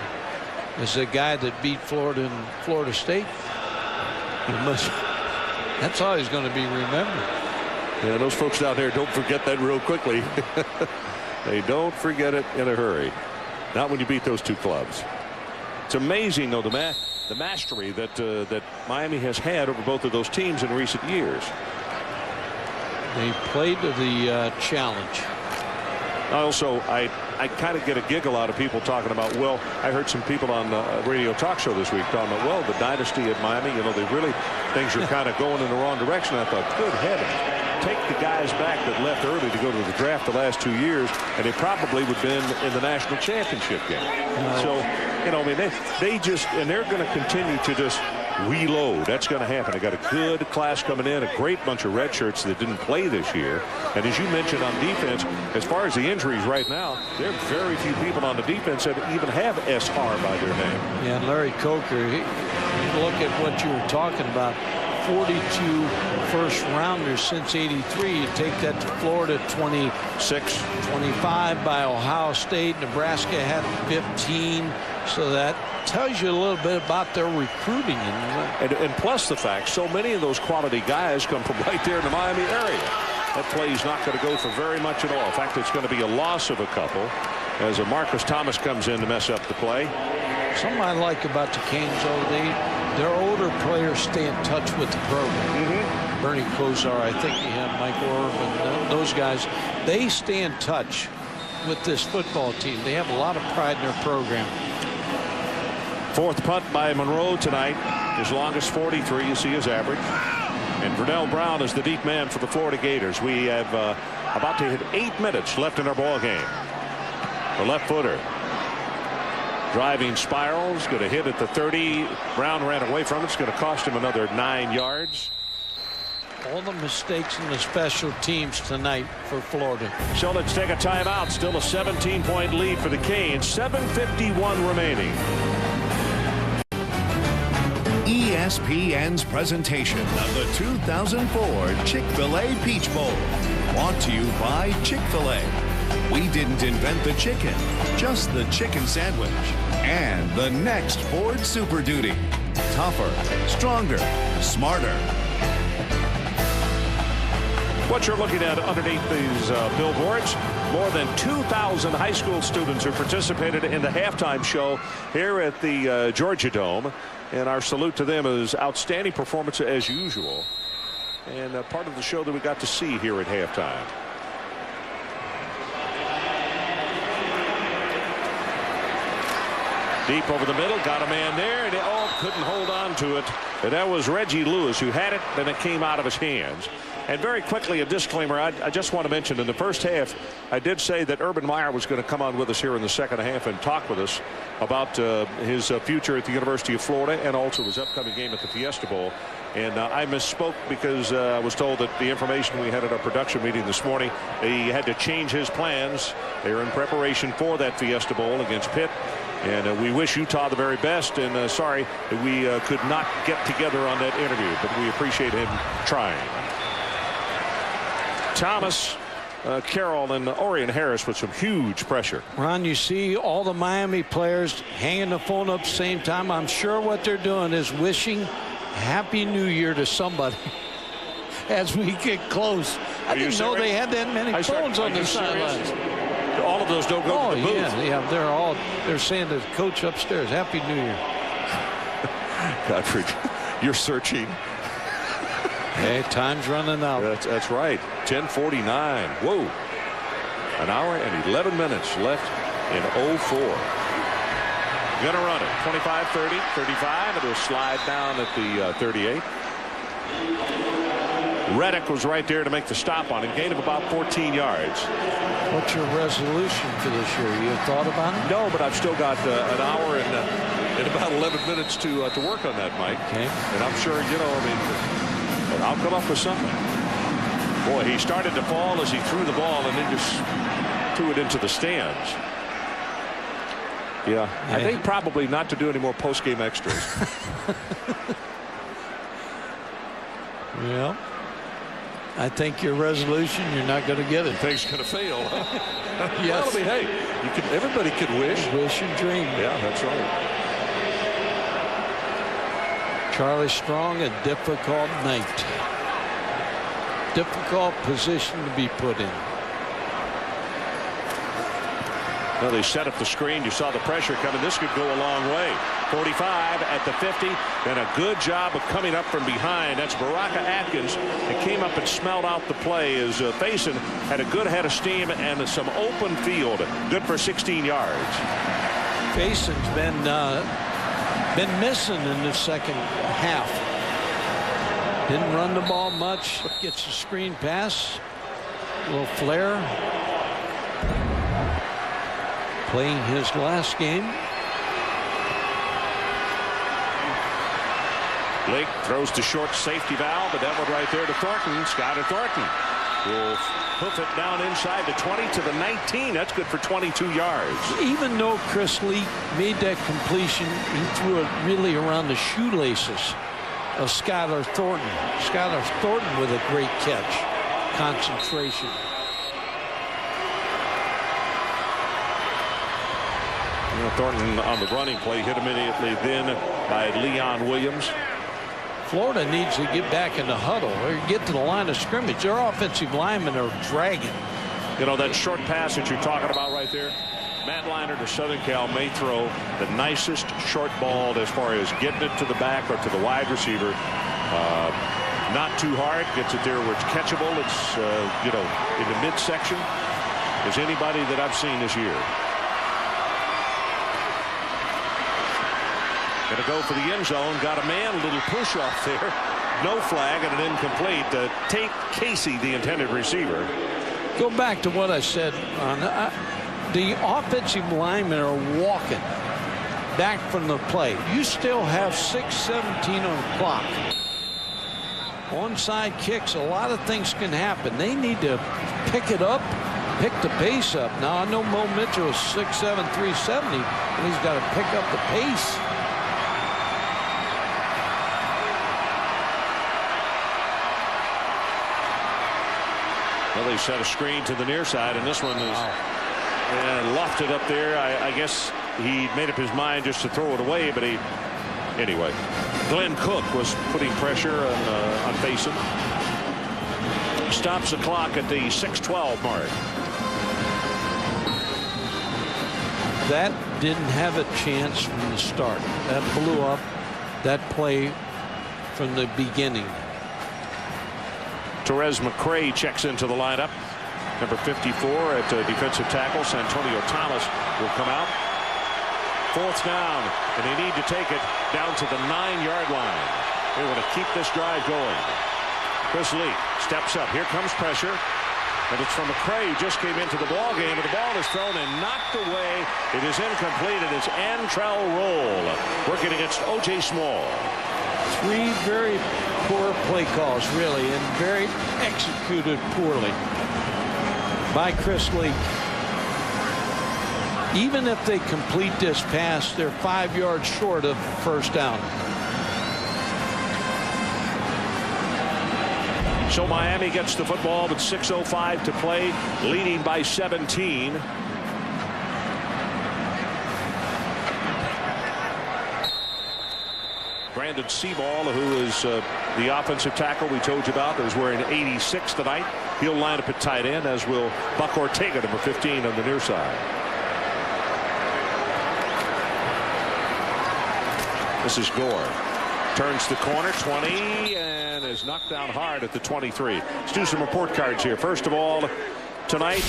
Speaker 3: as a guy that beat Florida in Florida State. That's how he's going to be remembered.
Speaker 11: Yeah, those folks down there don't forget that real quickly. They don't forget it in a hurry. Not when you beat those two clubs.
Speaker 2: It's amazing, though, the mastery that Miami has had over both of those teams in recent years.
Speaker 3: They played to the challenge.
Speaker 2: Also, I kind of get a giggle out of people talking about, well, I heard some people on the radio talk show this week talking about, well, the dynasty at Miami, you know, things are kind of going in the wrong direction. I thought, good heavens. Take the guys back that left early to go to the draft the last 2 years, and they probably would have been in the national championship game. So, you know, I mean, they just, and they're going to continue to just reload. That's going to happen. They got a good class coming in, a great bunch of red shirts that didn't play this year. And as you mentioned on defense, as far as the injuries right now, there are very few people on the defense that even have SR by their name.
Speaker 3: Yeah, and Larry Coker, look at what you were talking about. 42 first rounders since '83. You take that to Florida, 26, 25 by Ohio State. Nebraska had 15. So that tells you a little bit about their recruiting.
Speaker 2: And plus the fact so many of those quality guys come from right there in the Miami area. That play is not going to go for very much at all. In fact, it's going to be a loss of a couple as a Marcus Thomas comes in to mess up the play.
Speaker 3: Something I like about the Canes, their older players stay in touch with the program. Bernie Kosar, I think you have Mike Orb, those guys, they stay in touch with this football team. They have a lot of pride in their program.
Speaker 2: Fourth punt by Monroe tonight. His longest 43. You see his average. And Vernell Brown is the deep man for the Florida Gators. We have about to hit 8 minutes left in our ball game. The left footer. Driving spirals, going to hit at the 30. Brown ran away from it. It's going to cost him another 9 yards.
Speaker 3: All the mistakes in the special teams tonight for Florida.
Speaker 2: So let's take a timeout. Still a 17-point lead for the Canes. 7:51 remaining.
Speaker 6: ESPN's presentation of the 2004 Chick-fil-A Peach Bowl. Brought to you by Chick-fil-A. We didn't invent the chicken, just the chicken sandwich. And the next Ford Super Duty. Tougher, stronger, smarter.
Speaker 2: What you're looking at underneath these billboards, more than 2,000 high school students who participated in the halftime show here at the Georgia Dome. And our salute to them is outstanding performance as usual. And part of the show that we got to see here at halftime. Deep over the middle, got a man there, and couldn't hold on to it. And that was Reggie Lewis who had it, then it came out of his hands. And very quickly, a disclaimer, I just want to mention in the first half, I did say that Urban Meyer was going to come on with us here in the second half and talk with us about his future at the University of Florida and also his upcoming game at the Fiesta Bowl. And I misspoke because I was told that the information we had at our production meeting this morning, he had to change his plans. They are in preparation for that Fiesta Bowl against Pitt. And we wish Utah the very best. And sorry that we could not get together on that interview, but we appreciate him trying. Thomas, Carroll, and Orion Harris with some huge pressure.
Speaker 3: Ron, you see all the Miami players hanging the phone up at the same time. I'm sure what they're doing is wishing Happy New Year to somebody as we get close. I didn't know they had that many phones on the sidelines.
Speaker 2: All of those don't go to the booth.
Speaker 3: Yeah, they're saying to the coach upstairs, Happy New Year.
Speaker 2: Godfrey, you're searching.
Speaker 3: Hey, time's running out.
Speaker 2: That's right. 10:49. Whoa. An hour and 11 minutes left in 04. Gonna run it. 25, 30, 35. It'll slide down at the 38. Reddick was right there to make the stop on it. Gain of about 14 yards.
Speaker 3: What's your resolution for this year? You have thought about it?
Speaker 2: No, but I've still got an hour and about 11 minutes to work on that, Mike.
Speaker 3: Okay.
Speaker 2: And I'm sure, I'll come up with something. Boy, he started to fall as he threw the ball and then just threw it into the stands. Yeah, I think probably not to do any more post-game extras.
Speaker 3: Well, I think your resolution, you're not going to get it.
Speaker 2: Things going to fail. Huh?
Speaker 3: Yes.
Speaker 2: Well, hey, everybody could wish.
Speaker 3: Wish and dream.
Speaker 2: Yeah, that's right.
Speaker 3: Charlie Strong, a difficult night. Difficult position to be put in.
Speaker 2: Well, they set up the screen. You saw the pressure coming. This could go a long way. 45 at the 50. And a good job of coming up from behind. That's Baraka Atkins. It came up and smelled out the play as Faison had a good head of steam and some open field. Good for 16 yards.
Speaker 3: Faison's been missing in the second half. Didn't run the ball much. Gets a screen pass. A little flare. Playing his last game.
Speaker 2: Blake throws to short safety valve, but that one right there to Thornton. Skylar Thornton will hoof it down inside the 20 to the 19. That's good for 22 yards.
Speaker 3: Even though Chris Lee made that completion, he threw it really around the shoelaces of Skylar Thornton. Skylar Thornton with a great catch. Concentration.
Speaker 2: Thornton on the running play hit immediately then by Leon Williams.
Speaker 3: Florida needs to get back in the huddle or get to the line of scrimmage. Their offensive linemen are dragging.
Speaker 2: That short pass that you're talking about right there. Matt Liner to Southern Cal may throw the nicest short ball as far as getting it to the back or to the wide receiver. Not too hard. Gets it there where it's catchable. It's, in the midsection as anybody that I've seen this year. Going to go for the end zone. Got a man, a little push off there. No flag and an incomplete. Tate Casey, the intended receiver.
Speaker 3: Go back to what I said. The offensive linemen are walking back from the play. You still have 6:17 on the clock. onside kicks, a lot of things can happen. They need to pick it up, pick the pace up. Now, I know Mo Mitchell is 6'7", 370, and he's got to pick up the pace.
Speaker 2: Well, they set a screen to the near side, and this one is lofted up there. I guess he made up his mind just to throw it away, but anyway. Glenn Cook was putting pressure on Faison. Stops the clock at the 6:12 mark.
Speaker 3: That didn't have a chance from the start. That blew up that play from the beginning.
Speaker 2: Therese McCray checks into the lineup. Number 54 at defensive tackle. Santonio Thomas will come out. 4th down, and they need to take it down to the 9-yard line. They want to keep this drive going. Chris Lee steps up. Here comes pressure. And it's from McCray, who just came into the ball game, and the ball is thrown and knocked away. It is incomplete. It is Antrell Roll working against O.J. Small.
Speaker 3: 3 very poor play calls, really, and very executed poorly by Chris Lee. Even if they complete this pass, they're 5 yards short of 1st down.
Speaker 2: So Miami gets the football with 6:05 to play, leading by 17. Brandon Seaball, who is the offensive tackle we told you about, is wearing 86 tonight. He'll line up at tight end, as will Buck Ortega, number 15 on the near side. This is Gore. Turns the corner, 20, and is knocked down hard at the 23. Let's do some report cards here. First of all, tonight,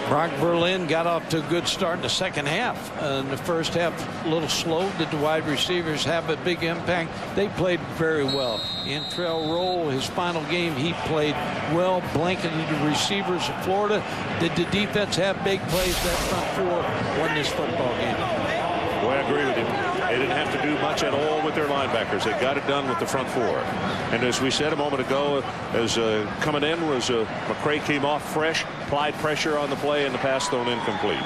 Speaker 3: Brock Berlin got off to a good start in the second half. In the first half, a little slow. Did the wide receivers have a big impact? They played very well. Antrell Roll, his final game, he played well, blanketed the receivers of Florida. Did the defense have big plays? That front 4 won this football game.
Speaker 2: Boy, I agree with you. They didn't have to do much at all with their linebackers. They got it done with the front 4. And as we said a moment ago, as coming in was McCray came off fresh, applied pressure on the play, and the pass thrown incomplete.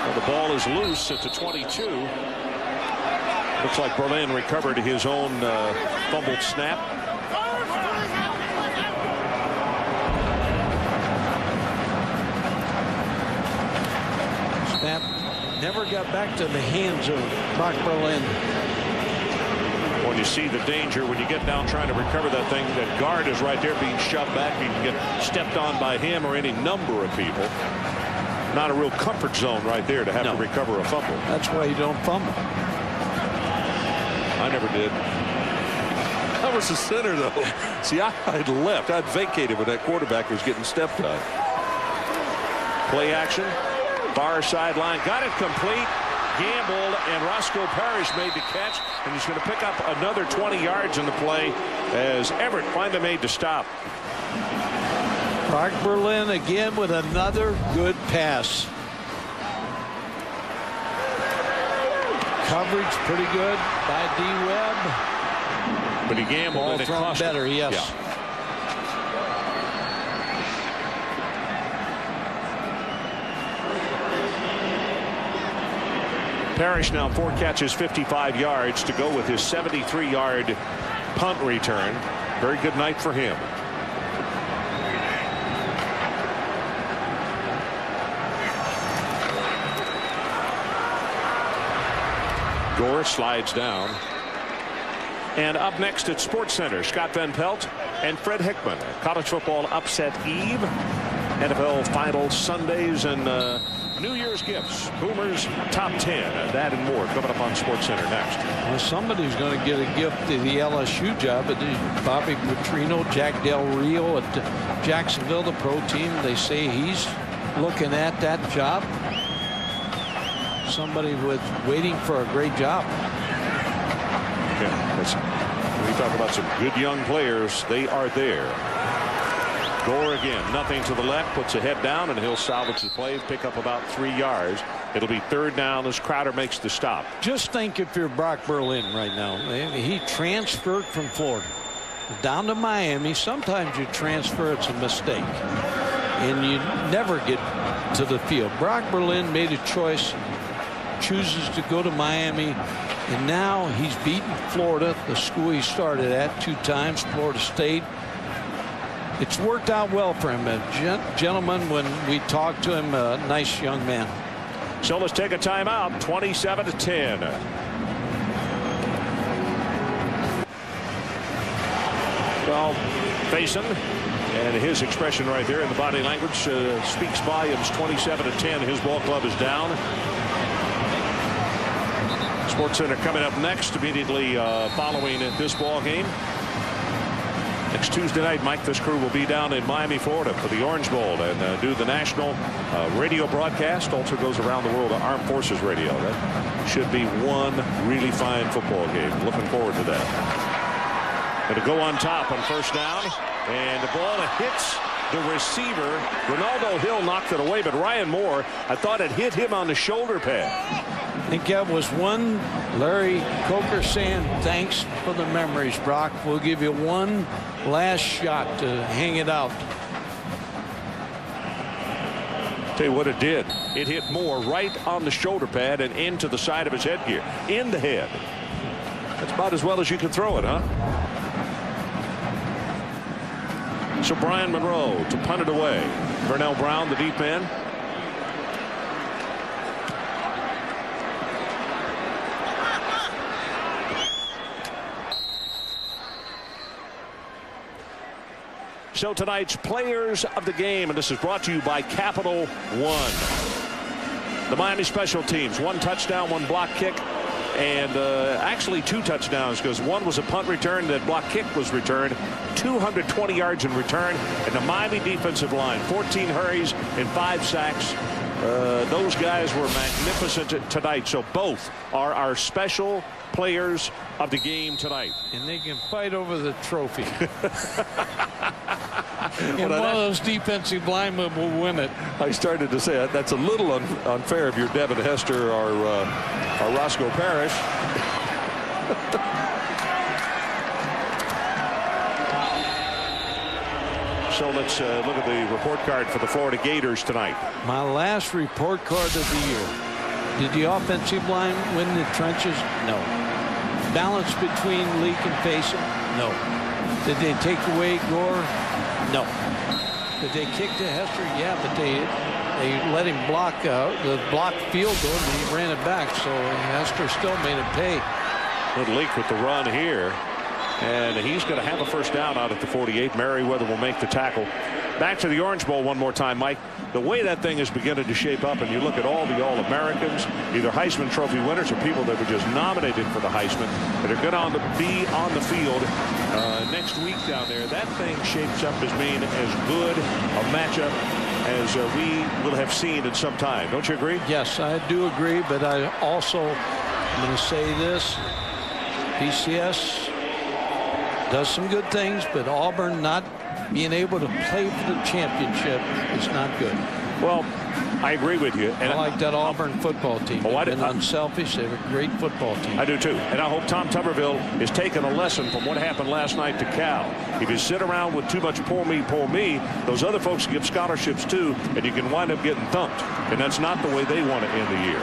Speaker 2: Well, the ball is loose at the 22. Looks like Berlin recovered his own fumbled snap.
Speaker 3: Snap never got back to the hands of Brock Berlin.
Speaker 2: When you see the danger, when you get down trying to recover that thing, that guard is right there being shoved back. You can get stepped on by him or any number of people. Not a real comfort zone right there to have to recover a fumble.
Speaker 3: That's why you don't fumble.
Speaker 2: I never did.
Speaker 11: I was the center, though. See, I'd left. I'd vacated when that quarterback was getting stepped on.
Speaker 2: Play action. Far sideline. Got it complete. Gambled, and Roscoe Parrish made the catch, and he's going to pick up another 20 yards in the play as Everett finally made the stop.
Speaker 3: Brock Berlin again with another good pass. Coverage pretty good by D. Webb.
Speaker 2: But he gambled, and it cost
Speaker 3: better,
Speaker 2: him.
Speaker 3: yes.
Speaker 2: Yeah. Parrish now 4 catches, 55 yards to go with his 73-yard punt return. Very good night for him. Gore slides down. And up next at Sports Center, Scott Van Pelt and Fred Hickman. College football upset eve. NFL Finals Sundays and New Year's gifts. Boomer's top 10. That and more coming up on Sports Center next.
Speaker 3: Well, somebody's going to get a gift to the LSU job. Bobby Petrino, Jack Del Rio at Jacksonville, the pro team. They say he's looking at that job. Somebody waiting for a great job.
Speaker 2: Yeah, when we talk about some good young players, they are there. Gore again, nothing to the left, puts a head down, and he'll salvage the play, pick up about 3 yards. It'll be 3rd down as Crowder makes the stop.
Speaker 3: Just think if you're Brock Berlin right now. He transferred from Florida down to Miami. Sometimes you transfer, it's a mistake, and you never get to the field. Brock Berlin made a choice, chooses to go to Miami, and now he's beaten Florida, the school he started at 2 times, Florida State. It's worked out well for him. A gentleman, when we talked to him, a nice young man.
Speaker 2: So let's take a timeout. 27-10. Well, Faison, and his expression right there in the body language speaks volumes. 27-10. His ball club is down. Sports Center coming up next, immediately following this ball game. Next Tuesday night, Mike, this crew will be down in Miami, Florida for the Orange Bowl and do the national radio broadcast. Also goes around the world to Armed Forces Radio. That should be one really fine football game. Looking forward to that. Going to go on top on 1st down, and the ball hits the receiver. Ronaldo Hill knocked it away, but Ryan Moore, I thought it hit him on the shoulder pad.
Speaker 3: I think that was one. Larry Coker saying, thanks for the memories, Brock. We'll give you one last shot to hang it out.
Speaker 2: Tell you what it did. It hit Moore right on the shoulder pad and into the side of his headgear. In the head. That's about as well as you can throw it, huh? So Brian Monroe to punt it away. Vernell Brown, the deep end. So tonight's players of the game, and this is brought to you by Capital One. The Miami special teams, 1 touchdown, 1 block kick, and actually 2 touchdowns, because 1 was a punt return, that block kick was returned. 220 yards in return. And the Miami defensive line, 14 hurries and 5 sacks. Those guys were magnificent tonight. So both are our special players of the game tonight.
Speaker 3: And they can fight over the trophy. And one of those defensive linemen will win it.
Speaker 11: I started to say that's a little unfair of your Devin Hester or Roscoe Parrish.
Speaker 2: So let's look at the report card for the Florida Gators tonight.
Speaker 3: My last report card of the year. Did the offensive line win the trenches? No. Balance between Leak and Faison? No. Did they take away Gore? No. Did they kick to Hester? Yeah, but they let him block the blocked field goal, and he ran it back. So Hester still made it pay.
Speaker 2: Good Leak with the run here. And he's going to have a 1st down out at the 48. Merriweather will make the tackle. Back to the Orange Bowl one more time, Mike. The way that thing is beginning to shape up, and you look at all the All-Americans, either Heisman Trophy winners or people that were just nominated for the Heisman, that are going to be on the field next week down there. That thing shapes up as being as good a matchup as we will have seen in some time. Don't you agree?
Speaker 3: Yes, I do agree, but I also am going to say this. BCS does some good things, but Auburn not being able to play for the championship is not good.
Speaker 2: Well, I agree with you. And
Speaker 3: I like that Auburn football team. They've been unselfish. They have a great football team.
Speaker 2: I do too. And I hope Tom Tuberville is taking a lesson from what happened last night to Cal. If you sit around with too much poor me, those other folks give scholarships too, and you can wind up getting thumped. And that's not the way they want to end the year.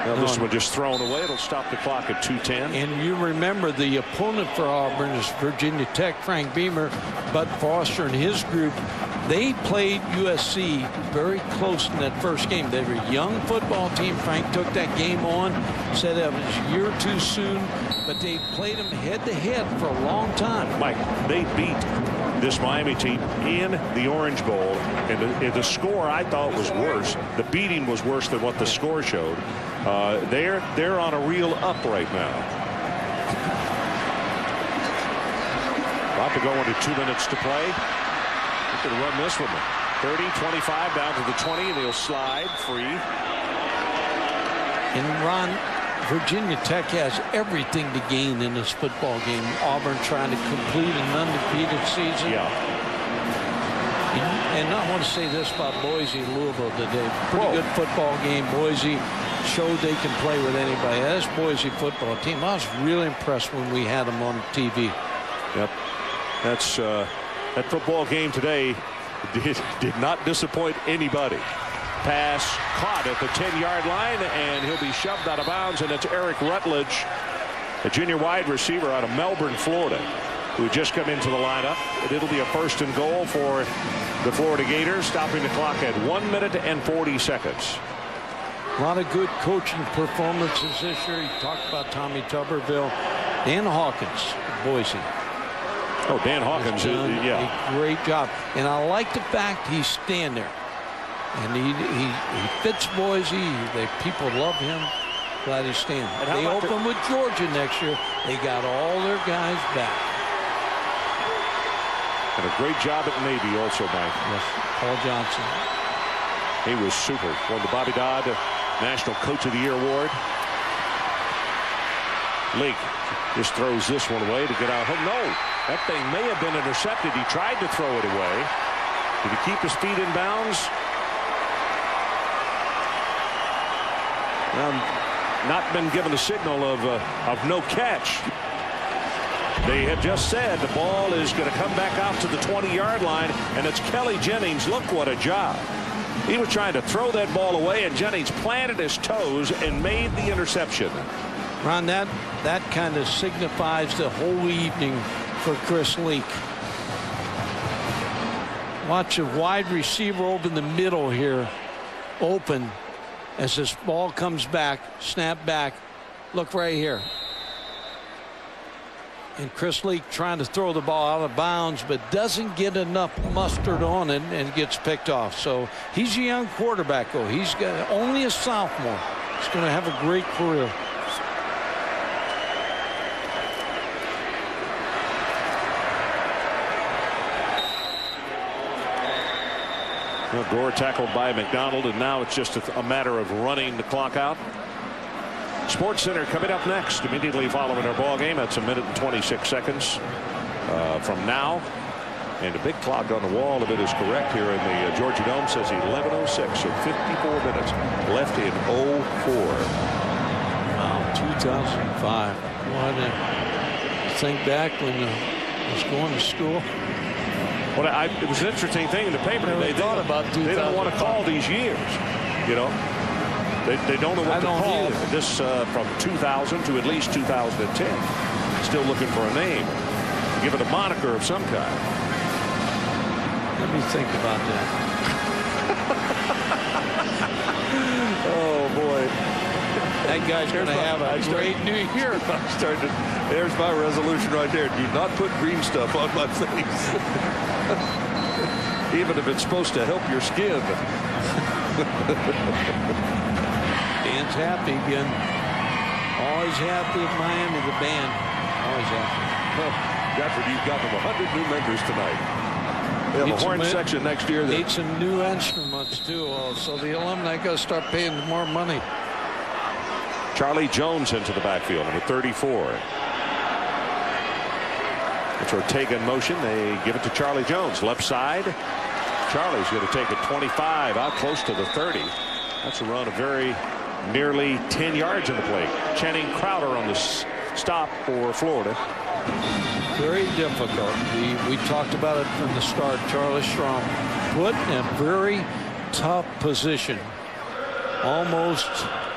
Speaker 2: Well, this one just thrown away. It'll stop the clock at 2:10.
Speaker 3: And you remember the opponent for Auburn is Virginia Tech, Frank Beamer, Bud Foster and his group. They played USC very close in that first game. They were a young football team. Frank took that game on, said it was a year too soon, but they played them head-to-head for a long time.
Speaker 2: Mike, they beat this Miami team in the Orange Bowl, and the score I thought was worse. The beating was worse than what the score showed. They're on a real up right now. About to go into 2 minutes to play. They're going to run this one. 30, 25 down to the 20, and he'll slide free.
Speaker 3: And Ron, Virginia Tech has everything to gain in this football game. Auburn trying to complete an undefeated season.
Speaker 2: Yeah.
Speaker 3: And I want to say this about Boise and Louisville today. Pretty good football game. Boise showed they can play with anybody. That's Boise football team. I was really impressed when we had them on TV.
Speaker 2: Yep. That's that football game today did not disappoint anybody. Pass caught at the 10-yard line, and he'll be shoved out of bounds, and it's Eric Rutledge, a junior wide receiver out of Melbourne, Florida, who just come into the lineup. It'll be a 1st and goal for the Florida Gators, stopping the clock at 1 minute and 40 seconds.
Speaker 3: A lot of good coaching performances this year. You talked about Tommy Tuberville. Dan Hawkins, Boise.
Speaker 2: Oh, Dan Hawkins, yeah.
Speaker 3: A great job. And I like the fact he's staying there. And he fits Boise. People love him. Glad he's staying. They open with Georgia next year. They got all their guys back.
Speaker 2: And a great job at Navy also, Mike.
Speaker 3: Yes, Paul Johnson.
Speaker 2: He was super. Won the Bobby Dodd National Coach of the Year award. Lake just throws this one away to get out. Oh, no, that thing may have been intercepted. He tried to throw it away. Did he keep his feet in bounds? Not been given a signal of no catch. They have just said the ball is going to come back out to the 20-yard line, and it's Kelly Jennings. Look what a job. He was trying to throw that ball away, and Jennings planted his toes and made the interception.
Speaker 3: Ron, that kind of signifies the whole evening for Chris Leak. Watch a wide receiver over in the middle here, open. As this ball comes back, snap back, look right here. And Chris Leak trying to throw the ball out of bounds, but doesn't get enough mustard on it and gets picked off. So he's a young quarterback, though. He's got only a sophomore. He's going to have a great career.
Speaker 2: Well, Gore tackled by McDonald, and now it's just a matter of running the clock out. Sports Center coming up next, immediately following our ball game. That's 1 minute and 26 seconds from now. And a big clock on the wall, if it is correct, here in the Georgia Dome, says 11:06, so 54 minutes left in 04.
Speaker 3: Wow, 2005. What a think back when I was going to school.
Speaker 2: Well, it was an interesting thing in the paper. They
Speaker 3: thought about
Speaker 2: they don't want to call these years. You know, they don't know what to call this from 2000 to at least 2010. Still looking for a name. Give it a moniker of some kind.
Speaker 3: Let me think about that.
Speaker 2: Oh boy,
Speaker 3: that guy's going to have a great new year.
Speaker 11: There's my resolution right there. Do not put green stuff on my face. Even if it's supposed to help your skin.
Speaker 3: Dan's happy again. Always happy at Miami, the band. Always happy.
Speaker 11: Well, Godfrey, you've got them 100 new members tonight. They have a horn section next year.
Speaker 3: Need some new instruments, too. So the alumni got to start paying more money.
Speaker 2: Charlie Jones into the backfield, number 34. It's Ortega in motion. They give it to Charlie Jones. Left side. Charlie's going to take it 25 out close to the 30. That's a run of very nearly 10 yards in the play. Channing Crowder on the stop for Florida.
Speaker 3: Very difficult. We talked about it from the start. Charlie Strong put in a very tough position. Almost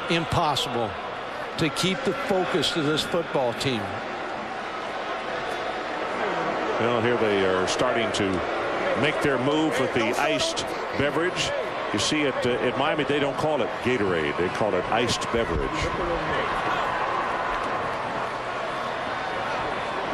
Speaker 3: impossible to keep the focus to this football team.
Speaker 2: Well, here they are starting to make their move with the iced beverage. You see it at Miami, they don't call it Gatorade. They call it iced beverage.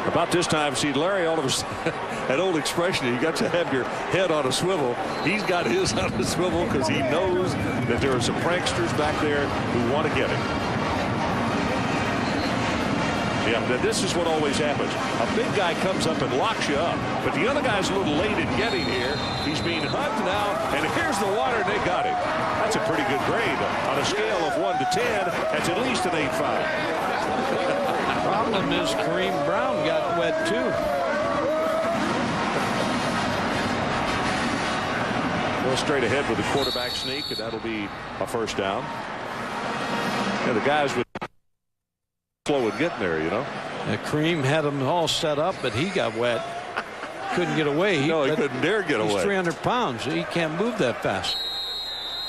Speaker 2: About this time, see Larry, all of a sudden, that old expression, you got to have your head on a swivel. He's got his on a swivel because he knows that there are some pranksters back there who want to get it. Yeah, this is what always happens. A big guy comes up and locks you up, but the other guy's a little late in getting here. He's being hugged now, and here's the water, and they got him. That's a pretty good grade. On a scale of 1 to 10, that's at least an 8.5.
Speaker 3: Problem is Kareem Brown got wet, too.
Speaker 2: Go straight ahead with the quarterback sneak, and that'll be a first down. Yeah, the guys would slow at getting there, you know.
Speaker 3: Kareem had them all set up, but he got wet. Couldn't get away.
Speaker 2: No, he couldn't dare get away.
Speaker 3: He's 300 pounds. He can't move that fast.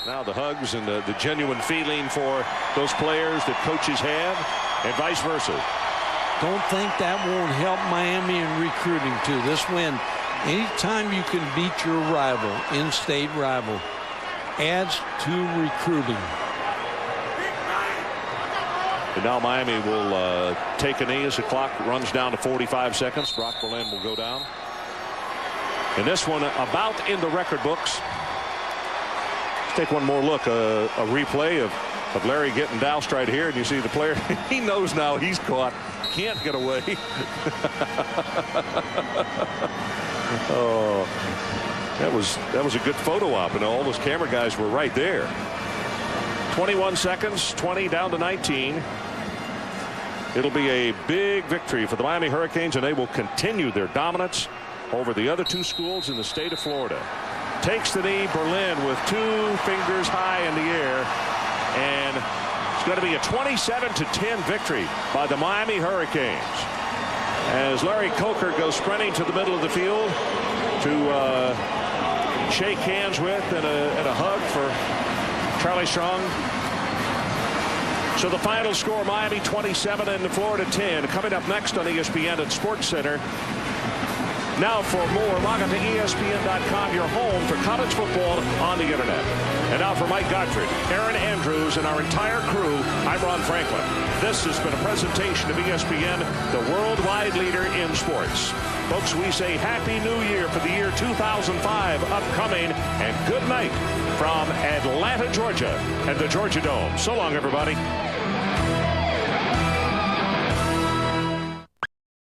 Speaker 2: Now the hugs and the genuine feeling for those players that coaches have, and vice versa.
Speaker 3: Don't think that won't help Miami in recruiting, too. This win, anytime you can beat your rival, in-state rival, adds to recruiting.
Speaker 2: And now Miami will take a knee as the clock runs down to 45 seconds. Brock Berlin will go down. And this one about in the record books. Let's take one more look. A replay of Larry getting doused right here. And you see the player. He knows now he's caught. Can't get away. Oh, that was a good photo op. And all those camera guys were right there. 21 seconds, 20 down to 19. It'll be a big victory for the Miami Hurricanes, and they will continue their dominance over the other two schools in the state of Florida. Takes the knee, Berlin with 2 fingers high in the air, and it's going to be a 27-10 victory by the Miami Hurricanes. As Larry Coker goes sprinting to the middle of the field to shake hands with and a hug for Charlie Strong. So the final score, Miami 27 and Florida 10. Coming up next on ESPN and Sports Center. Now for more, log on to ESPN.com, your home for college football on the internet. And now for Mike Gottfried, Aaron Andrews, and our entire crew, I'm Ron Franklin. This has been a presentation of ESPN, the worldwide leader in sports. Folks, we say Happy New Year for the year 2005 upcoming, and good night from Atlanta, Georgia, at the Georgia Dome. So long, everybody.